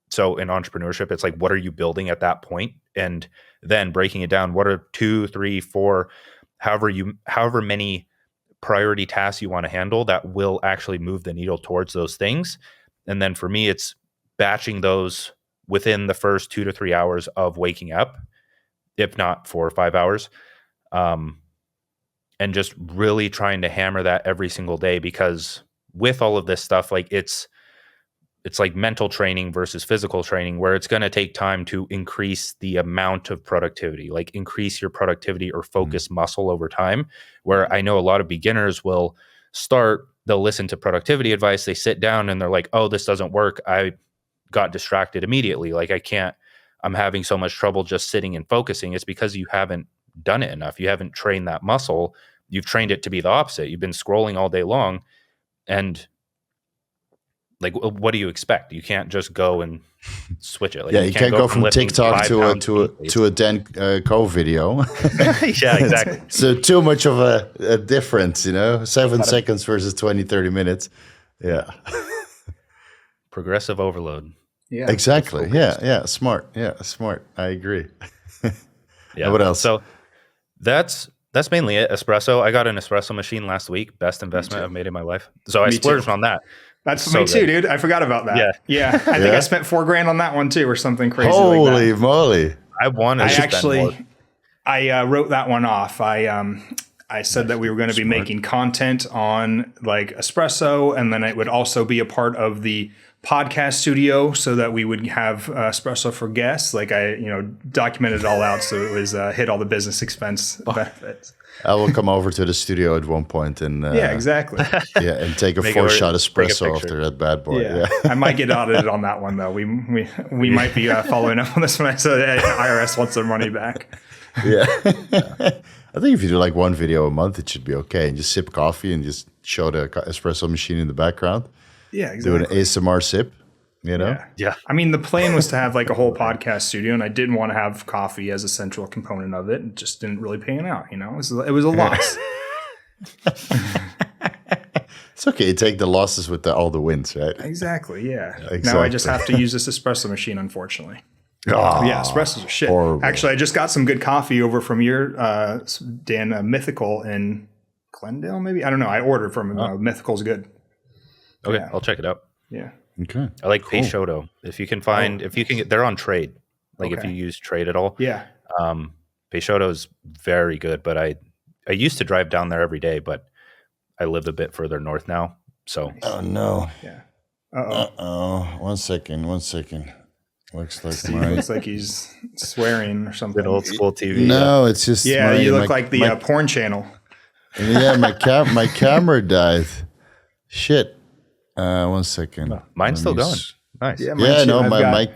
So in entrepreneurship, it's like, what are you building at that point? And then breaking it down, what are 2, 3, 4, however many priority tasks you want to handle that will actually move the needle towards those things. And then for me, it's batching those within the first 2 to 3 hours of waking up, if not 4 or 5 hours. And just really trying to hammer that every single day, because with all of this stuff, like it's like mental training versus physical training, where it's going to take time to increase the amount of productivity, like increase your productivity or focus muscle over time. Where I know a lot of beginners will they'll listen to productivity advice, they sit down and they're like, oh, this doesn't work. I got distracted immediately. Like I'm having so much trouble just sitting and focusing. It's because you haven't done it enough. You haven't trained that muscle. You've trained it to be the opposite. You've been scrolling all day long. And like, what do you expect? You can't just go and switch it. Like,
you can't go from TikTok to a Dan Koe video.
Yeah, exactly.
So too much of a difference, 7 seconds versus 20, 30 minutes. Yeah.
Progressive overload.
Yeah,
exactly. Yeah. Smart. Yeah, smart. I agree.
Yeah.
What else?
So that's mainly it. Espresso. I got an espresso machine last week. Best investment I've made in my life. So I splurged on that.
That's so me too, dude. I forgot about that. Yeah. I think I spent $4,000 on that one too, or something crazy.
Holy
like that.
moly!
I wrote that one off. I said that we were going to be making content on like espresso, and then it would also be a part of the podcast studio, so that we would have espresso for guests. Like I, documented it all out, so it was hit all the business expense benefits.
I will come over to the studio at one point and
exactly.
And take a 4-shot espresso after that bad boy. Yeah.
I might get audited on that one though. We might be following up on this one. So IRS wants their money back.
Yeah. I think if you do like one video a month, it should be okay. And just sip coffee and just show the espresso machine in the background.
Yeah, exactly.
Do an ASMR sip,
Yeah.
I mean, the plan was to have like a whole podcast studio, and I didn't want to have coffee as a central component of it. It just didn't really pan out, It was a loss.
It's okay. You take the losses with all the wins, right?
Exactly, yeah.
Exactly.
Now I just have to use this espresso machine, unfortunately.
Oh,
yeah, espressos are shit.
Horrible.
Actually, I just got some good coffee over from your Dan Mythical in Glendale, maybe? I don't know. I ordered from him. Mythical's good.
Okay,
Yeah.
I'll check it out.
Yeah.
Okay.
I like Peixoto. If you can get, they're on trade. Like if you use trade at all.
Yeah.
Peixoto is very good, but I used to drive down there every day, but I live a bit further north now. So.
Oh no.
Yeah.
Uh-oh. One second. Looks like
Steve looks like he's swearing or something.
Good old school TV.
No, it's just
you look like the porn channel.
Yeah, my camera died. Shit. 1 second.
Oh, mine's still going. Nice.
Yeah,
my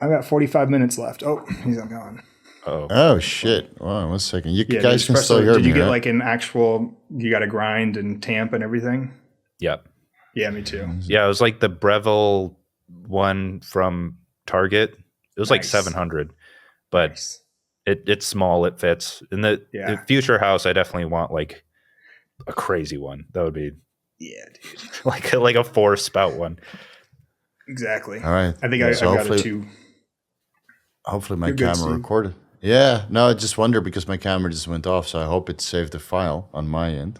I've got 45 minutes left. Oh, he's gone.
Oh shit. Wow, 1 second. You guys can still hear me.
Did you get
right?
like an actual, you got to grind and tamp and everything?
Yep.
Yeah, me too.
Yeah, it was like the Breville one from Target. It was like 700, but it's small. It fits. In the future house, I definitely want like a crazy one. That would be dude. like a 4-spout one.
Exactly.
All right.
I think I got it too.
Hopefully my camera recorded. Yeah. No, I just wonder because my camera just went off, so I hope it saved the file on my end.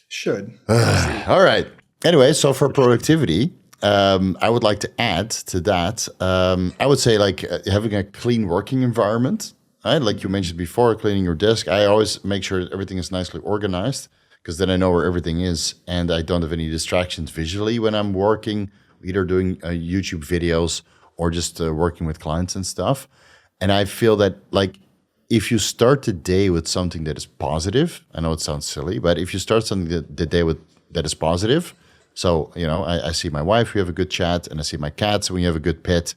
Should.
All right. Anyway, so for productivity, I would like to add to that. I would say like having a clean working environment. Right? Like you mentioned before, cleaning your desk. I always make sure that everything is nicely organized because then I know where everything is and I don't have any distractions visually when I'm working either doing YouTube videos or just working with clients and stuff. And I feel that like if you start the day with something that is positive, I know it sounds silly, but if you start something the day with that is positive, so, you know, I see my wife, we have a good chat, and I see my cats, and we have a good pet,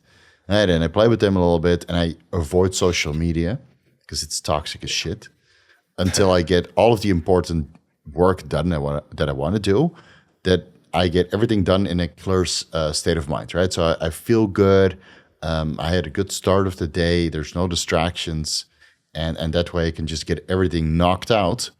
right? And I play with them a little bit, and I avoid social media because it's toxic as shit until I get all of the important work done that I want to do, that I get everything done in a clear state of mind, right? So I feel good. I had a good start of the day. There's no distractions. And that way I can just get everything knocked out.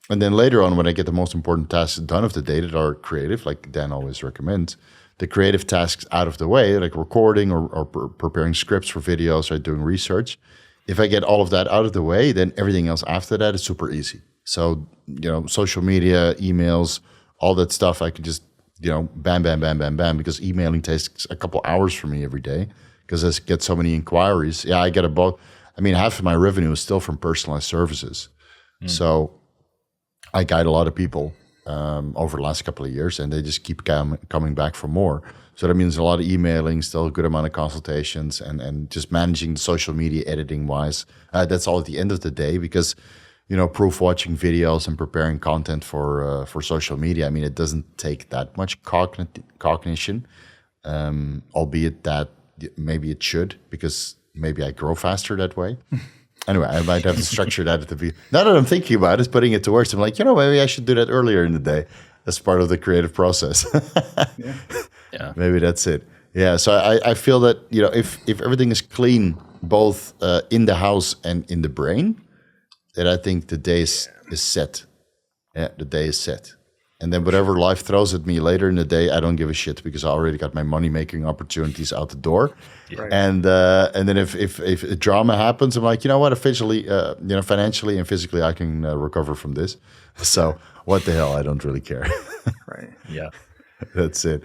And then later on, when I get the most important tasks done of the day that are creative, like Dan always recommends, the creative tasks out of the way, like recording or preparing scripts for videos or doing research, if I get all of that out of the way, then everything else after that is super easy. So, you know, social media, emails, all that stuff, I can just, you know, bam, bam, bam, bam, bam, because emailing takes a couple hours for me every day because I get so many inquiries. Yeah, I get half of my revenue is still from personalized services. So I guide a lot of people over the last couple of years, and they just keep coming back for more. So that means a lot of emailing, still a good amount of consultations, and just managing the social media editing wise. That's all at the end of the day because, you know, proof watching videos and preparing content for social media. I mean, it doesn't take that much cognition, albeit that maybe it should, because maybe I grow faster that way. Anyway, I might have to structure that at the beginning. Now that I'm thinking about it, putting it to work, I'm like, you know, maybe I should do that earlier in the day as part of the creative process.
Yeah.
Maybe that's it. Yeah. So I feel that, you know, if everything is clean, both in the house and in the brain, then I think the day is set. Yeah, the day is set. And then whatever life throws at me later in the day, I don't give a shit because I already got my money-making opportunities out the door. Yeah. Right. And then if a drama happens, I'm like, you know what? Officially, financially and physically, I can recover from this. So what the hell? I don't really care.
Right.
Yeah.
That's it.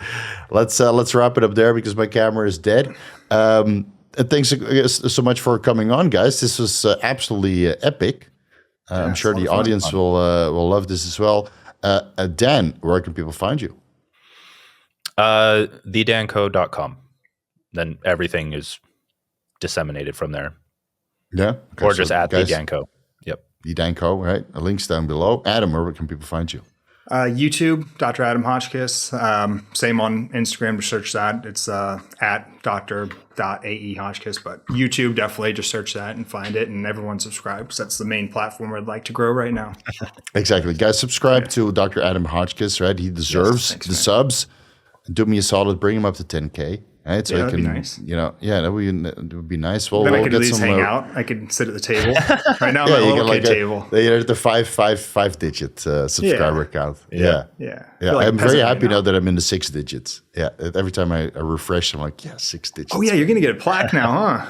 Let's wrap it up there because my camera is dead. Thanks so much for coming on, guys. This was absolutely epic. I'm sure the audience will love this as well. Dan, where can people find you?
thedankoe.com. Then everything is disseminated from there.
Yeah. Okay,
or just at the Dan Koe. Yep.
The Dan Koe, right? A link's down below. Adam, where can people find you?
YouTube, Dr. Adam Hotchkiss. Same on Instagram, just search that. It's at dr.ae Hotchkiss, but YouTube, definitely just search that and find it, and everyone subscribe because that's the main platform I'd like to grow right now.
Exactly. Guys, subscribe to Dr. Adam Hotchkiss, right? He deserves the subs. Do me a solid, bring him up to 10K. Right, so
that'd be nice.
You know, that would be nice.
Then I could at least hang out. I could sit at the table. Right now, I'm at a little kid table.
They're at the five digit subscriber count. Yeah. Like I'm very happy now that I'm in the 6 digits. Yeah, every time I refresh, I'm like, 6 digits.
Oh yeah, you're gonna get a plaque now, huh?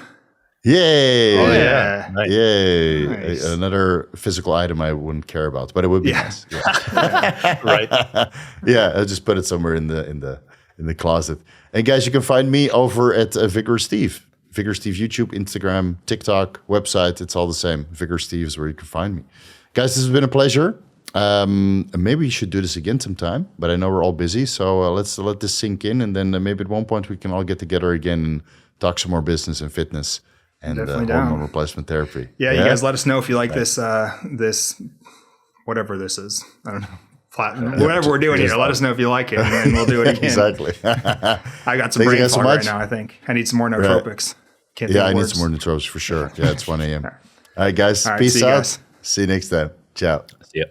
Yay!
Oh yeah!
Nice.
Yay! Nice. Another physical item I wouldn't care about, but it would be nice. Yeah.
Right.
Yeah, I'll just put it somewhere in the closet. And guys, you can find me over at Vigorous Steve. Vigorous Steve, YouTube, Instagram, TikTok, website. It's all the same. Vigorous Steve is where you can find me. Guys, this has been a pleasure. Maybe we should do this again sometime, but I know we're all busy. So let's let this sink in. And then maybe at one point we can all get together again and talk some more business and fitness and hormone replacement therapy.
Yeah, you guys let us know if you like this, whatever this is. I don't know. Whatever we're doing here, let us know if you like it, and then we'll do it again.
Exactly.
I got some brain fog right now, I think. I need some more nootropics.
Right. I need some more nootropics for sure. Yeah, it's 1 a.m. All right, guys. Peace out. See you next time. Ciao.
See ya.